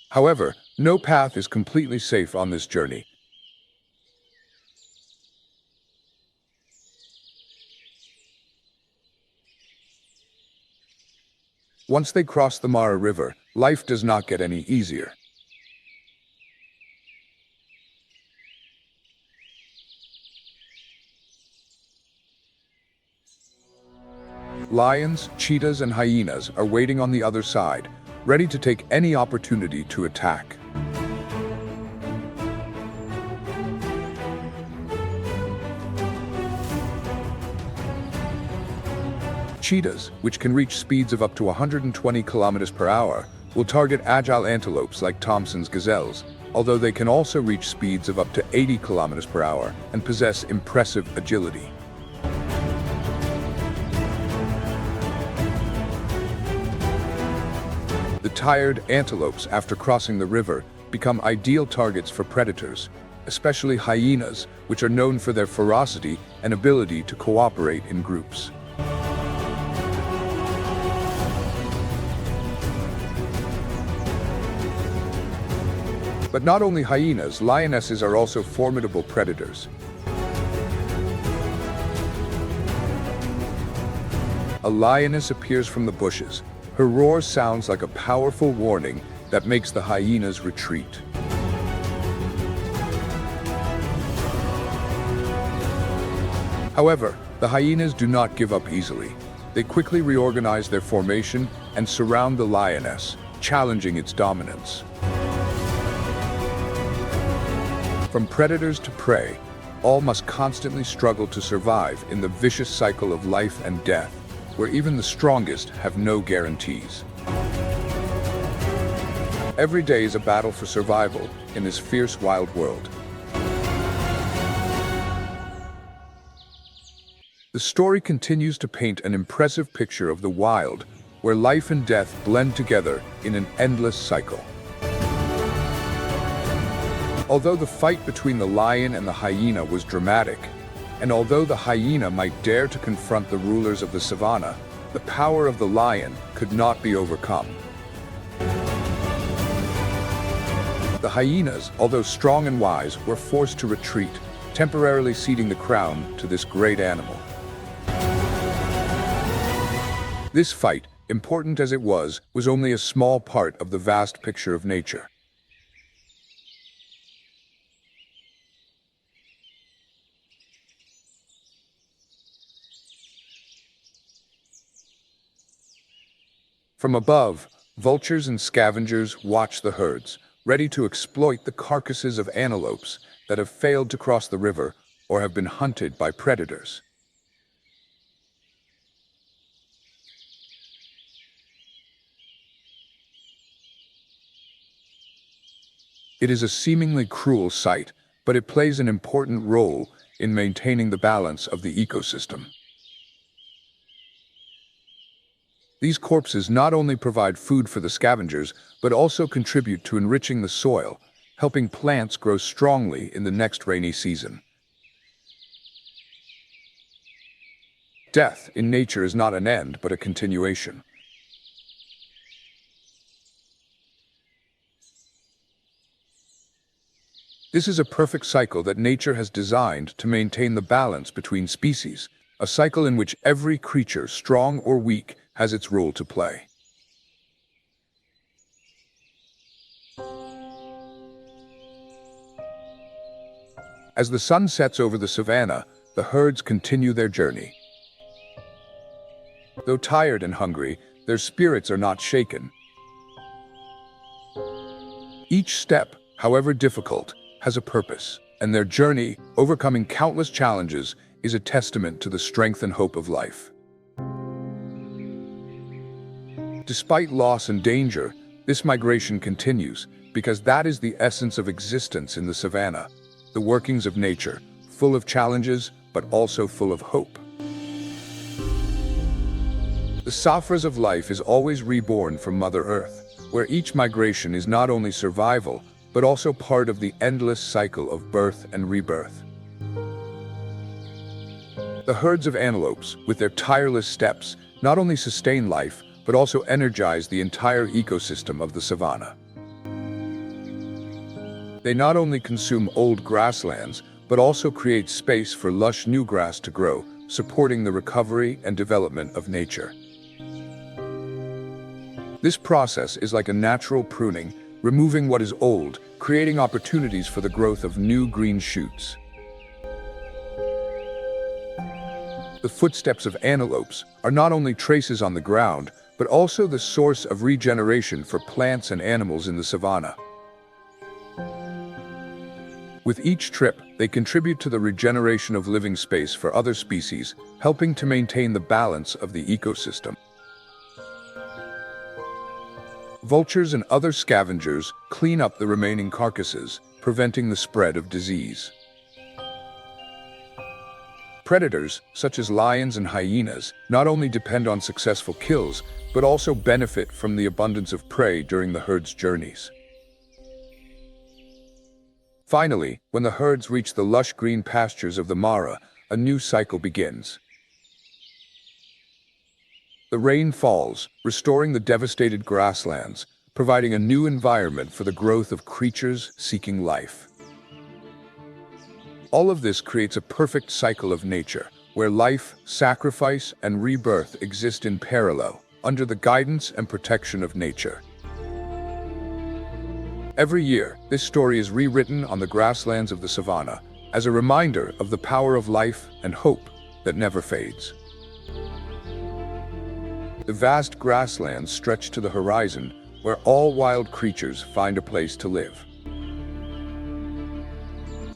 [SPEAKER 1] However, no path is completely safe on this journey. Once they cross the Mara River, life does not get any easier. Lions, cheetahs, and hyenas are waiting on the other side, ready to take any opportunity to attack. Cheetahs, which can reach speeds of up to 120 kilometers per hour, will target agile antelopes like Thomson's gazelles, although they can also reach speeds of up to 80 kilometers per hour and possess impressive agility. The tired antelopes, after crossing the river, become ideal targets for predators, especially hyenas, which are known for their ferocity and ability to cooperate in groups. But not only hyenas, lionesses are also formidable predators. A lioness appears from the bushes. Her roar sounds like a powerful warning that makes the hyenas retreat. However, the hyenas do not give up easily. They quickly reorganize their formation and surround the lioness, challenging its dominance. From predators to prey, all must constantly struggle to survive in the vicious cycle of life and death, where even the strongest have no guarantees. Every day is a battle for survival in this fierce wild world. The story continues to paint an impressive picture of the wild, where life and death blend together in an endless cycle. Although the fight between the lion and the hyena was dramatic, and although the hyena might dare to confront the rulers of the savannah, the power of the lion could not be overcome. The hyenas, although strong and wise, were forced to retreat, temporarily ceding the crown to this great animal. This fight, important as it was only a small part of the vast picture of nature. From above, vultures and scavengers watch the herds, ready to exploit the carcasses of antelopes that have failed to cross the river or have been hunted by predators. It is a seemingly cruel sight, but it plays an important role in maintaining the balance of the ecosystem. These corpses not only provide food for the scavengers, but also contribute to enriching the soil, helping plants grow strongly in the next rainy season. Death in nature is not an end, but a continuation. This is a perfect cycle that nature has designed to maintain the balance between species, a cycle in which every creature, strong or weak, has its role to play. As the sun sets over the savanna, the herds continue their journey. Though tired and hungry, their spirits are not shaken. Each step, however difficult, has a purpose, and their journey, overcoming countless challenges, is a testament to the strength and hope of life. Despite loss and danger, this migration continues, because that is the essence of existence in the savanna, the workings of nature, full of challenges, but also full of hope. The Safras of life is always reborn from Mother Earth, where each migration is not only survival, but also part of the endless cycle of birth and rebirth. The herds of antelopes, with their tireless steps, not only sustain life, but also energize the entire ecosystem of the savanna. They not only consume old grasslands, but also create space for lush new grass to grow, supporting the recovery and development of nature. This process is like a natural pruning, removing what is old, creating opportunities for the growth of new green shoots. The footsteps of antelopes are not only traces on the ground, but also the source of regeneration for plants and animals in the savanna. With each trip, they contribute to the regeneration of living space for other species, helping to maintain the balance of the ecosystem. Vultures and other scavengers clean up the remaining carcasses, preventing the spread of disease. Predators, such as lions and hyenas, not only depend on successful kills, but also benefit from the abundance of prey during the herd's journeys. Finally, when the herds reach the lush green pastures of the Mara, a new cycle begins. The rain falls, restoring the devastated grasslands, providing a new environment for the growth of creatures seeking life. All of this creates a perfect cycle of nature, where life, sacrifice, and rebirth exist in parallel, under the guidance and protection of nature. Every year, this story is rewritten on the grasslands of the savanna, as a reminder of the power of life and hope that never fades. The vast grasslands stretch to the horizon, where all wild creatures find a place to live.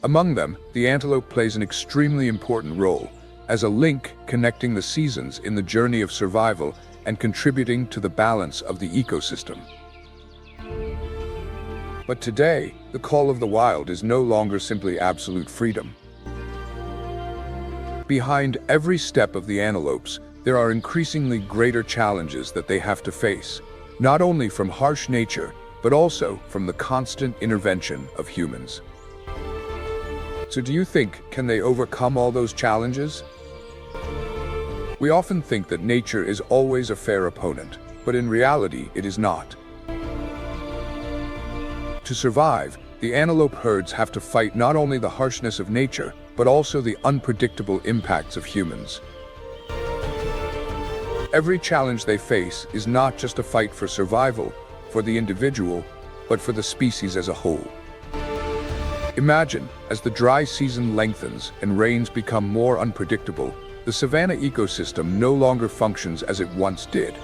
[SPEAKER 1] Among them, the antelope plays an extremely important role, as a link connecting the seasons in the journey of survival and contributing to the balance of the ecosystem. But today, the call of the wild is no longer simply absolute freedom. Behind every step of the antelopes, there are increasingly greater challenges that they have to face, not only from harsh nature, but also from the constant intervention of humans. So do you think, can they overcome all those challenges? We often think that nature is always a fair opponent, but in reality, it is not. To survive, the antelope herds have to fight not only the harshness of nature, but also the unpredictable impacts of humans. Every challenge they face is not just a fight for survival, for the individual, but for the species as a whole. Imagine, as the dry season lengthens and rains become more unpredictable, the savanna ecosystem no longer functions as it once did.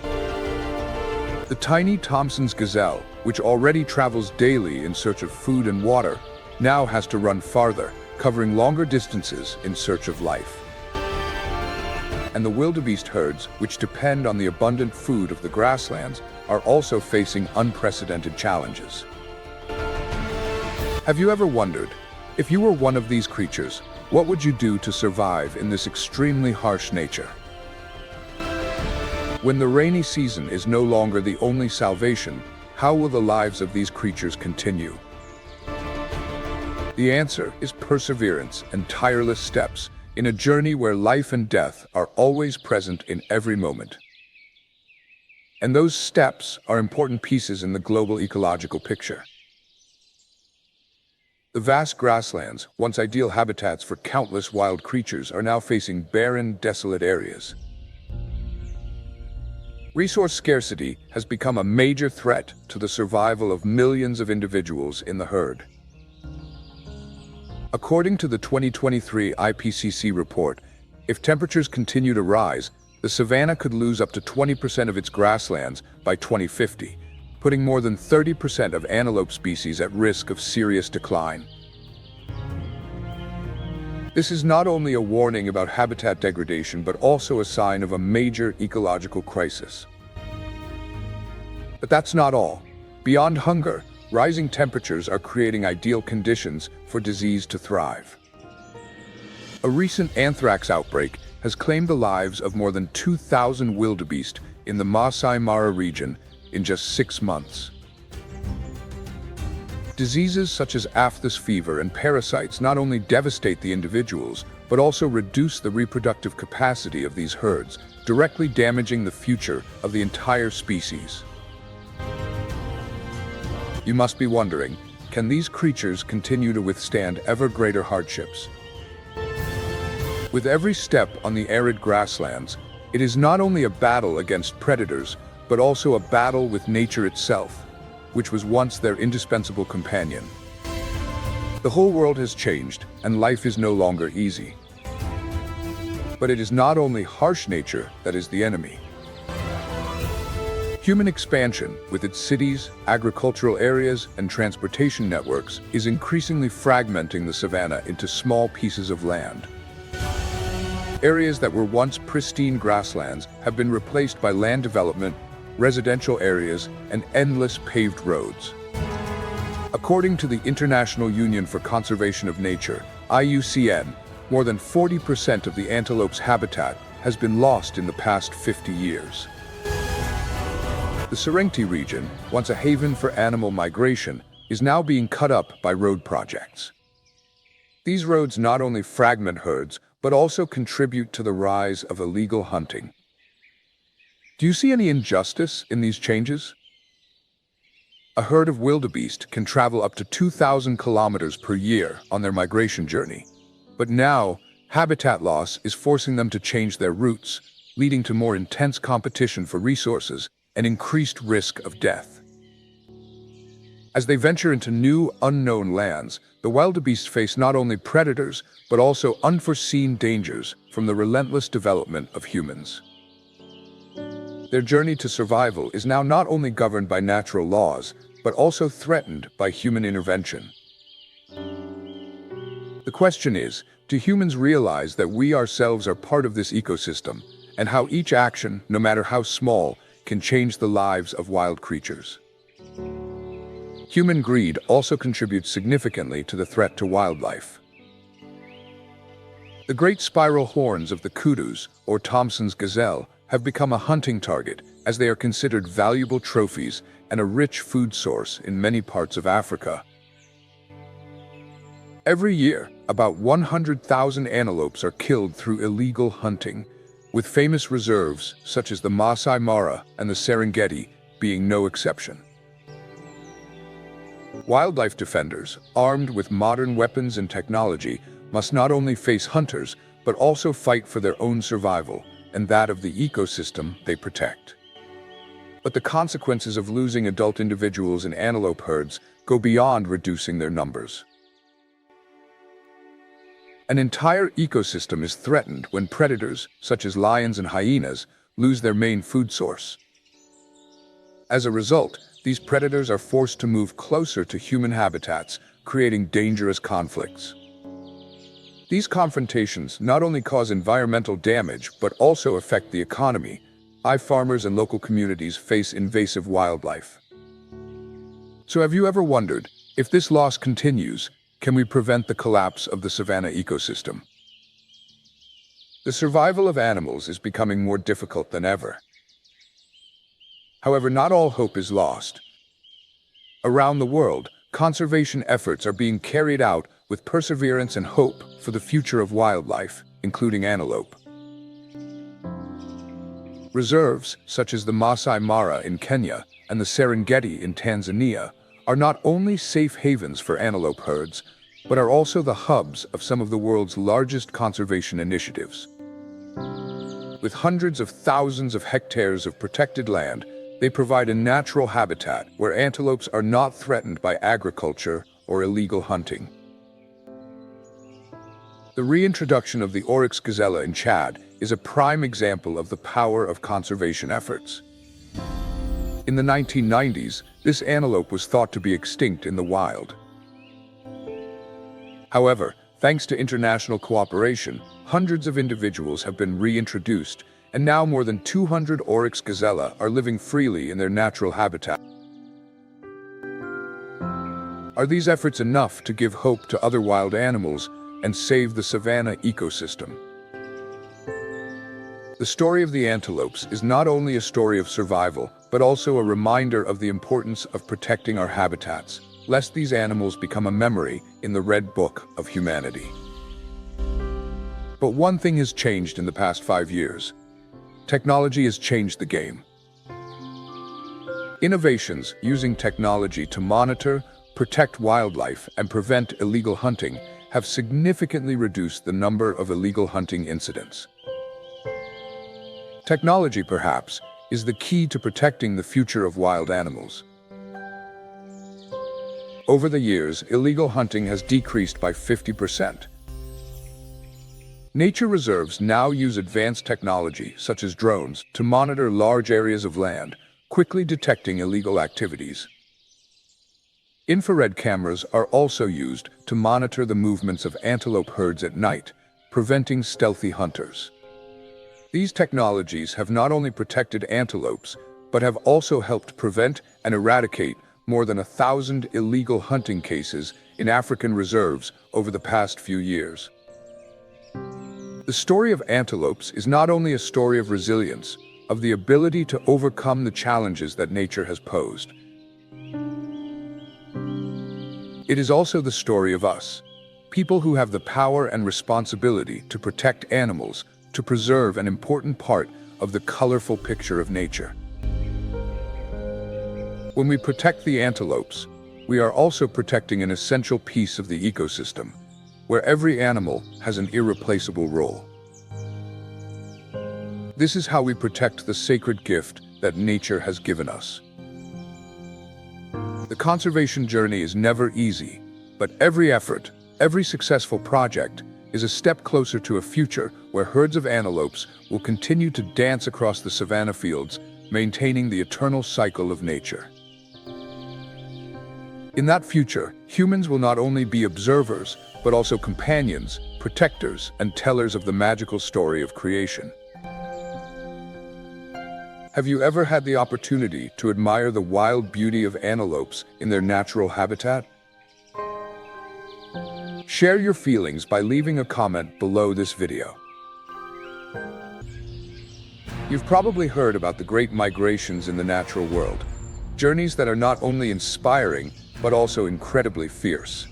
[SPEAKER 1] The tiny Thompson's gazelle, which already travels daily in search of food and water, now has to run farther, covering longer distances in search of life. And the wildebeest herds, which depend on the abundant food of the grasslands, are also facing unprecedented challenges. Have you ever wondered, if you were one of these creatures, what would you do to survive in this extremely harsh nature? When the rainy season is no longer the only salvation, how will the lives of these creatures continue? The answer is perseverance and tireless steps in a journey where life and death are always present in every moment. And those steps are important pieces in the global ecological picture. The vast grasslands, once ideal habitats for countless wild creatures, are now facing barren, desolate areas. Resource scarcity has become a major threat to the survival of millions of individuals in the herd. According to the 2023 IPCC report, if temperatures continue to rise, the savanna could lose up to 20% of its grasslands by 2050, putting more than 30% of antelope species at risk of serious decline. This is not only a warning about habitat degradation, but also a sign of a major ecological crisis. But that's not all. Beyond hunger, rising temperatures are creating ideal conditions for disease to thrive. A recent anthrax outbreak has claimed the lives of more than 2,000 wildebeest in the Masai Mara region in just 6 months. Diseases such as aphthous fever and parasites not only devastate the individuals, but also reduce the reproductive capacity of these herds, directly damaging the future of the entire species. You must be wondering, can these creatures continue to withstand ever greater hardships? With every step on the arid grasslands, it is not only a battle against predators, but also a battle with nature itself, which was once their indispensable companion. The whole world has changed, and life is no longer easy. But it is not only harsh nature that is the enemy. Human expansion, with its cities, agricultural areas, and transportation networks, is increasingly fragmenting the savanna into small pieces of land. Areas that were once pristine grasslands have been replaced by land development, residential areas, and endless paved roads. According to the International Union for Conservation of Nature, IUCN, more than 40% of the antelope's habitat has been lost in the past 50 years. The Serengeti region, once a haven for animal migration, is now being cut up by road projects. These roads not only fragment herds, but also contribute to the rise of illegal hunting. Do you see any injustice in these changes? A herd of wildebeest can travel up to 2,000 kilometers per year on their migration journey. But now, habitat loss is forcing them to change their routes, leading to more intense competition for resources and increased risk of death. As they venture into new, unknown lands, the wildebeest face not only predators, but also unforeseen dangers from the relentless development of humans. Their journey to survival is now not only governed by natural laws, but also threatened by human intervention. The question is, do humans realize that we ourselves are part of this ecosystem, and how each action, no matter how small, can change the lives of wild creatures? Human greed also contributes significantly to the threat to wildlife. The great spiral horns of the kudus, or Thomson's gazelle, have become a hunting target, as they are considered valuable trophies and a rich food source in many parts of Africa. Every year, about 100,000 antelopes are killed through illegal hunting, with famous reserves such as the Masai Mara and the Serengeti being no exception. Wildlife defenders, armed with modern weapons and technology, must not only face hunters, but also fight for their own survival and that of the ecosystem they protect. But the consequences of losing adult individuals in antelope herds go beyond reducing their numbers. An entire ecosystem is threatened when predators, such as lions and hyenas, lose their main food source. As a result, these predators are forced to move closer to human habitats, creating dangerous conflicts. These confrontations not only cause environmental damage, but also affect the economy. Farmers and local communities face invasive wildlife. So have you ever wondered, if this loss continues, can we prevent the collapse of the savanna ecosystem? The survival of animals is becoming more difficult than ever. However, not all hope is lost. Around the world, conservation efforts are being carried out with perseverance and hope for the future of wildlife, including antelope. Reserves, such as the Masai Mara in Kenya and the Serengeti in Tanzania, are not only safe havens for antelope herds, but are also the hubs of some of the world's largest conservation initiatives. With hundreds of thousands of hectares of protected land, they provide a natural habitat where antelopes are not threatened by agriculture or illegal hunting. The reintroduction of the oryx gazelle in Chad is a prime example of the power of conservation efforts. In the 1990s, this antelope was thought to be extinct in the wild. However, thanks to international cooperation, hundreds of individuals have been reintroduced, and now more than 200 oryx gazelle are living freely in their natural habitat. Are these efforts enough to give hope to other wild animals and save the savanna ecosystem? The story of the antelopes is not only a story of survival, but also a reminder of the importance of protecting our habitats, lest these animals become a memory in the Red Book of Humanity. But one thing has changed in the past 5 years. Technology has changed the game. Innovations using technology to monitor, protect wildlife, and prevent illegal hunting have significantly reduced the number of illegal hunting incidents. Technology, perhaps, is the key to protecting the future of wild animals. Over the years, illegal hunting has decreased by 50%. Nature reserves now use advanced technology, such as drones, to monitor large areas of land, quickly detecting illegal activities. Infrared cameras are also used to monitor the movements of antelope herds at night, preventing stealthy hunters. These technologies have not only protected antelopes, but have also helped prevent and eradicate more than 1,000 illegal hunting cases in African reserves over the past few years. The story of antelopes is not only a story of resilience, of the ability to overcome the challenges that nature has posed. It is also the story of us, people who have the power and responsibility to protect animals, to preserve an important part of the colorful picture of nature. When we protect the antelopes, we are also protecting an essential piece of the ecosystem, where every animal has an irreplaceable role. This is how we protect the sacred gift that nature has given us. The conservation journey is never easy, but every effort, every successful project, is a step closer to a future where herds of antelopes will continue to dance across the savanna fields, maintaining the eternal cycle of nature. In that future, humans will not only be observers, but also companions, protectors, and tellers of the magical story of creation. Have you ever had the opportunity to admire the wild beauty of antelopes in their natural habitat? Share your feelings by leaving a comment below this video. You've probably heard about the great migrations in the natural world, journeys that are not only inspiring, but also incredibly fierce.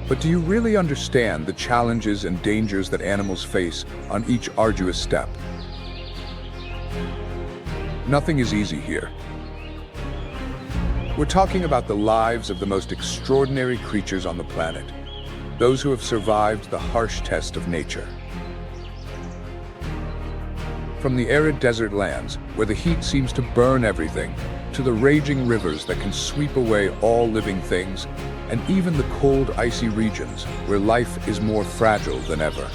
[SPEAKER 1] But do you really understand the challenges and dangers that animals face on each arduous step? Nothing is easy here. We're talking about the lives of the most extraordinary creatures on the planet, those who have survived the harsh test of nature. From the arid desert lands, where the heat seems to burn everything, to the raging rivers that can sweep away all living things, and even the cold, icy regions where life is more fragile than ever.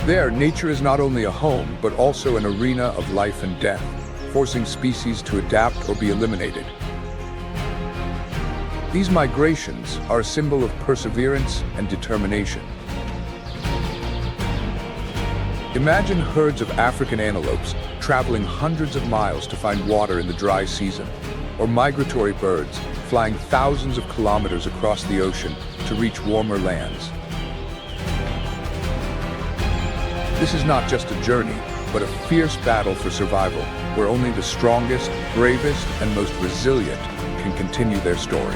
[SPEAKER 1] There, nature is not only a home, but also an arena of life and death, forcing species to adapt or be eliminated. These migrations are a symbol of perseverance and determination. Imagine herds of African antelopes traveling hundreds of miles to find water in the dry season, or migratory birds flying thousands of kilometers across the ocean to reach warmer lands. This is not just a journey, but a fierce battle for survival, where only the strongest, bravest, and most resilient can continue their story.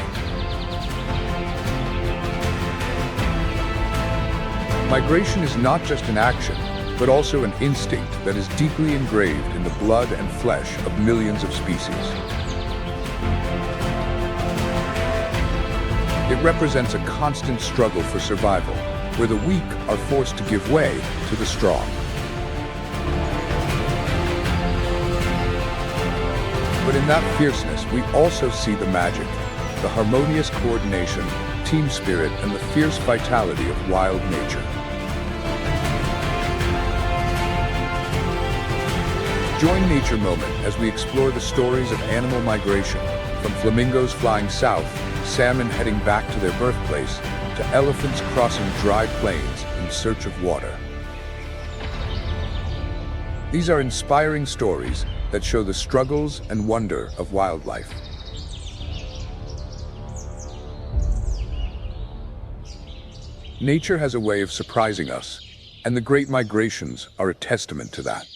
[SPEAKER 1] Migration is not just an action, but also an instinct that is deeply engraved in the blood and flesh of millions of species. It represents a constant struggle for survival, where the weak are forced to give way to the strong. But in that fierceness, we also see the magic, the harmonious coordination, team spirit, and the fierce vitality of wild nature. Join Nature Moment as we explore the stories of animal migration, from flamingos flying south, salmon heading back to their birthplace, to elephants crossing dry plains in search of water. These are inspiring stories that show the struggles and wonder of wildlife. Nature has a way of surprising us, and the Great Migrations are a testament to that.